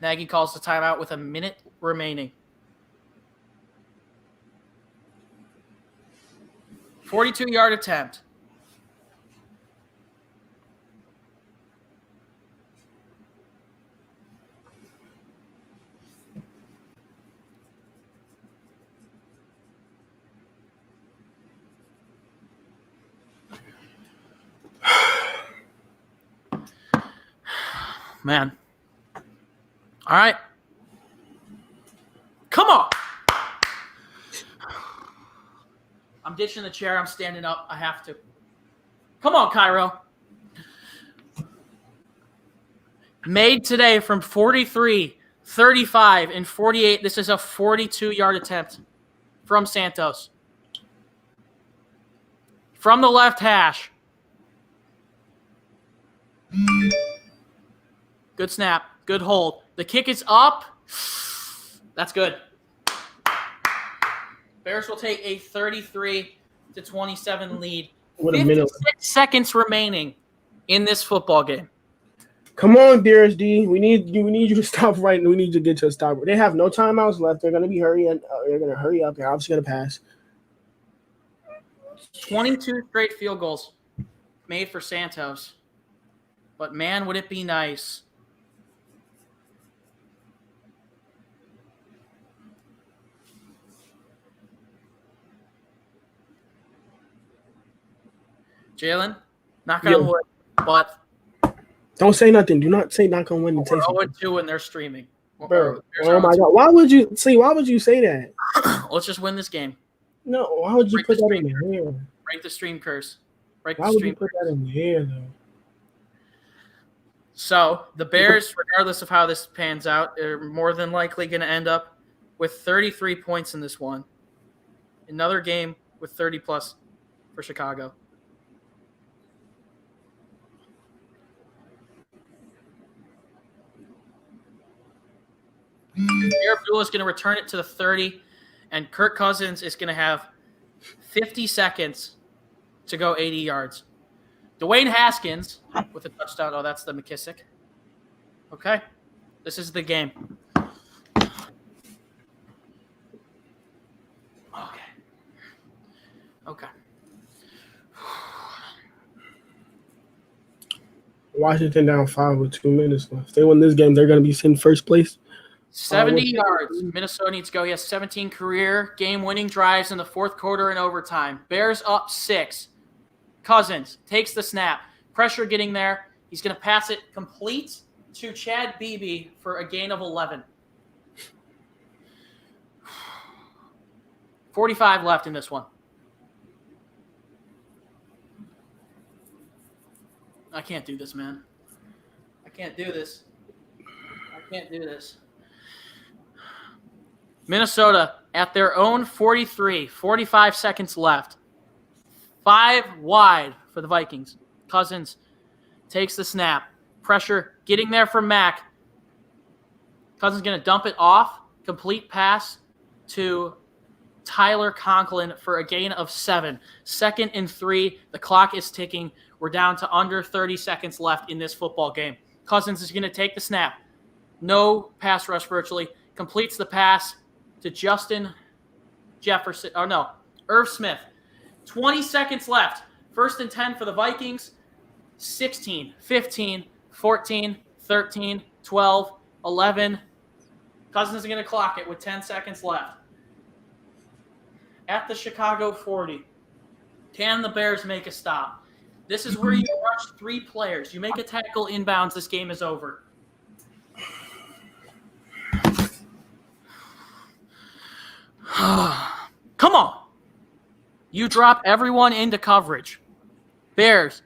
Speaker 1: Nagy calls the timeout with a minute remaining. 42-yard attempt. Man. All right. Come on. I'm ditching the chair. I'm standing up. I have to. Come on, Cairo. Made today from 43, 35, and 48. This is a 42-yard attempt from Santos. From the left hash. Good snap. Good hold. The kick is up. That's good. Bears will take a 33-27 lead.
Speaker 2: What a minute.
Speaker 1: 56 seconds remaining in this football game.
Speaker 2: Come on, Bears D. We need you to stop right. We need you to get to a stop. They have no timeouts left. They're going to be hurrying. They're going to hurry up. They're obviously going to pass.
Speaker 1: 22 straight field goals made for Santos. But, man, would it be nice. Jaylen, knock on wood, but
Speaker 2: don't say nothing. Do not say knock on wood and say
Speaker 1: something. 0-2 when they're streaming.
Speaker 2: Bro, oh my God! Why would you say that?
Speaker 1: Let's just win this game.
Speaker 2: No, why would you put that in the air?
Speaker 1: Break the stream curse. Why
Speaker 2: would you put that in the air though?
Speaker 1: So the Bears, regardless of how this pans out, are more than likely going to end up with 33 points in this one. Another game with 30+ for Chicago. Abdullah is going to return it to the 30, and Kirk Cousins is going to have 50 seconds to go 80 yards. Dwayne Haskins with a touchdown. Oh, that's the McKissick. Okay. This is the game. Okay.
Speaker 2: Washington down 5 with 2 minutes left. If they win this game, they're going to be in first place.
Speaker 1: 70 yards. Minnesota needs to go. He has 17 career game-winning drives in the fourth quarter and overtime. Bears up 6. Cousins takes the snap. Pressure getting there. He's going to pass it complete to Chad Beebe for a gain of 11. 45 left in this one. I can't do this, man. I can't do this. Minnesota at their own 43, 45 seconds left. 5 wide for the Vikings. Cousins takes the snap. Pressure getting there from Mack. Cousins going to dump it off. Complete pass to Tyler Conklin for a gain of 7. 2nd and 3. The clock is ticking. We're down to under 30 seconds left in this football game. Cousins is going to take the snap. No pass rush virtually. Completes the pass to Justin Jefferson. Oh, no. Irv Smith. 20 seconds left. 1st and 10 for the Vikings. 16, 15, 14, 13, 12, 11. Cousins is going to clock it with 10 seconds left. At the Chicago 40. Can the Bears make a stop? This is where you rush 3 players. You make a tackle inbounds, this game is over. Come on. You drop everyone into coverage. Bears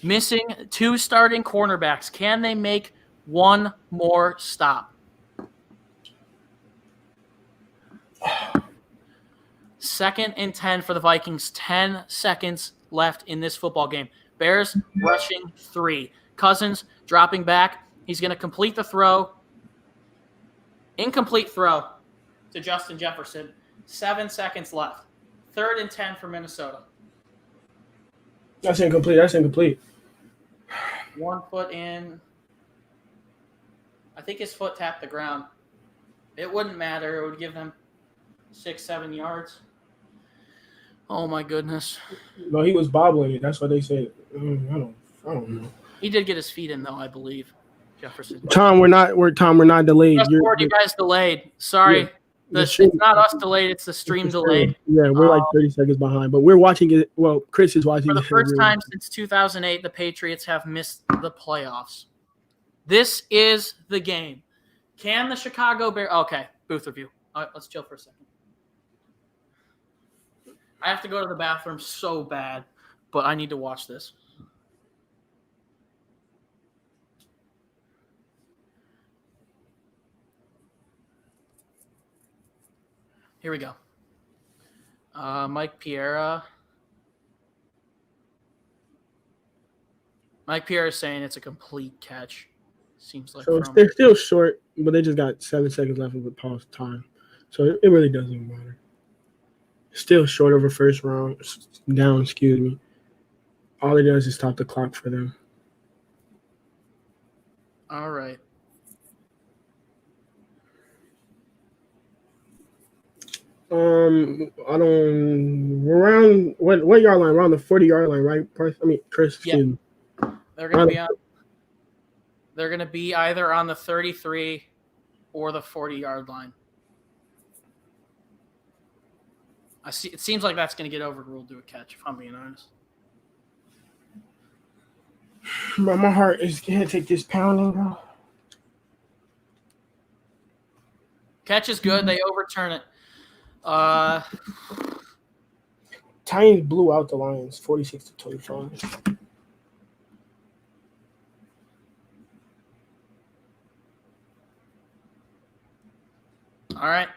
Speaker 1: missing 2 starting cornerbacks. Can they make one more stop? 2nd and 10 for the Vikings. 10 seconds left in this football game. Bears rushing 3. Cousins dropping back. He's going to complete the throw. Incomplete throw to Justin Jefferson. 7 seconds left. 3rd and 10 for Minnesota.
Speaker 2: That's incomplete.
Speaker 1: 1 foot in. I think his foot tapped the ground. It wouldn't matter. It would give them 6-7 yards. Oh, my goodness.
Speaker 2: No, he was bobbling it. That's what they said. I don't know.
Speaker 1: He did get his feet in, though, I believe, Jefferson.
Speaker 2: Tom, we're not delayed.
Speaker 1: You guys delayed. Sorry.
Speaker 2: Yeah,
Speaker 1: It's not us delayed. It's the stream delayed.
Speaker 2: Yeah, we're like 30 seconds behind, but we're watching it. Well, Chris is watching it.
Speaker 1: For the first time since 2008, the Patriots have missed the playoffs. This is the game. Can the Chicago Bears – okay, booth review. All right, let's chill for a second. I have to go to the bathroom so bad, but I need to watch this. Here we go. Mike Pierre is saying it's a complete catch. Seems like
Speaker 2: so they're still short, but they just got 7 seconds left of the pause time. So it really doesn't matter. Still short of a first round down, excuse me. All it does is stop the clock for them.
Speaker 1: All right.
Speaker 2: Around what yard line? Around the 40-yard line, right? Parth? I mean, Chris. Excuse me.
Speaker 1: They're gonna be either on the 33 or the 40-yard line. I see. It seems like that's gonna get overruled to a catch, if I'm being honest.
Speaker 2: But my heart is gonna take this pounding, bro.
Speaker 1: Catch is good. They overturn it.
Speaker 2: Titans blew out the Lions 46-25.
Speaker 1: All right.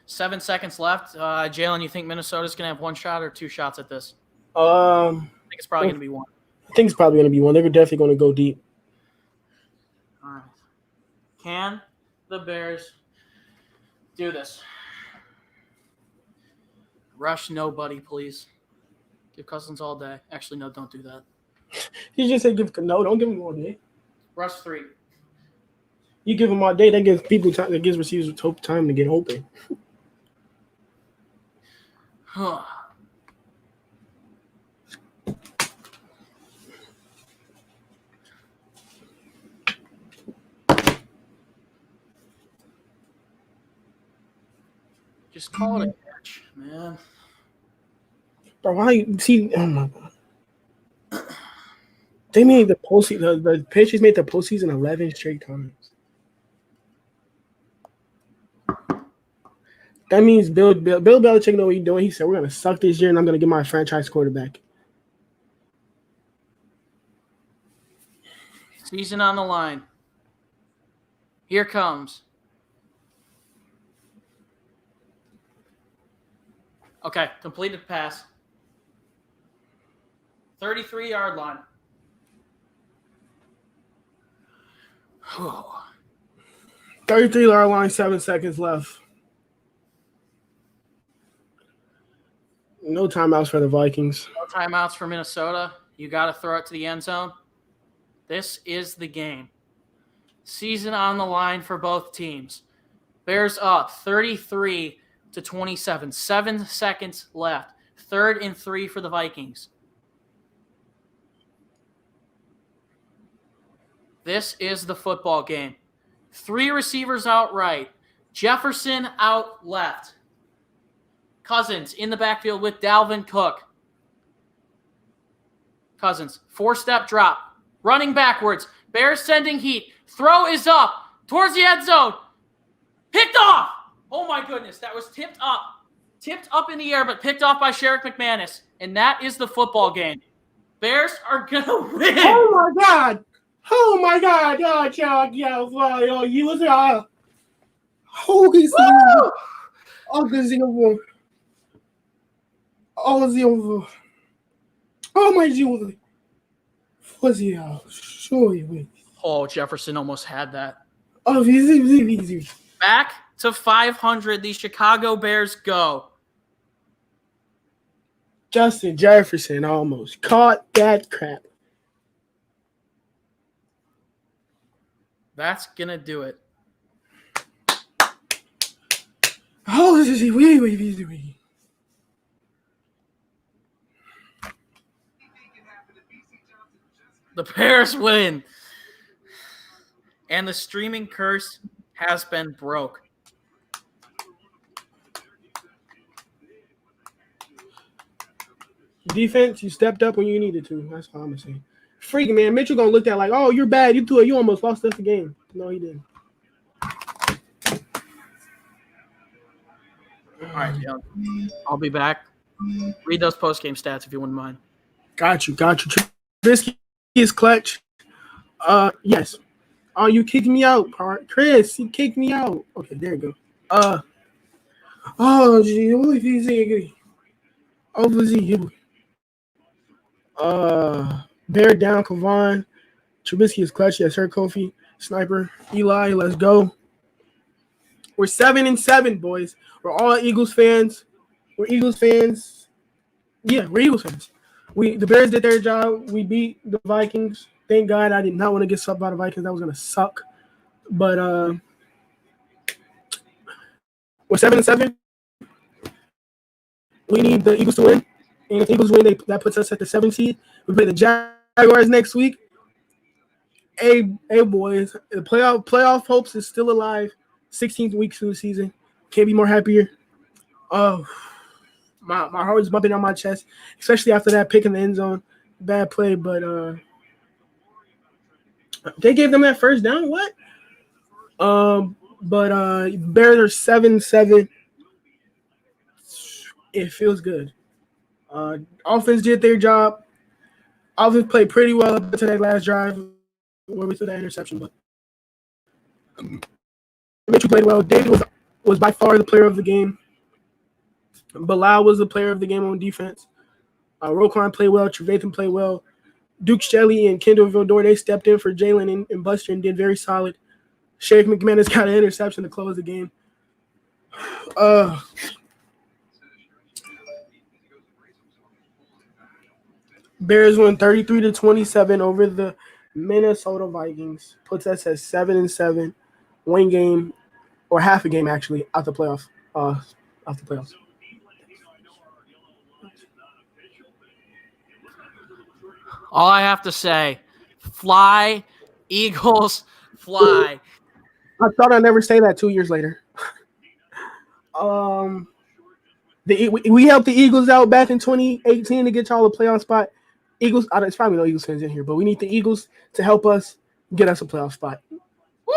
Speaker 1: 7 seconds left. Jaylen, you think Minnesota's going to have one shot or two shots at this? I think it's probably going to be one.
Speaker 2: I think it's probably going to be one. They're definitely going to go deep.
Speaker 1: All right. Can the Bears do this? Rush nobody, please. Give Cousins all day. Actually, no, don't do that.
Speaker 2: You just say don't give him all day.
Speaker 1: Rush 3.
Speaker 2: You give them all day, that gives people time. That gives receivers time to get open.
Speaker 1: Just call it a catch, man.
Speaker 2: Bro, why you see? Oh my god! They made the postseason. The Patriots made the postseason 11 straight times. That means Bill Belichick know what he's doing. He said, "We're gonna suck this year, and I'm gonna get my franchise quarterback."
Speaker 1: Season on the line. Here comes. Okay, completed pass. 33-yard line.
Speaker 2: 33-yard line, 7 seconds left. No timeouts for the Vikings.
Speaker 1: No timeouts for Minnesota. You got to throw it to the end zone. This is the game. Season on the line for both teams. Bears up 33-27. 7 seconds left. 3rd and 3 for the Vikings. This is the football game. 3 receivers out right. Jefferson out left. Cousins in the backfield with Dalvin Cook. Cousins, 4-step drop. Running backwards. Bears sending heat. Throw is up. Towards the end zone. Picked off. Oh, my goodness. That was tipped up. Tipped up in the air, but picked off by Sherrick McManus. And that is the football game. Bears are going to win.
Speaker 2: Oh, my God. Oh, my God. You was holy smokes. Oh, my God.
Speaker 1: Oh, Jefferson almost had that.
Speaker 2: Oh, easy.
Speaker 1: Back to 500. The Chicago Bears go.
Speaker 2: Justin Jefferson almost caught that crap.
Speaker 1: That's going to do it.
Speaker 2: Oh, this is we.
Speaker 1: The Bears win. And the streaming curse has been broke.
Speaker 2: Defense, you stepped up when you needed to. That's all I'm gonna say. Freaking man, Mitchell gonna look at like, oh, you're bad. You threw it. You almost lost us the game. No, he didn't.
Speaker 1: All right, Jaylen. I'll be back. Read those post-game stats if you wouldn't mind.
Speaker 2: Got you. Trubisky is clutch. Yes. Oh, you kicked me out, Parth. Chris, you kicked me out. Okay, there you go. Oh, gee, what if he's angry? Bear down, Kavon. Trubisky is clutch. Yes, sir, Kofi. Sniper. Eli, let's go. We're 7-7, boys. We're all Eagles fans. We're Eagles fans. Yeah, we're Eagles fans. The Bears did their job. We beat the Vikings. Thank God I did not want to get subbed by the Vikings. That was gonna suck. But we're 7-7. We need the Eagles to win. And if the Eagles win, that puts us at the 7th seed. We play the Jaguars next week. Hey, boys, the playoff hopes is still alive. 16th week through the season. Can't be more happier. Oh, my heart was bumping on my chest, especially after that pick in the end zone. Bad play, but they gave them that first down. What? But Bears are 7-7. It feels good. Offense did their job. Offense played pretty well up to that last drive where we threw that interception. But Mitchell played well. David was by far the player of the game. Bilal was the player of the game on defense. Roquan played well. Trevathan played well. Duke Shelley and Kendall Vildor, they stepped in for Jaylen and Buster and did very solid. Sheriff McManus got an interception to close the game. Bears won 33-27 over the Minnesota Vikings. Puts us at 7-7. One game, or half a game actually, out the playoffs.
Speaker 1: All I have to say, fly, Eagles, fly.
Speaker 2: I thought I'd never say that 2 years later. We helped the Eagles out back in 2018 to get y'all a playoff spot. Eagles, it's probably no Eagles fans in here, but we need the Eagles to help us get us a playoff spot.
Speaker 1: Woo!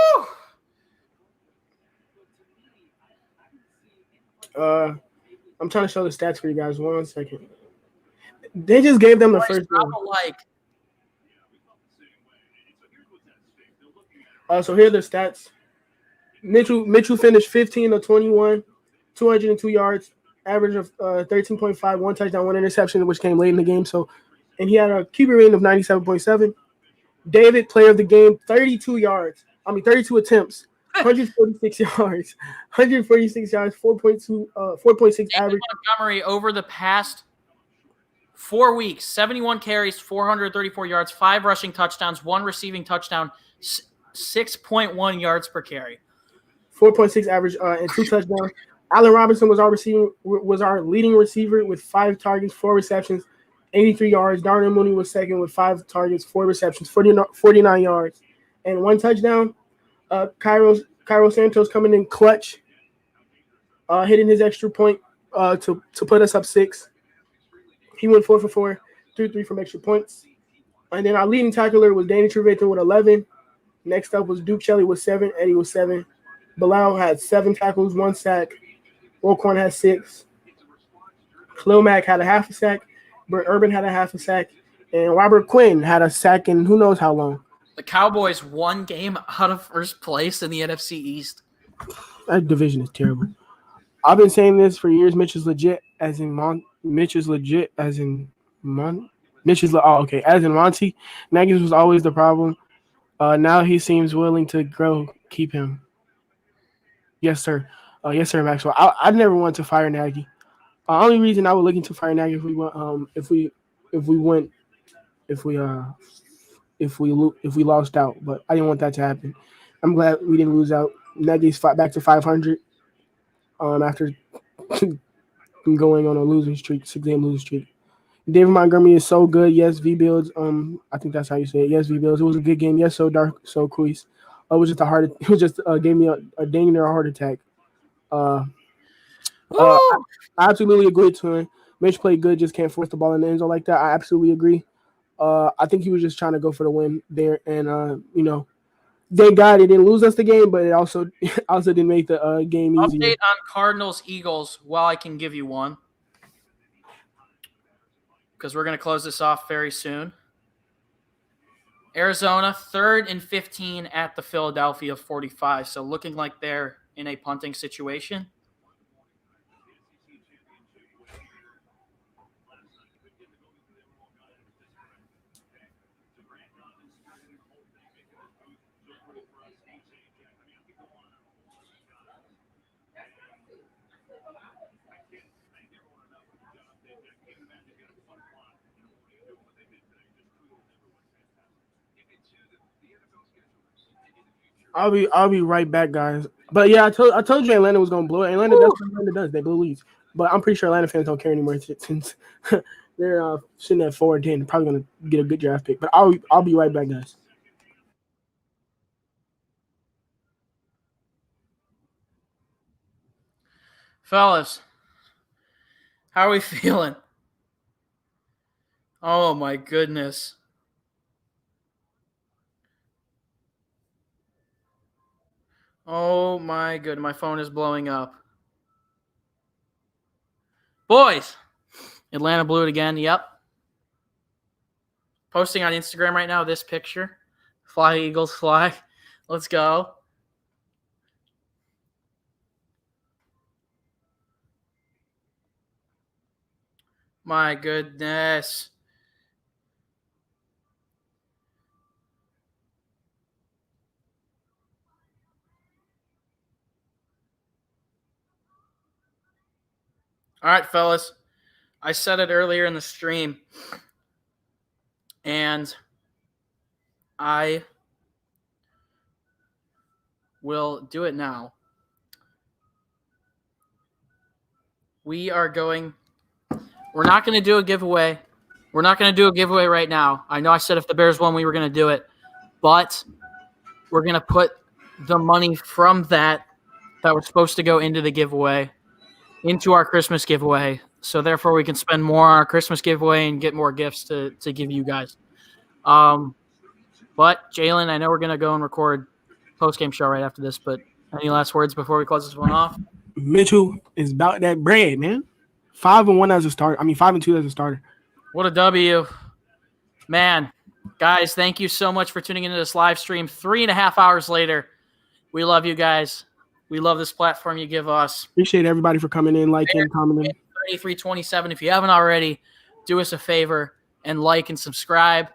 Speaker 2: I'm trying to show the stats for you guys. 1 second. They just gave them the first one. So here are the stats. Mitchell finished 15 of 21, 202 yards, average of 13.5, 1 touchdown, 1 interception, which came late in the game. And he had a QB rating of 97.7. David, player of the game, 32 attempts, 146 yards, 4.6 average.
Speaker 1: Montgomery over the past 4 weeks, 71 carries, 434 yards, 5 rushing touchdowns, 1 receiving touchdown, 6.1 yards per carry.
Speaker 2: 4.6 average and 2 touchdowns. Allen Robinson was our leading receiver with 5 targets, 4 receptions, 83 yards. Darnell Mooney was second with 5 targets, 4 receptions, 49 yards, and 1 touchdown. Cairo Santos coming in clutch, hitting his extra point to put us up 6. He went 4 for 4, 3 from extra points. And then our leading tackler was Danny Trevathan with 11. Next up was Duke Shelley with 7. Eddie with 7. Bilal had 7 tackles, 1 sack. Roquan had 6. Khalil Mack had a half a sack. Brent Urban had a half a sack. And Robert Quinn had a sack in who knows how long.
Speaker 1: The Cowboys 1 game out of first place in the NFC East.
Speaker 2: That division is terrible. I've been saying this for years. Mitch is legit as in Monty. As in Monty. Nagy was always the problem. Now he seems willing to grow. Keep him. Yes, sir. Yes, sir, Maxwell. I never wanted to fire Nagy. Only reason I was looking to fire Nagy if we lost out, but I didn't want that to happen. I'm glad we didn't lose out. Nagy's back to 500. after going on a losing streak, 6-game losing streak. David Montgomery is so good. Yes, V Builds. I think that's how you say it. Yes, V Builds. It was a good game. Yes, so dark, so quiz. It was just a heart. It was just gave me a dang near a heart attack. I absolutely agree to him. Mitch played good, just can't force the ball in the end zone like that. I absolutely agree. I think he was just trying to go for the win there, and thank God it didn't lose us the game, but it also didn't make the game easier.
Speaker 1: Update on Cardinals Eagles while I can give you one, because we're going to close this off very soon. Arizona 3rd and 15 at the Philadelphia 45, so looking like they're in a punting situation.
Speaker 2: I'll be right back, guys. But yeah, I told you Atlanta was gonna blow it. That's what Atlanta does. They blow leads. But I'm pretty sure Atlanta fans don't care anymore since they're sitting at 4-10. They're probably gonna get a good draft pick. But I'll be right back, guys.
Speaker 1: Fellas, how are we feeling? Oh my goodness. Oh my goodness, my phone is blowing up. Boys, Atlanta blew it again. Yep. Posting on Instagram right now this picture. Fly, Eagles, fly. Let's go. My goodness. All right, fellas. I said it earlier in the stream, and I will do it now. We're not going to do a giveaway. We're not going to do a giveaway right now. I know I said if the Bears won, we were going to do it, but we're going to put the money from that was supposed to go into the giveaway into our Christmas giveaway. So therefore we can spend more on our Christmas giveaway and get more gifts to give you guys. But Jaylen, I know we're going to go and record post-game show right after this, but any last words before we close this one off?
Speaker 2: Mitchell is about that bread, man. 5-1 as a starter. 5-2 as a starter.
Speaker 1: What a W. Man, guys, thank you so much for tuning into this live stream 3.5 hours later. We love you guys. We love this platform you give us.
Speaker 2: Appreciate everybody for coming in, liking, commenting.
Speaker 1: 3327. If you haven't already, do us a favor and like and subscribe.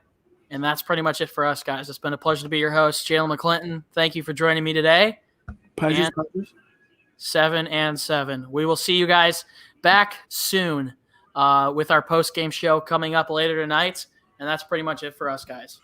Speaker 1: And that's pretty much it for us, guys. It's been a pleasure to be your host, Jaylen McClinton. Thank you for joining me today.
Speaker 2: Pleasure.
Speaker 1: 7-7. We will see you guys back soon with our post-game show coming up later tonight. And that's pretty much it for us, guys.